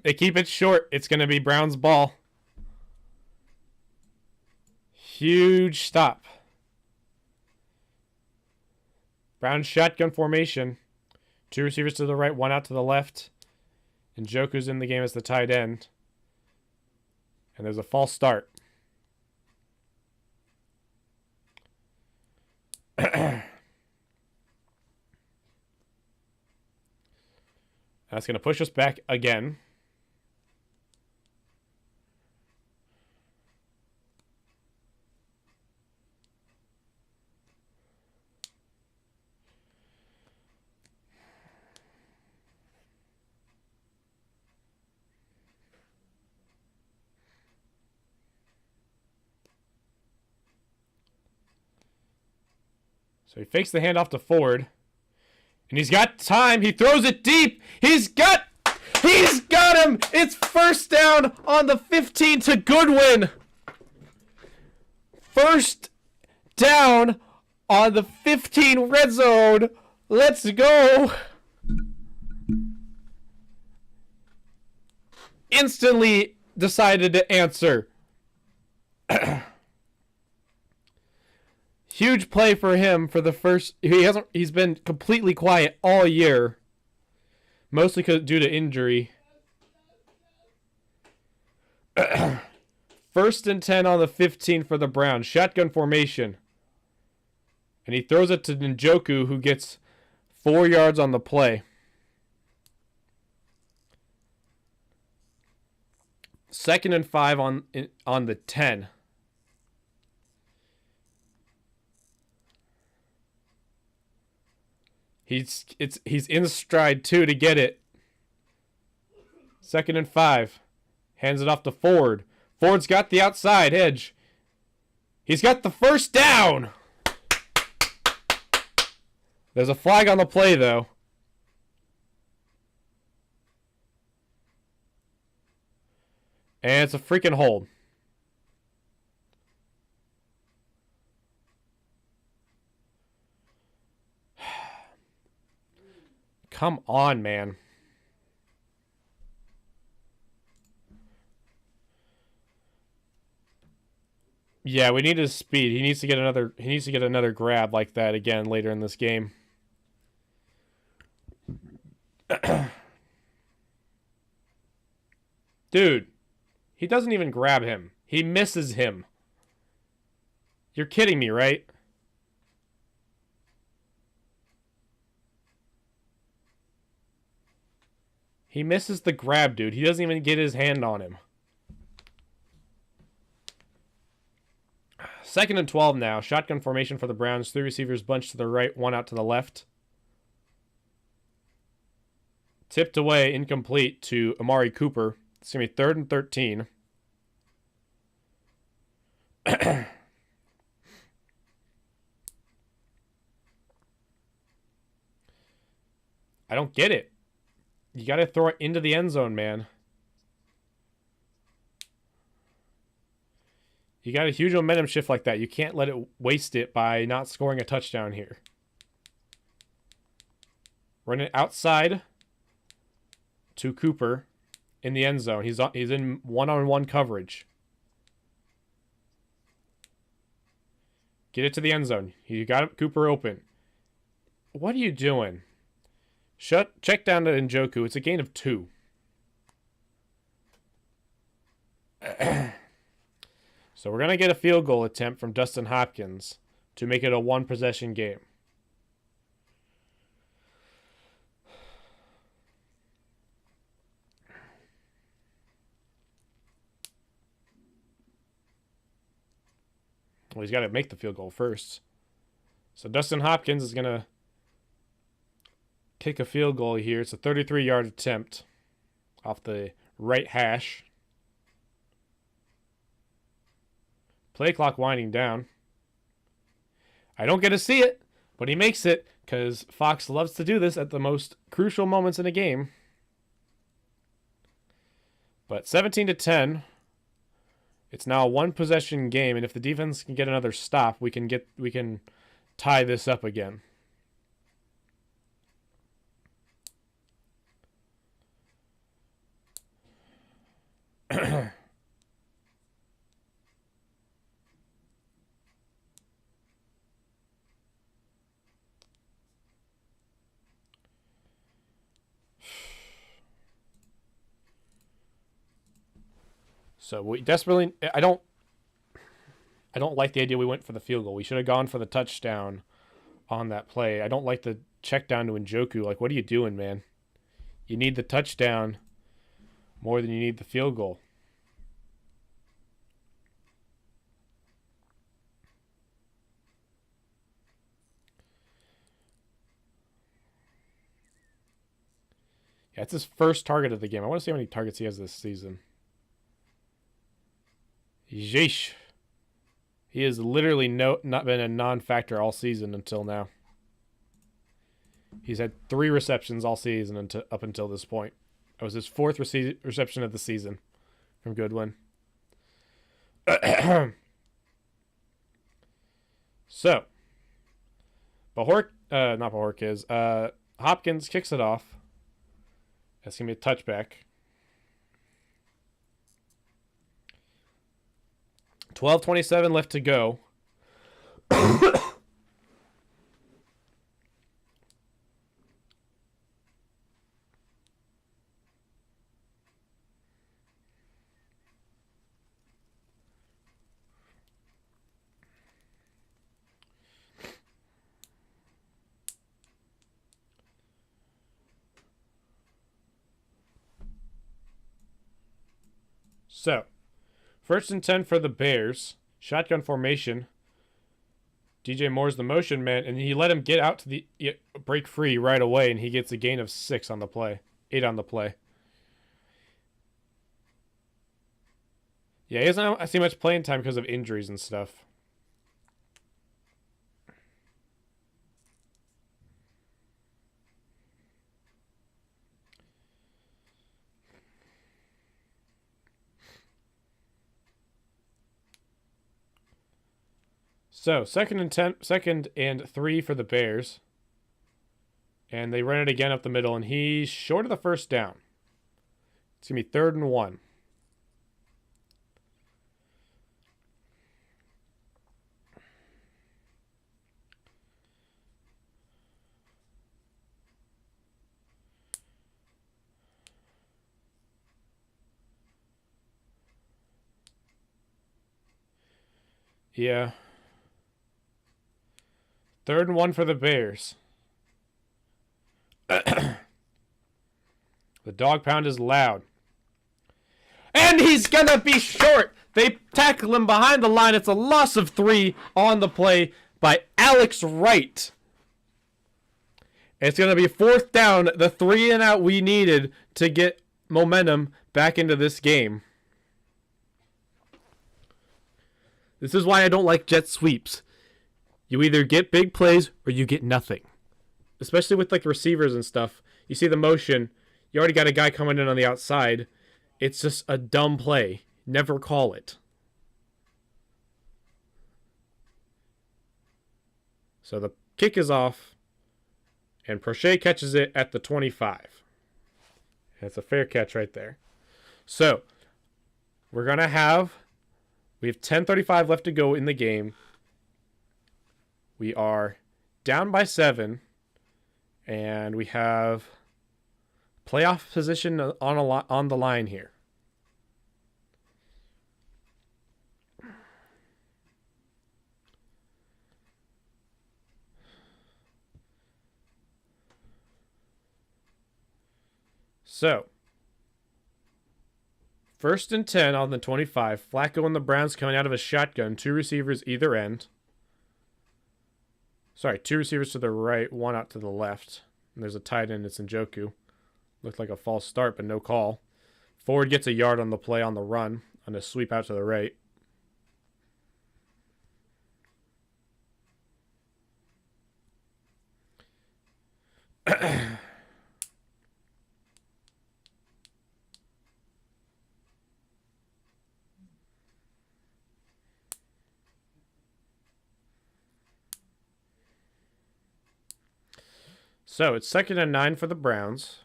they keep it short. It's going to be Brown's ball. Huge stop. Brown shotgun formation. 2 receivers to the right, 1 out to the left. And Joku's in the game as the tight end. And there's a false start. That's going to push us back again. So he fakes the handoff to Ford. And he's got time. He throws it deep. He's got him. It's first down on the 15 to Goodwin. First down on the 15 red zone. Let's go. Instantly decided to answer. Huge play for him for the first. He's been completely quiet all year, mostly due to injury. First and 10 on the 15 for the Browns. Shotgun formation. And he throws it to Njoku, who gets 4 yards on the play. Second and 5 on the 10. He's in stride too to get it. Second and 5. Hands it off to Ford. Ford's got the outside edge. He's got the first down. There's a flag on the play though. And it's a freaking hold. Come on, man. Yeah, we need his speed. He needs to get another grab like that again later in this game. Dude, he doesn't even grab him. He misses him. You're kidding me, right? He misses the grab, dude. He doesn't even get his hand on him. Second and 12 now. Shotgun formation for the Browns. 3 receivers bunched to the right, 1 out to the left. Tipped away, incomplete to Amari Cooper. It's going to be 3rd and 13. I don't get it. You got to throw it into the end zone, man. You got a huge momentum shift like that. You can't let it waste it by not scoring a touchdown here. Run it outside to Cooper in the end zone. He's in one-on-one coverage. Get it to the end zone. You got Cooper open. What are you doing? Check down to Njoku. It's a gain of 2. So we're going to get a field goal attempt from Dustin Hopkins to make it a 1-possession game. Well, he's got to make the field goal first. So Dustin Hopkins is going to kick a field goal here. It's a 33-yard attempt off the right hash. Play clock winding down. I don't get to see it, but he makes it because Fox loves to do this at the most crucial moments in a game. But 17-10. It's now a 1-possession game, and if the defense can get another stop, we can tie this up again. So we desperately, I don't like the idea we went for the field goal. We should have gone for the touchdown on that play. I don't like the check down to Njoku. Like, what are you doing, man? You need the touchdown more than you need the field goal. Yeah, it's his first target of the game. I want to see how many targets he has this season. Yeesh. He has literally not been a non-factor all season until now. He's had 3 receptions all season up until this point. That was his 4th reception of the season from Goodwin. So, Hopkins kicks it off. That's going to be a touchback. 12:27 left to go. So, 1st and 10 for the Bears. Shotgun formation. DJ Moore's the motion man, and he let him get out to the break free right away, and he gets a gain of 6 on the play. 8 on the play. Yeah, he doesn't see much playing time because of injuries and stuff. So, 2nd and 3 for the Bears. And they run it again up the middle, and he's short of the first down. It's going to be 3rd and 1. Yeah. 3rd and 1 for the Bears. The dog pound is loud. And he's going to be short. They tackle him behind the line. It's a loss of 3 on the play by Alex Wright. It's going to be 4th down, the 3 and out we needed to get momentum back into this game. This is why I don't like jet sweeps. You either get big plays or you get nothing. Especially with like receivers and stuff. You see the motion. You already got a guy coming in on the outside. It's just a dumb play. Never call it. So the kick is off. And Prochet catches it at the 25. That's a fair catch right there. So we have 10:35 left to go in the game. We are down by 7, and we have playoff position on the line here. So, 1st and 10 on the 25. Flacco and the Browns coming out of a shotgun. 2 receivers either end. Sorry, 2 receivers to the right, 1 out to the left. And there's a tight end. It's Njoku. Looked like a false start, but no call. Ford gets a yard on the play on the run on a sweep out to the right. So it's 2nd and 9 for the Browns.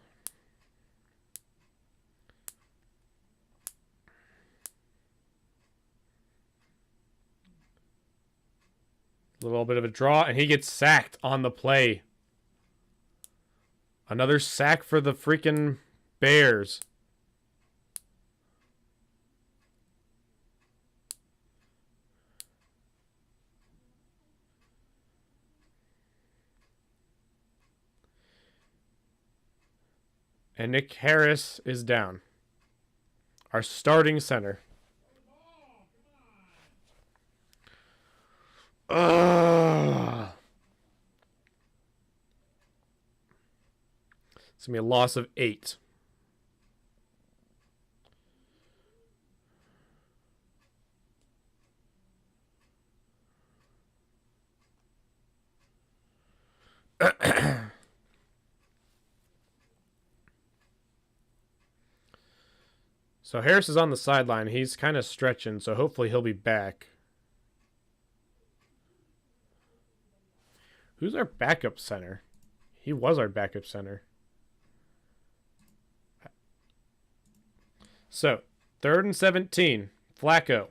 A little bit of a draw, and he gets sacked on the play. Another sack for the freaking Bears. And Nick Harris is down. Our starting center. Ugh. It's going to be a loss of 8. So Harris is on the sideline. He's kind of stretching, so hopefully he'll be back. Who's our backup center? He was our backup center. So, 3rd and 17. Flacco.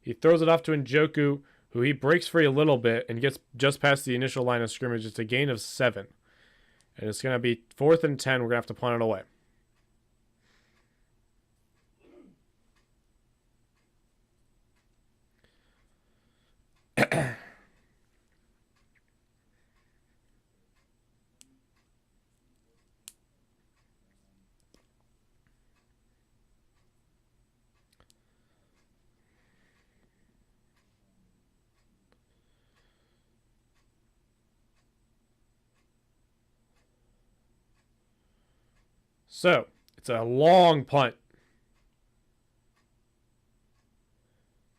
He throws it off to Njoku, who he breaks free a little bit and gets just past the initial line of scrimmage. It's a gain of 7. And it's going to be 4th and 10. We're going to have to punt it away. So, it's a long punt.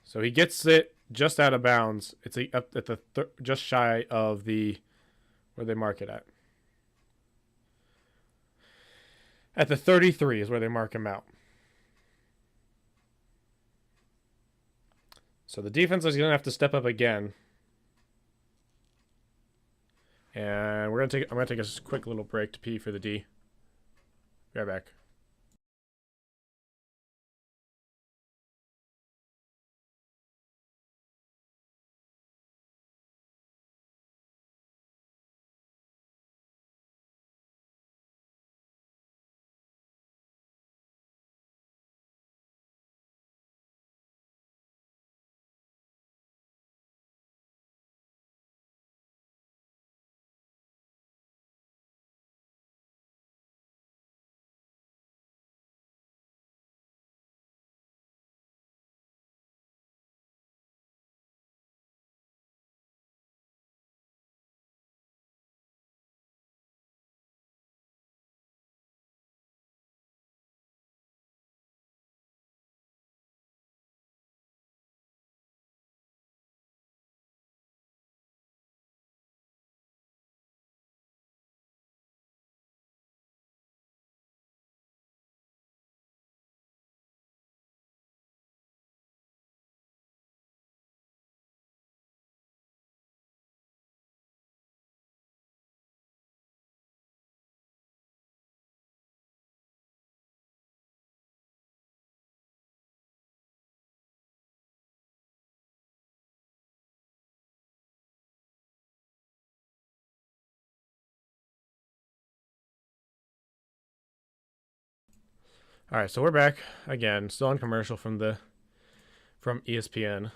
So he gets it just out of bounds. It's up at the just shy of the where they mark it at. At the 33 is where they mark him out. So the defense is going to have to step up again. And I'm going to take a quick little break to pee for the D. Be right back. All right, so we're back again, still on commercial from ESPN.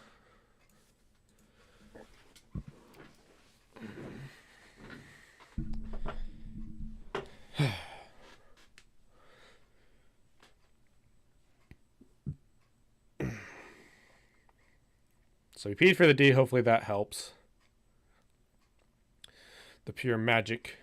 So we peed for the D. Hopefully that helps. The pure magic.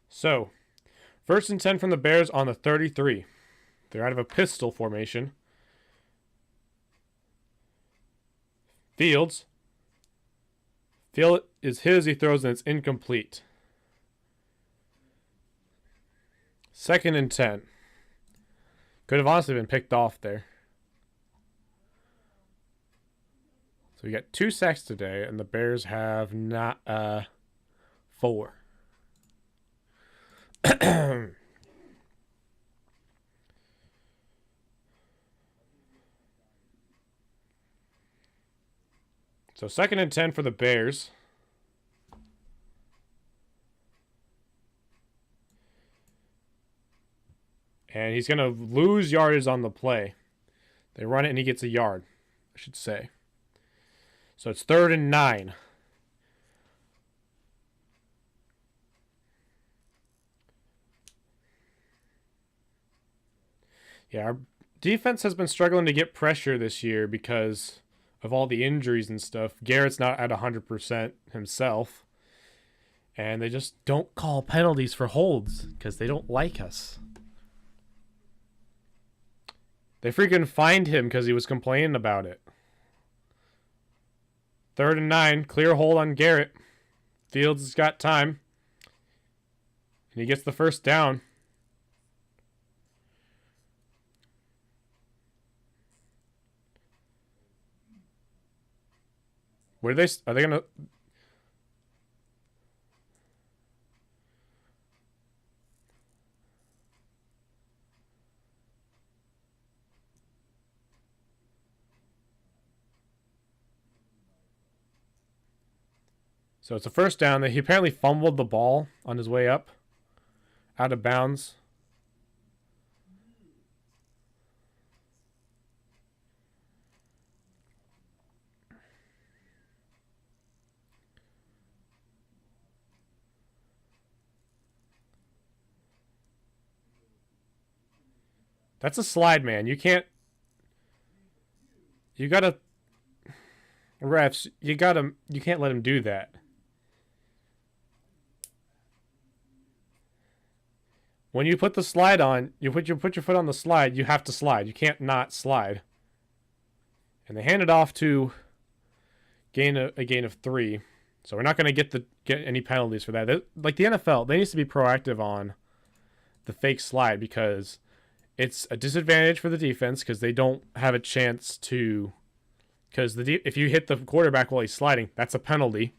So, 1st and 10 from the Bears on the 33. They're out of a pistol formation. Fields. Field is his, he throws, and it's incomplete. 2nd and 10. Could have honestly been picked off there. So we got 2 sacks today, and the Bears have not 4. So 2nd and 10 for the Bears. And he's going to lose yardage on the play. They run it and he gets a yard, I should say. So it's 3rd and 9. Yeah, our defense has been struggling to get pressure this year because of all the injuries and stuff. Garrett's not at 100% himself. And they just don't call penalties for holds because they don't like us. They freaking fined him because he was complaining about it. 3rd and 9. Clear hold on Garrett. Fields has got time. And he gets the 1st down. Are they going to... So it's a 1st down. He apparently fumbled the ball on his way up. Out of bounds. That's a slide, man. You can't... You gotta... Refs, you can't let him do that. When you put the slide on, you put your foot on the slide, you have to slide. You can't not slide. And they hand it off to a gain of 3. So we're not going to get any penalties for that. Like the NFL, they need to be proactive on the fake slide because it's a disadvantage for the defense because they don't have a chance to... Because if you hit the quarterback while he's sliding, that's a penalty.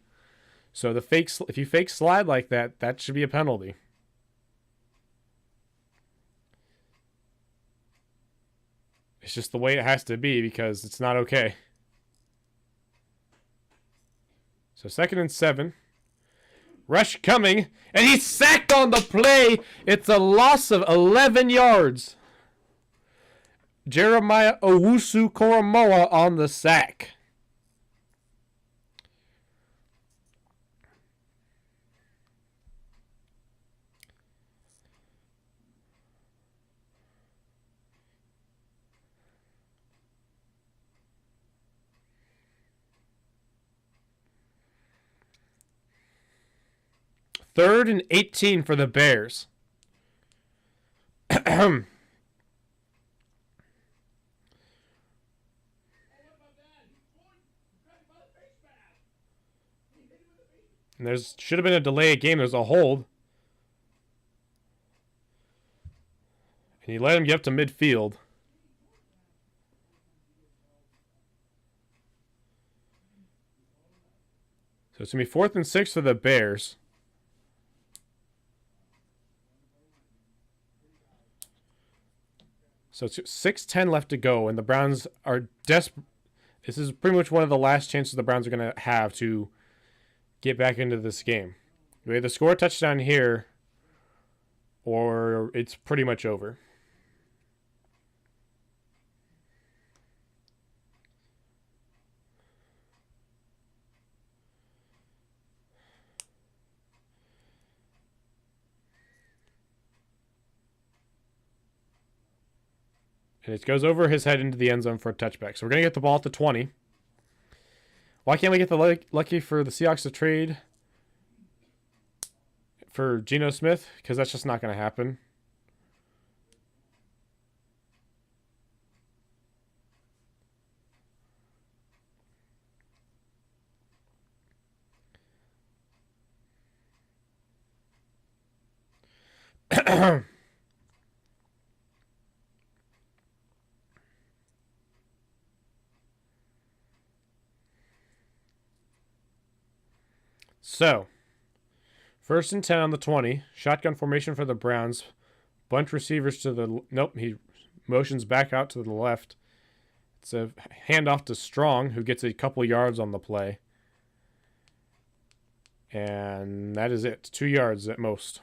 So if you fake slide like that, that should be a penalty. It's just the way it has to be because it's not okay. So 2nd and 7. Rush coming, and he's sacked on the play. It's a loss of 11 yards. Jeremiah Owusu-Koramoah on the sack. Third and 18 for the Bears. And should have been a delay of game. There's a hold. And you let him get up to midfield. So it's going to be 4th and 6 for the Bears. So it's 6:10 left to go, and the Browns are desperate. This is pretty much one of the last chances the Browns are going to have to get back into this game. You either score a touchdown here, or it's pretty much over. And it goes over his head into the end zone for a touchback. So we're going to get the ball at the 20. Why can't we get the lucky for the Seahawks to trade for Geno Smith? Because that's just not going to happen. So, 1st and 10 on the 20. Shotgun formation for the Browns. Bunch receivers to the... Nope, he motions back out to the left. It's a handoff to Strong, who gets a couple yards on the play. And that is it. 2 yards at most.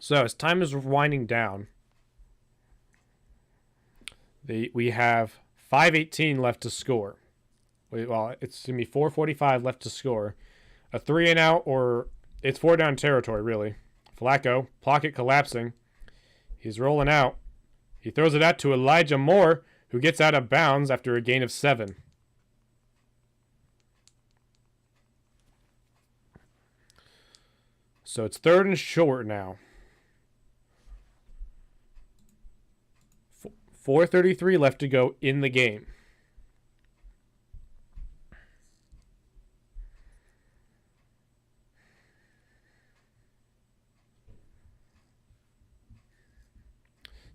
So as time is winding down, we have 5:18 left to score. Well, it's going to be 4:45 left to score. A 3-and-out, or it's 4-down territory, really. Flacco, pocket collapsing. He's rolling out. He throws it out to Elijah Moore, who gets out of bounds after a gain of 7. So it's 3rd and short now. 4:33 left to go in the game.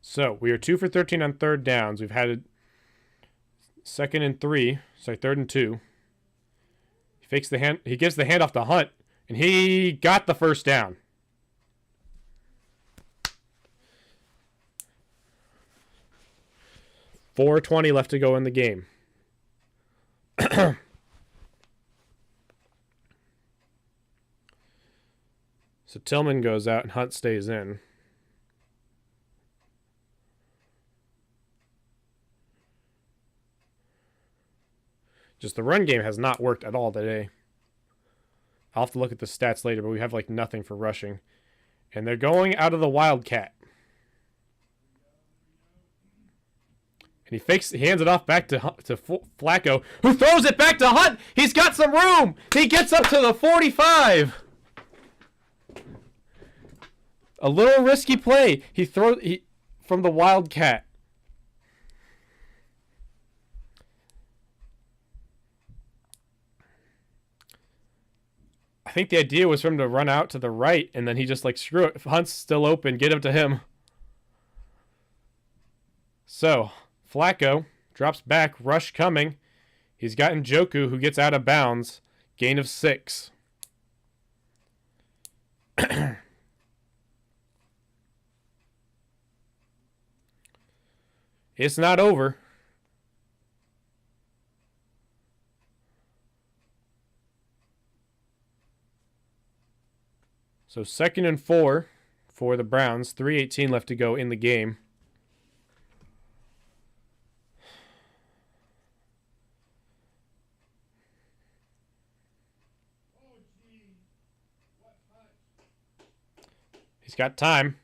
So we are 2 for 13 on 3rd downs. We've had a 2nd and 3. Sorry, 3rd and 2. He fakes the hand. He gives the handoff to Hunt, and he got the 1st down. $4:20 left to go in the game. So Tillman goes out and Hunt stays in. Just the run game has not worked at all today. I'll have to look at the stats later, but we have like nothing for rushing. And they're going out of the Wildcat. And he hands it off back to Flacco, who throws it back to Hunt. He's got some room. He gets up to the 45. A little risky play. He from the Wildcat. I think the idea was for him to run out to the right, and then he just like, screw it. If Hunt's still open, get him to him. So Flacco drops back, rush coming. He's got Njoku, who gets out of bounds. Gain of 6. It's not over. So 2nd and 4 for the Browns. 3:18 left to go in the game. He's got time.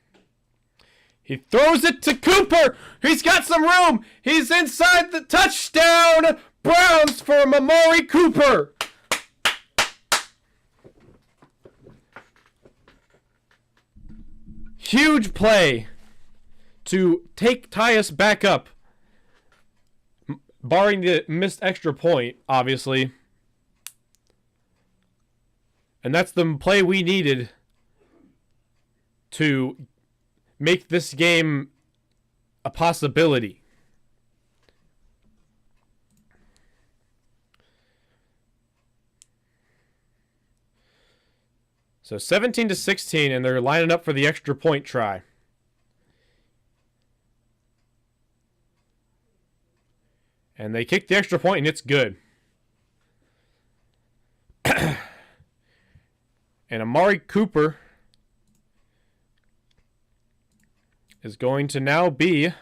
He throws it to Cooper. He's got some room. He's inside the touchdown. Browns for Amari Cooper. Huge play to tie us back up. Barring the missed extra point, obviously. And that's the play we needed to make this game a possibility. So 17-16, and they're lining up for the extra point try. And they kick the extra point, and it's good. And Amari Cooper is going to now be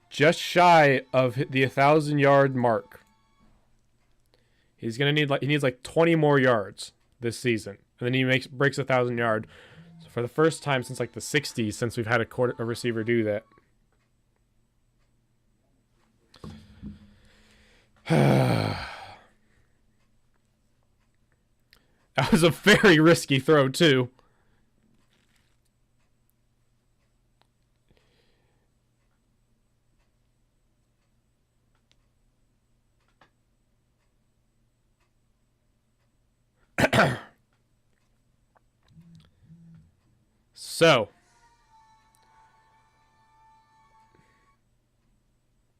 just shy of the 1,000-yard mark. He's gonna need he needs like 20 more yards this season, and then he breaks 1,000-yard. So for the first time since like the 60s, since we've had a receiver do that. That was a very risky throw too. So,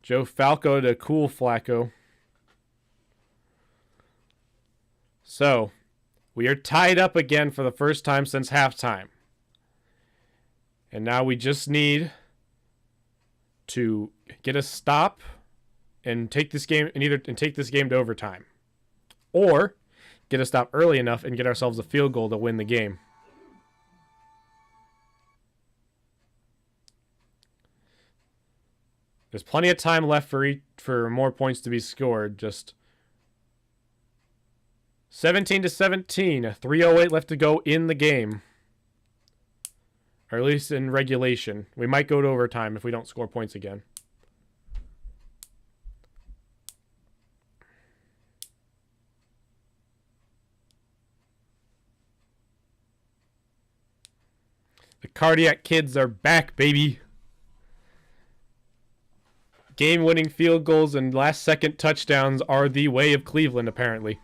Joe Falco to cool Flacco. So, we are tied up again for the first time since halftime. And now we just need to get a stop and take this game take this game to overtime. Or get a stop early enough and get ourselves a field goal to win the game. There's plenty of time left for more points to be scored. Just 17-17, 3:08 left to go in the game. Or at least in regulation. We might go to overtime if we don't score points again. The Cardiac Kids are back, baby. Game-winning field goals and last-second touchdowns are the way of Cleveland, apparently.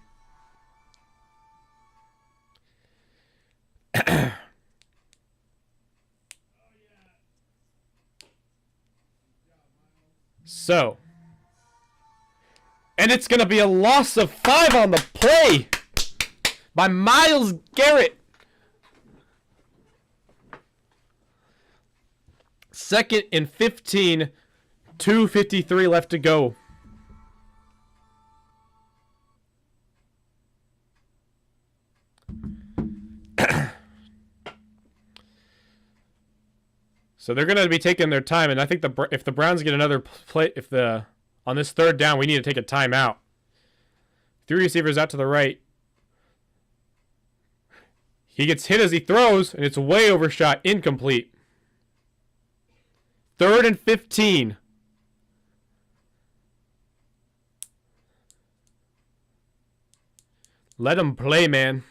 So. And it's going to be a loss of 5 on the play by Myles Garrett. Second and 15. 2:53 left to go. So they're going to be taking their time, and I think if the Browns get another play, on this third down, we need to take a timeout. 3 receivers out to the right. He gets hit as he throws, and it's way overshot, incomplete. 3rd and 15. Let him play, man.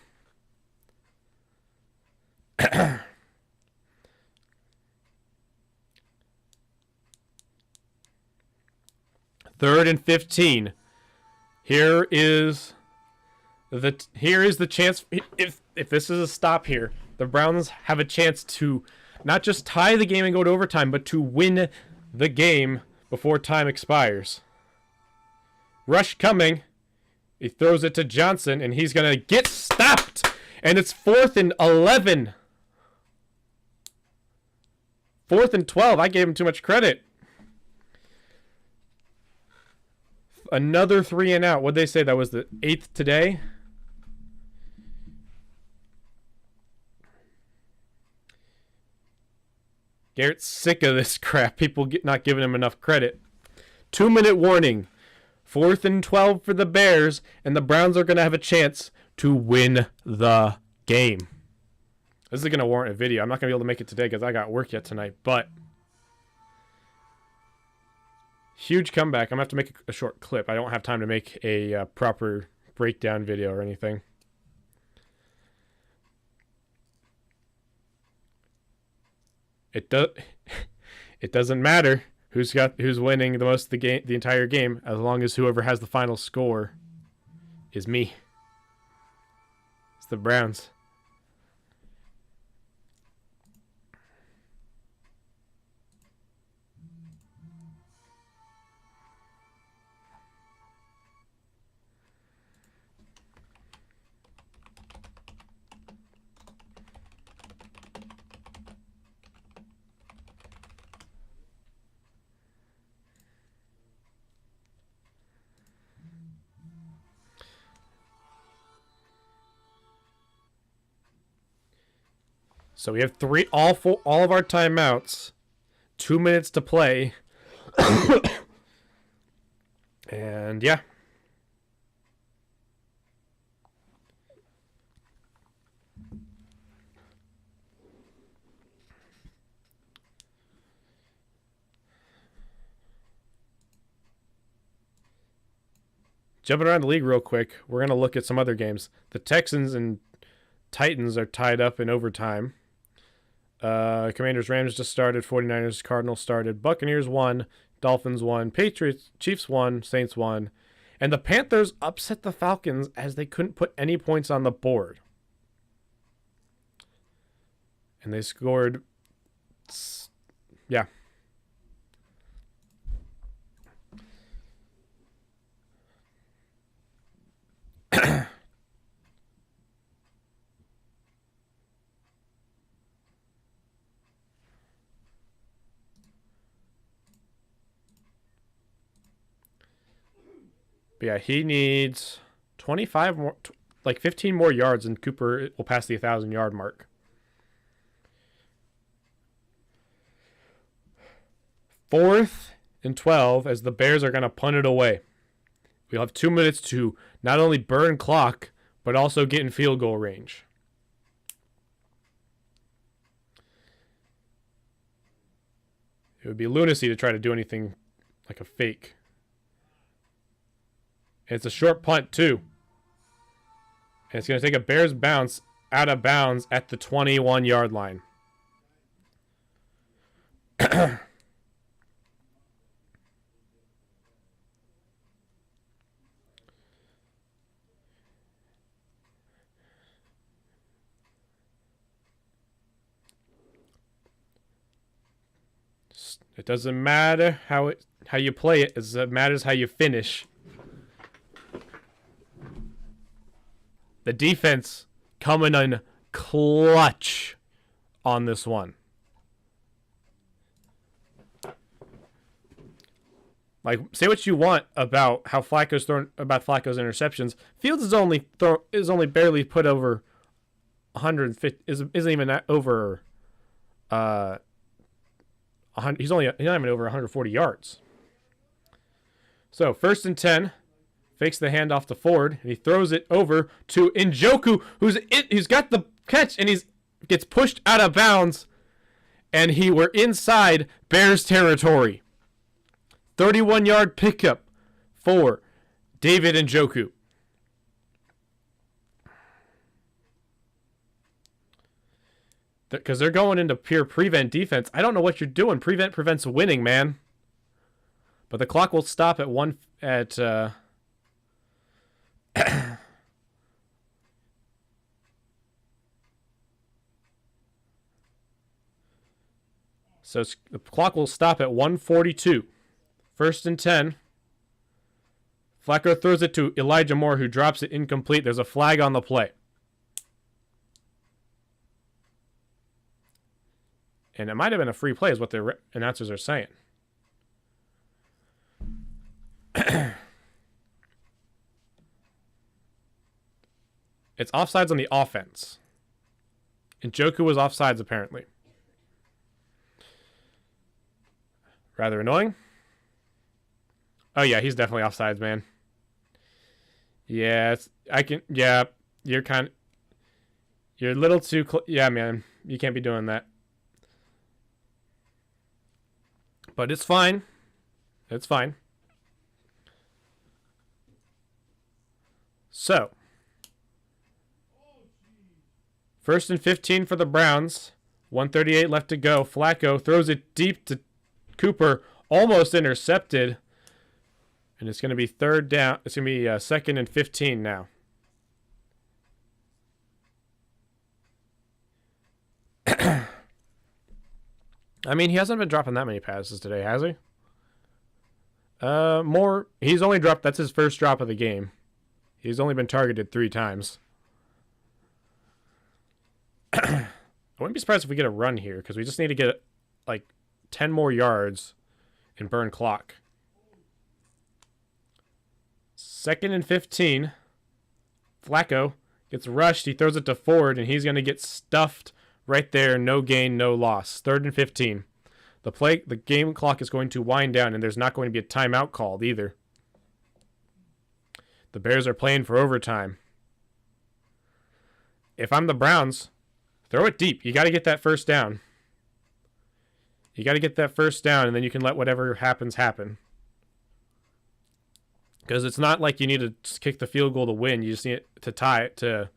3rd and 15. Here is the chance. If this is a stop here, the Browns have a chance to not just tie the game and go to overtime, but to win the game before time expires. Rush coming. He throws it to Johnson, and he's going to get stopped. And it's 4th and 11. 4th and 12. I gave him too much credit. Another 3 and out. What'd they say? That was the 8th today? Garrett's sick of this crap. People not giving him enough credit. 2-minute warning. 4th and 12 for the Bears, and the Browns are going to have a chance to win the game. This is going to warrant a video. I'm not going to be able to make it today because I got work yet tonight, but huge comeback. I'm going to have to make a short clip. I don't have time to make a proper breakdown video or anything. It doesn't matter who's winning the most of the entire game, as long as whoever has the final score is me. It's the Browns. So we have all of our timeouts. 2 minutes to play. And yeah. Jumping around the league real quick, we're going to look at some other games. The Texans and Titans are tied up in overtime. Commanders Rams just started. 49ers Cardinals started. Buccaneers won. Dolphins won. Patriots Chiefs won. Saints won. And the Panthers upset the Falcons as they couldn't put any points on the board. And they scored. Yeah. But yeah, he needs 25 more, like 15 more yards, and Cooper will pass the 1,000-yard mark. Fourth and 12 as the Bears are going to punt it away. We'll have 2 minutes to not only burn clock, but also get in field goal range. It would be lunacy to try to do anything like a fake. And it's a short punt, too. And it's going to take a Bears bounce out of bounds at the 21-yard line. It doesn't matter how you play it. It matters how you finish. The defense coming in clutch on this one. Like, say what you want about how Flacco's interceptions. Fields is only barely put over 150. Isn't even over. He's not even over 140 yards. So 1st and 10. Fakes the handoff to Ford, and he throws it over to Njoku, who's got the catch, and gets pushed out of bounds, and we're inside Bears territory. 31-yard pickup for David Njoku. Because they're going into pure prevent defense. I don't know what you're doing. Prevent prevents winning, man. But the clock will stop at so the clock will stop at 1:42. 1st and 10. Flacco throws it to Elijah Moore, who drops it incomplete. There's a flag on the play. And it might have been a free play is what the announcers are saying. It's offsides on the offense. And Njoku was offsides, apparently. Rather annoying. Oh, yeah, he's definitely offsides, man. Yeah, you're a little too yeah, man. You can't be doing that. But it's fine. It's fine. So, 1st and 15 for the Browns. 1:38 left to go. Flacco throws it deep to Cooper, almost intercepted. And it's going to be 3rd down. It's going to be 2nd and 15 now. I mean, he hasn't been dropping that many passes today, has he? More. He's only dropped. That's his first drop of the game. He's only been targeted 3 times. I wouldn't be surprised if we get a run here, because we just need to get like 10 more yards and burn clock. 2nd and 15. Flacco gets rushed. He throws it to Ford, and he's going to get stuffed right there, no gain, no loss. 3rd and 15. The game clock is going to wind down, and there's not going to be a timeout called either. The Bears are playing for overtime. If I'm the Browns, throw it deep. You got to get that first down. You got to get that first down, and then you can let whatever happens happen. Because it's not like you need to kick the field goal to win. You just need it to tie it to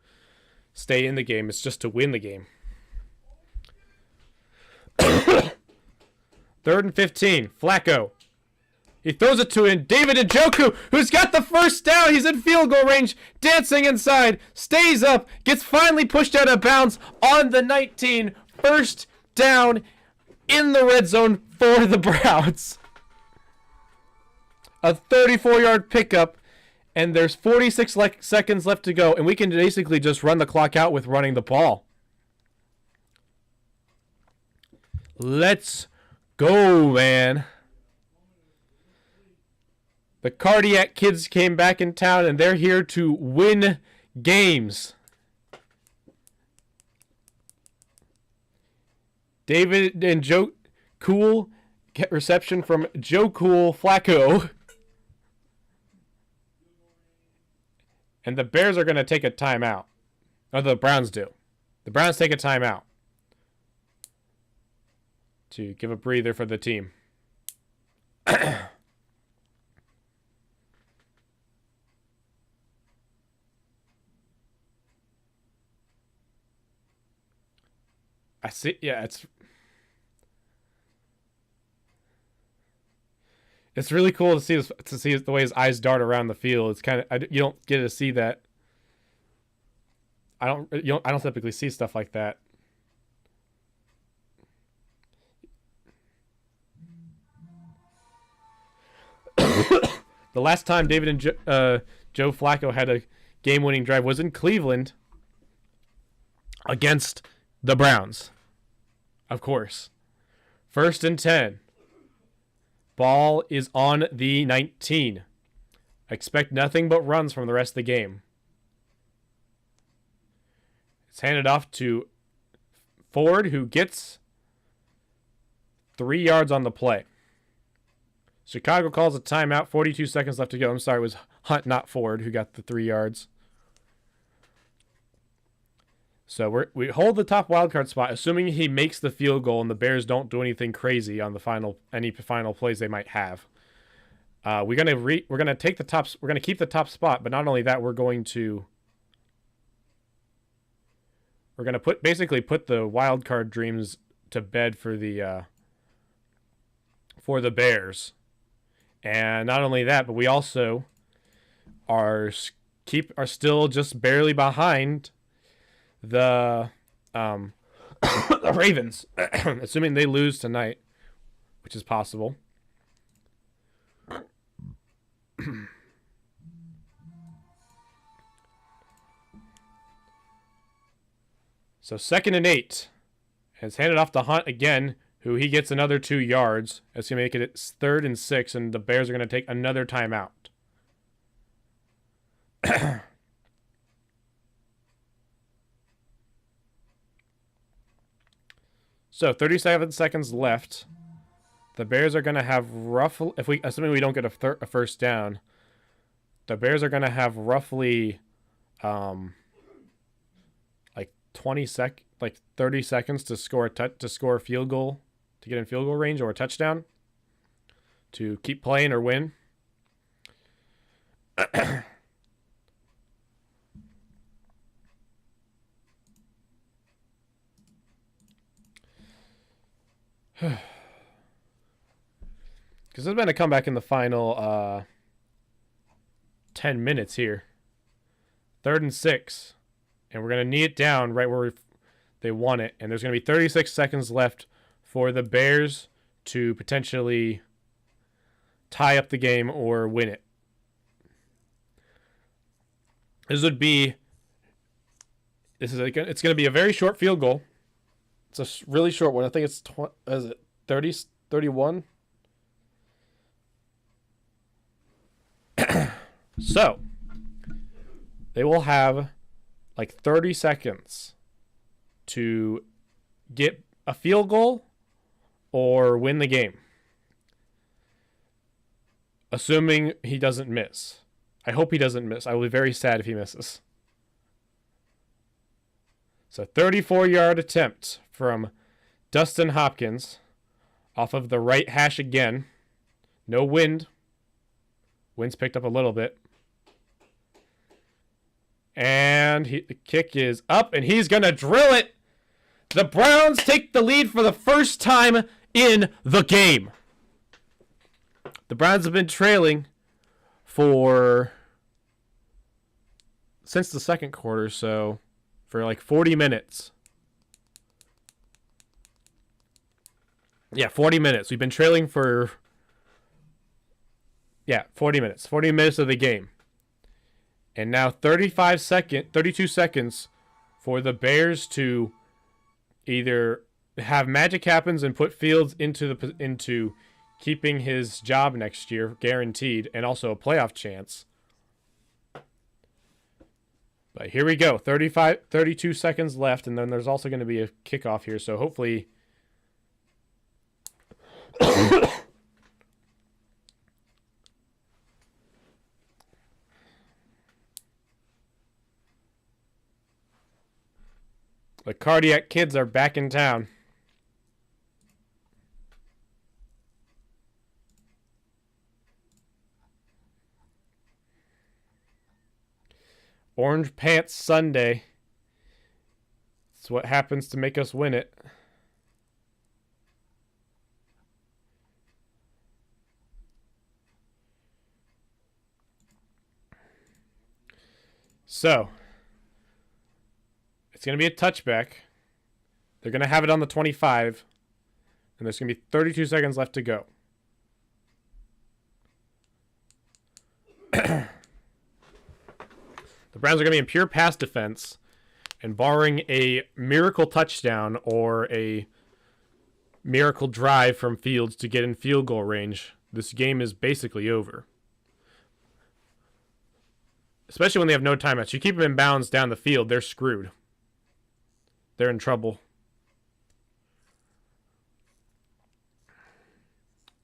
stay in the game. It's just to win the game. 3rd and 15. Flacco. He throws it to David Njoku, who's got the first down. He's in field goal range, dancing inside, stays up, gets finally pushed out of bounds on the 19. First down in the red zone for the Browns. A 34-yard pickup, and there's 46 seconds left to go, and we can basically just run the clock out with running the ball. Let's go, man. The Cardiac Kids came back in town, and they're here to win games. David and Joe Cool get reception from Joe Cool Flacco. And the Bears are going to take a timeout. Or the Browns do. The Browns take a timeout to give a breather for the team. I see. Yeah, it's really cool to see the way his eyes dart around the field. It's kind of you don't get to see that. I don't typically see stuff like that. The last time David and Joe Flacco had a game-winning drive was in Cleveland against the Browns. Of course. 1st and 10. Ball is on the 19. Expect nothing but runs from the rest of the game. It's handed off to Ford, who gets 3 yards on the play. Chicago calls a timeout. 42 seconds left to go. I'm sorry, it was Hunt, not Ford, who got the 3 yards. So we hold the top wildcard spot, assuming he makes the field goal and the Bears don't do anything crazy on the any final plays they might have. We're gonna take the top. We're gonna keep the top spot, but not only that, we're gonna basically put the wildcard dreams to bed for the Bears. And not only that, but we also are still just barely behind the the Ravens, assuming they lose tonight, which is possible. So 2nd and 8. It's handed off to Hunt again, who he gets another 2 yards. It's going to make it 3rd and 6, and the Bears are going to take another timeout. So 37 seconds left. The Bears are going to have roughly, assuming we don't get a first down, the Bears are going to have roughly like 30 seconds to score a field goal, to get in field goal range or a touchdown to keep playing or win. Because there's been a comeback in the final 10 minutes here. 3rd and 6. And we're going to knee it down right where they want it. And there's going to be 36 seconds left for the Bears to potentially tie up the game or win it. It's going to be a very short field goal. It's a really short one. I think it's 30, 31. So, they will have like 30 seconds to get a field goal or win the game. Assuming he doesn't miss. I hope he doesn't miss. I will be very sad if he misses. So 34-yard attempt from Dustin Hopkins off of the right hash again. No wind. Wind's picked up a little bit. And the kick is up, and he's going to drill it. The Browns take the lead for the first time in the game. The Browns have been trailing since the second quarter, so for like 40 minutes. Yeah, 40 minutes. We've been trailing for 40 minutes. 40 minutes of the game. And now 32 seconds for the Bears to either have magic happens and put Fields into keeping his job next year guaranteed and also a playoff chance. But here we go. 32 seconds left, and then there's also going to be a kickoff here, so hopefully the cardiac kids are back in town. Orange Pants Sunday. It's what happens to make us win it. So, it's going to be a touchback. They're going to have it on the 25. And there's going to be 32 seconds left to go. The Browns are going to be in pure pass defense. And barring a miracle touchdown or a miracle drive from Fields to get in field goal range, this game is basically over. Especially when they have no timeouts. You keep them in bounds down the field, they're screwed. They're in trouble.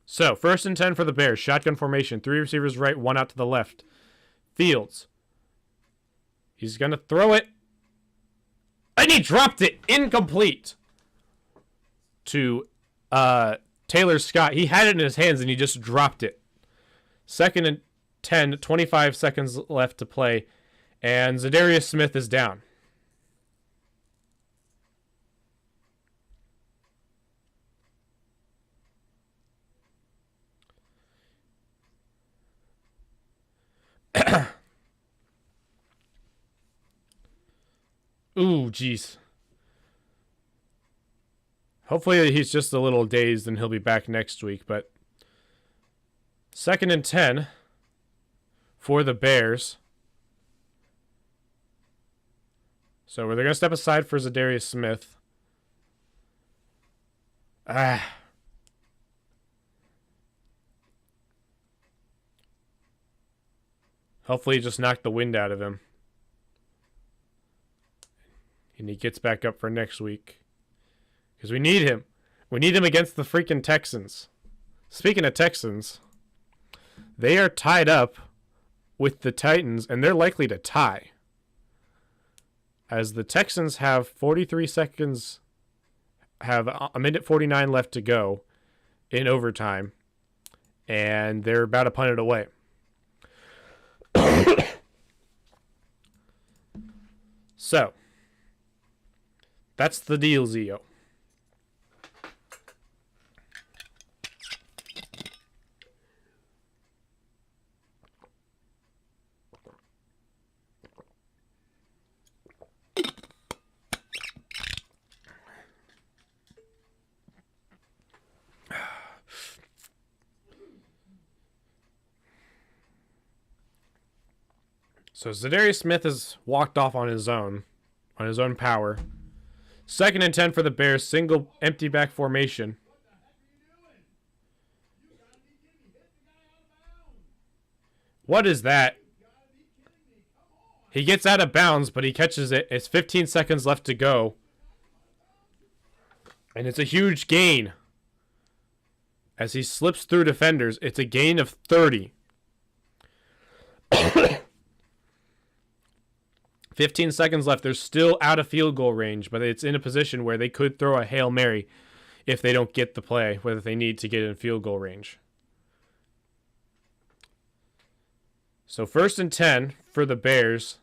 So, 1st and 10 for the Bears. Shotgun formation. 3 receivers right, 1 out to the left. Fields. He's going to throw it. And he dropped it. Incomplete. To Taylor Scott. He had it in his hands and he just dropped it. 2nd and 10. 25 seconds left to play. And Zadarius Smith is down. Ooh, jeez. Hopefully he's just a little dazed and he'll be back next week. But 2nd and 10 for the Bears. So they're going to step aside for Zadarius Smith. Hopefully he just knocked the wind out of him. And he gets back up for next week. Because we need him. We need him against the freaking Texans. Speaking of Texans, they are tied up with the Titans, and they're likely to tie. As the Texans have 43 seconds, have a minute 49 left to go in overtime, and they're about to punt it away. So, that's the deal, Zio. So Zadarius Smith has walked off on his own power. 2nd and 10 for the Bears. Single empty back formation. What is that? He gets out of bounds, but he catches it. It's 15 seconds left to go. And it's a huge gain. As he slips through defenders, it's a gain of 30. 15 seconds left. They're still out of field goal range, but it's in a position where they could throw a Hail Mary if they don't get the play, whether they need to get in field goal range. So 1st and 10 for the Bears.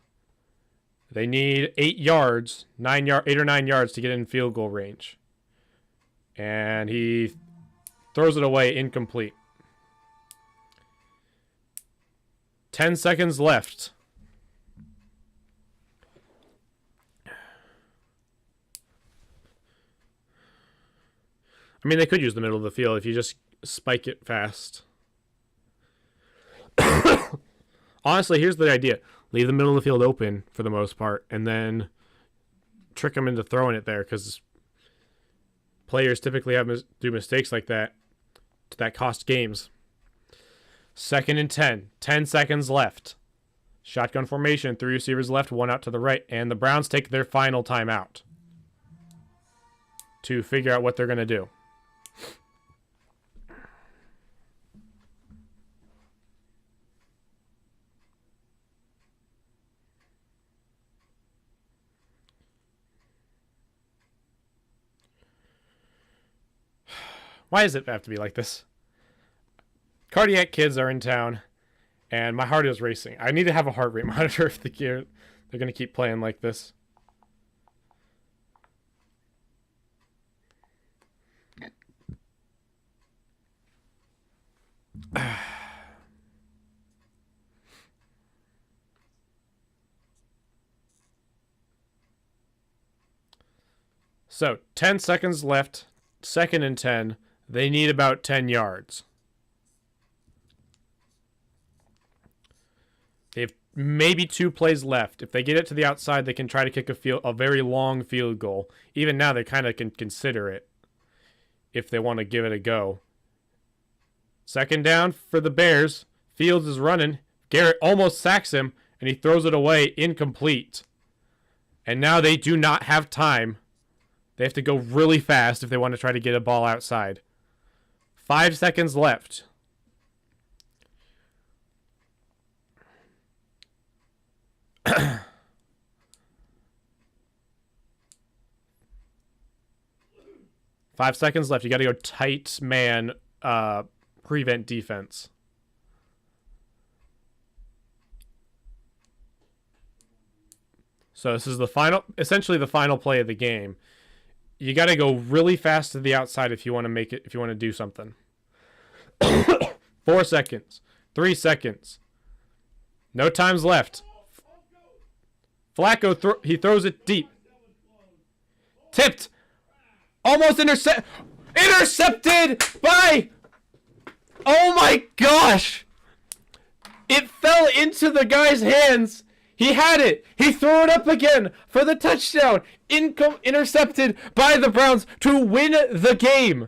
They need 8 yards, 8 or 9 yards to get in field goal range. And he throws it away, incomplete. 10 seconds left. I mean, they could use the middle of the field if you just spike it fast. Honestly, here's the idea. Leave the middle of the field open for the most part, and then trick them into throwing it there, because players typically do mistakes like that cost games. 2nd and 10. 10 seconds left. Shotgun formation. 3 receivers left, 1 out to the right, and the Browns take their final timeout to figure out what they're going to do. Why does it have to be like this? Cardiac kids are in town, and my heart is racing. I need to have a heart rate monitor if they're going to keep playing like this. So, 10 seconds left. 2nd and 10. They need about 10 yards. They have maybe 2 plays left. If they get it to the outside, they can try to kick a very long field goal. Even now, they kind of can consider it if they want to give it a go. 2nd down for the Bears. Fields is running. Garrett almost sacks him, and he throws it away, incomplete. And now they do not have time. They have to go really fast if they want to try to get a ball outside. 5 seconds left. Five seconds left. You got to go tight man prevent defense. So this is essentially the final play of the game. You got to go really fast to the outside if you want to do something. 4 seconds. 3 seconds. No time's left. Flacco, he throws it deep. Tipped. Almost intercepted by... Oh my gosh. It fell into the guy's hands. He had it. He threw it up again for the touchdown. Intercepted by the Browns to win the game.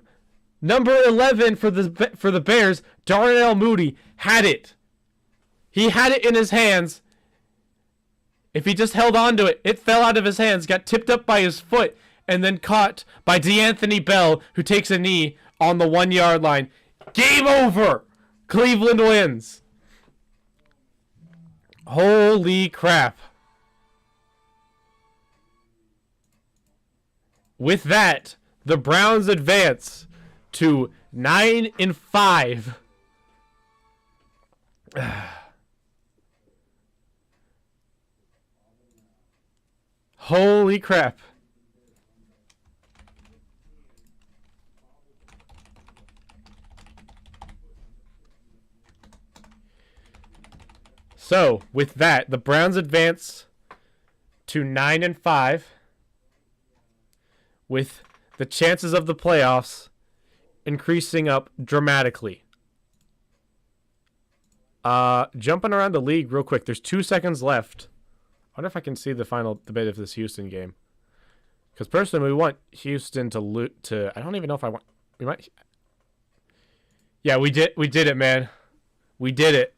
Number 11 for the Bears, Darnell Mooney, had it. He had it in his hands. If he just held on to it, it fell out of his hands, got tipped up by his foot, and then caught by D'Anthony Bell, who takes a knee on the 1 yard line. Game over. Cleveland wins. Holy crap. With that, the Browns advance to 9-5. Holy crap. So, with that, the Browns advance to 9-5 with the chances of the playoffs increasing up dramatically. Jumping around the league real quick. There's 2 seconds left. I wonder if I can see the final debate of this Houston game. Because personally, we want Houston to I don't even know if I want... We might... Yeah, we did it, man. We did it.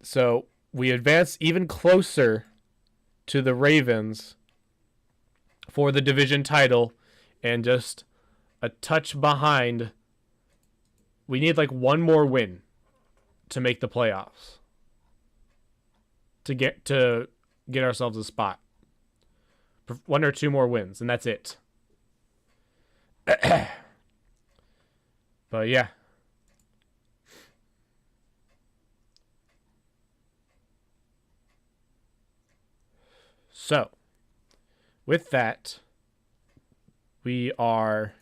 So we advance even closer to the Ravens for the division title and just a touch behind. We need like one more win to make the playoffs. To get ourselves a spot. One or two more wins, and that's it. But yeah. So, with that, we are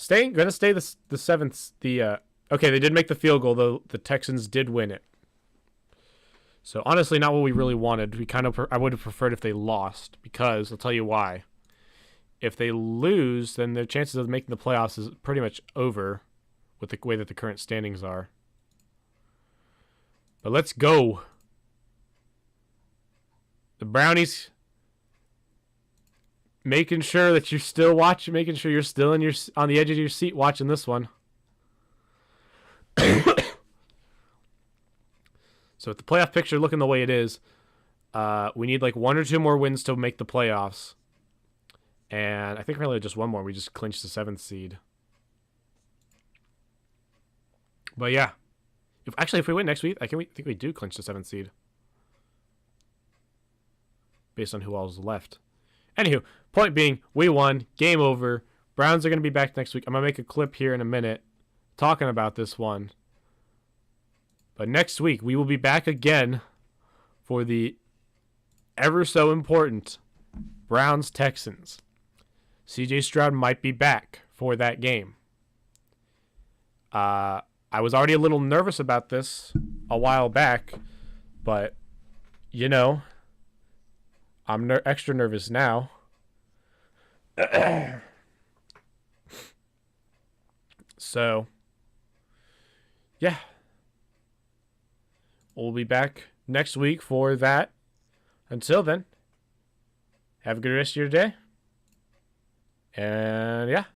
gonna stay the seventh. Okay, they did make the field goal, though the Texans did win it. So honestly, not what we really wanted. I would have preferred if they lost, because I'll tell you why. If they lose, then their chances of making the playoffs is pretty much over with the way that the current standings are. But let's go. The Brownies, making sure that you're still watching, making sure you're still on the edge of your seat watching this one. So with the playoff picture looking the way it is, we need like one or two more wins to make the playoffs. And I think really just one more. We just clinched the 7th seed. But yeah. If we win next week, I think we do clinch the 7th seed. Based on who all's left. Anywho, point being, we won. Game over. Browns are going to be back next week. I'm going to make a clip here in a minute talking about this one. But next week, we will be back again for the ever so important Browns-Texans. CJ Stroud might be back for that game. I was already a little nervous about this a while back, but, you know, I'm extra nervous now. So, yeah. We'll be back next week for that. Until then, have a good rest of your day. And yeah.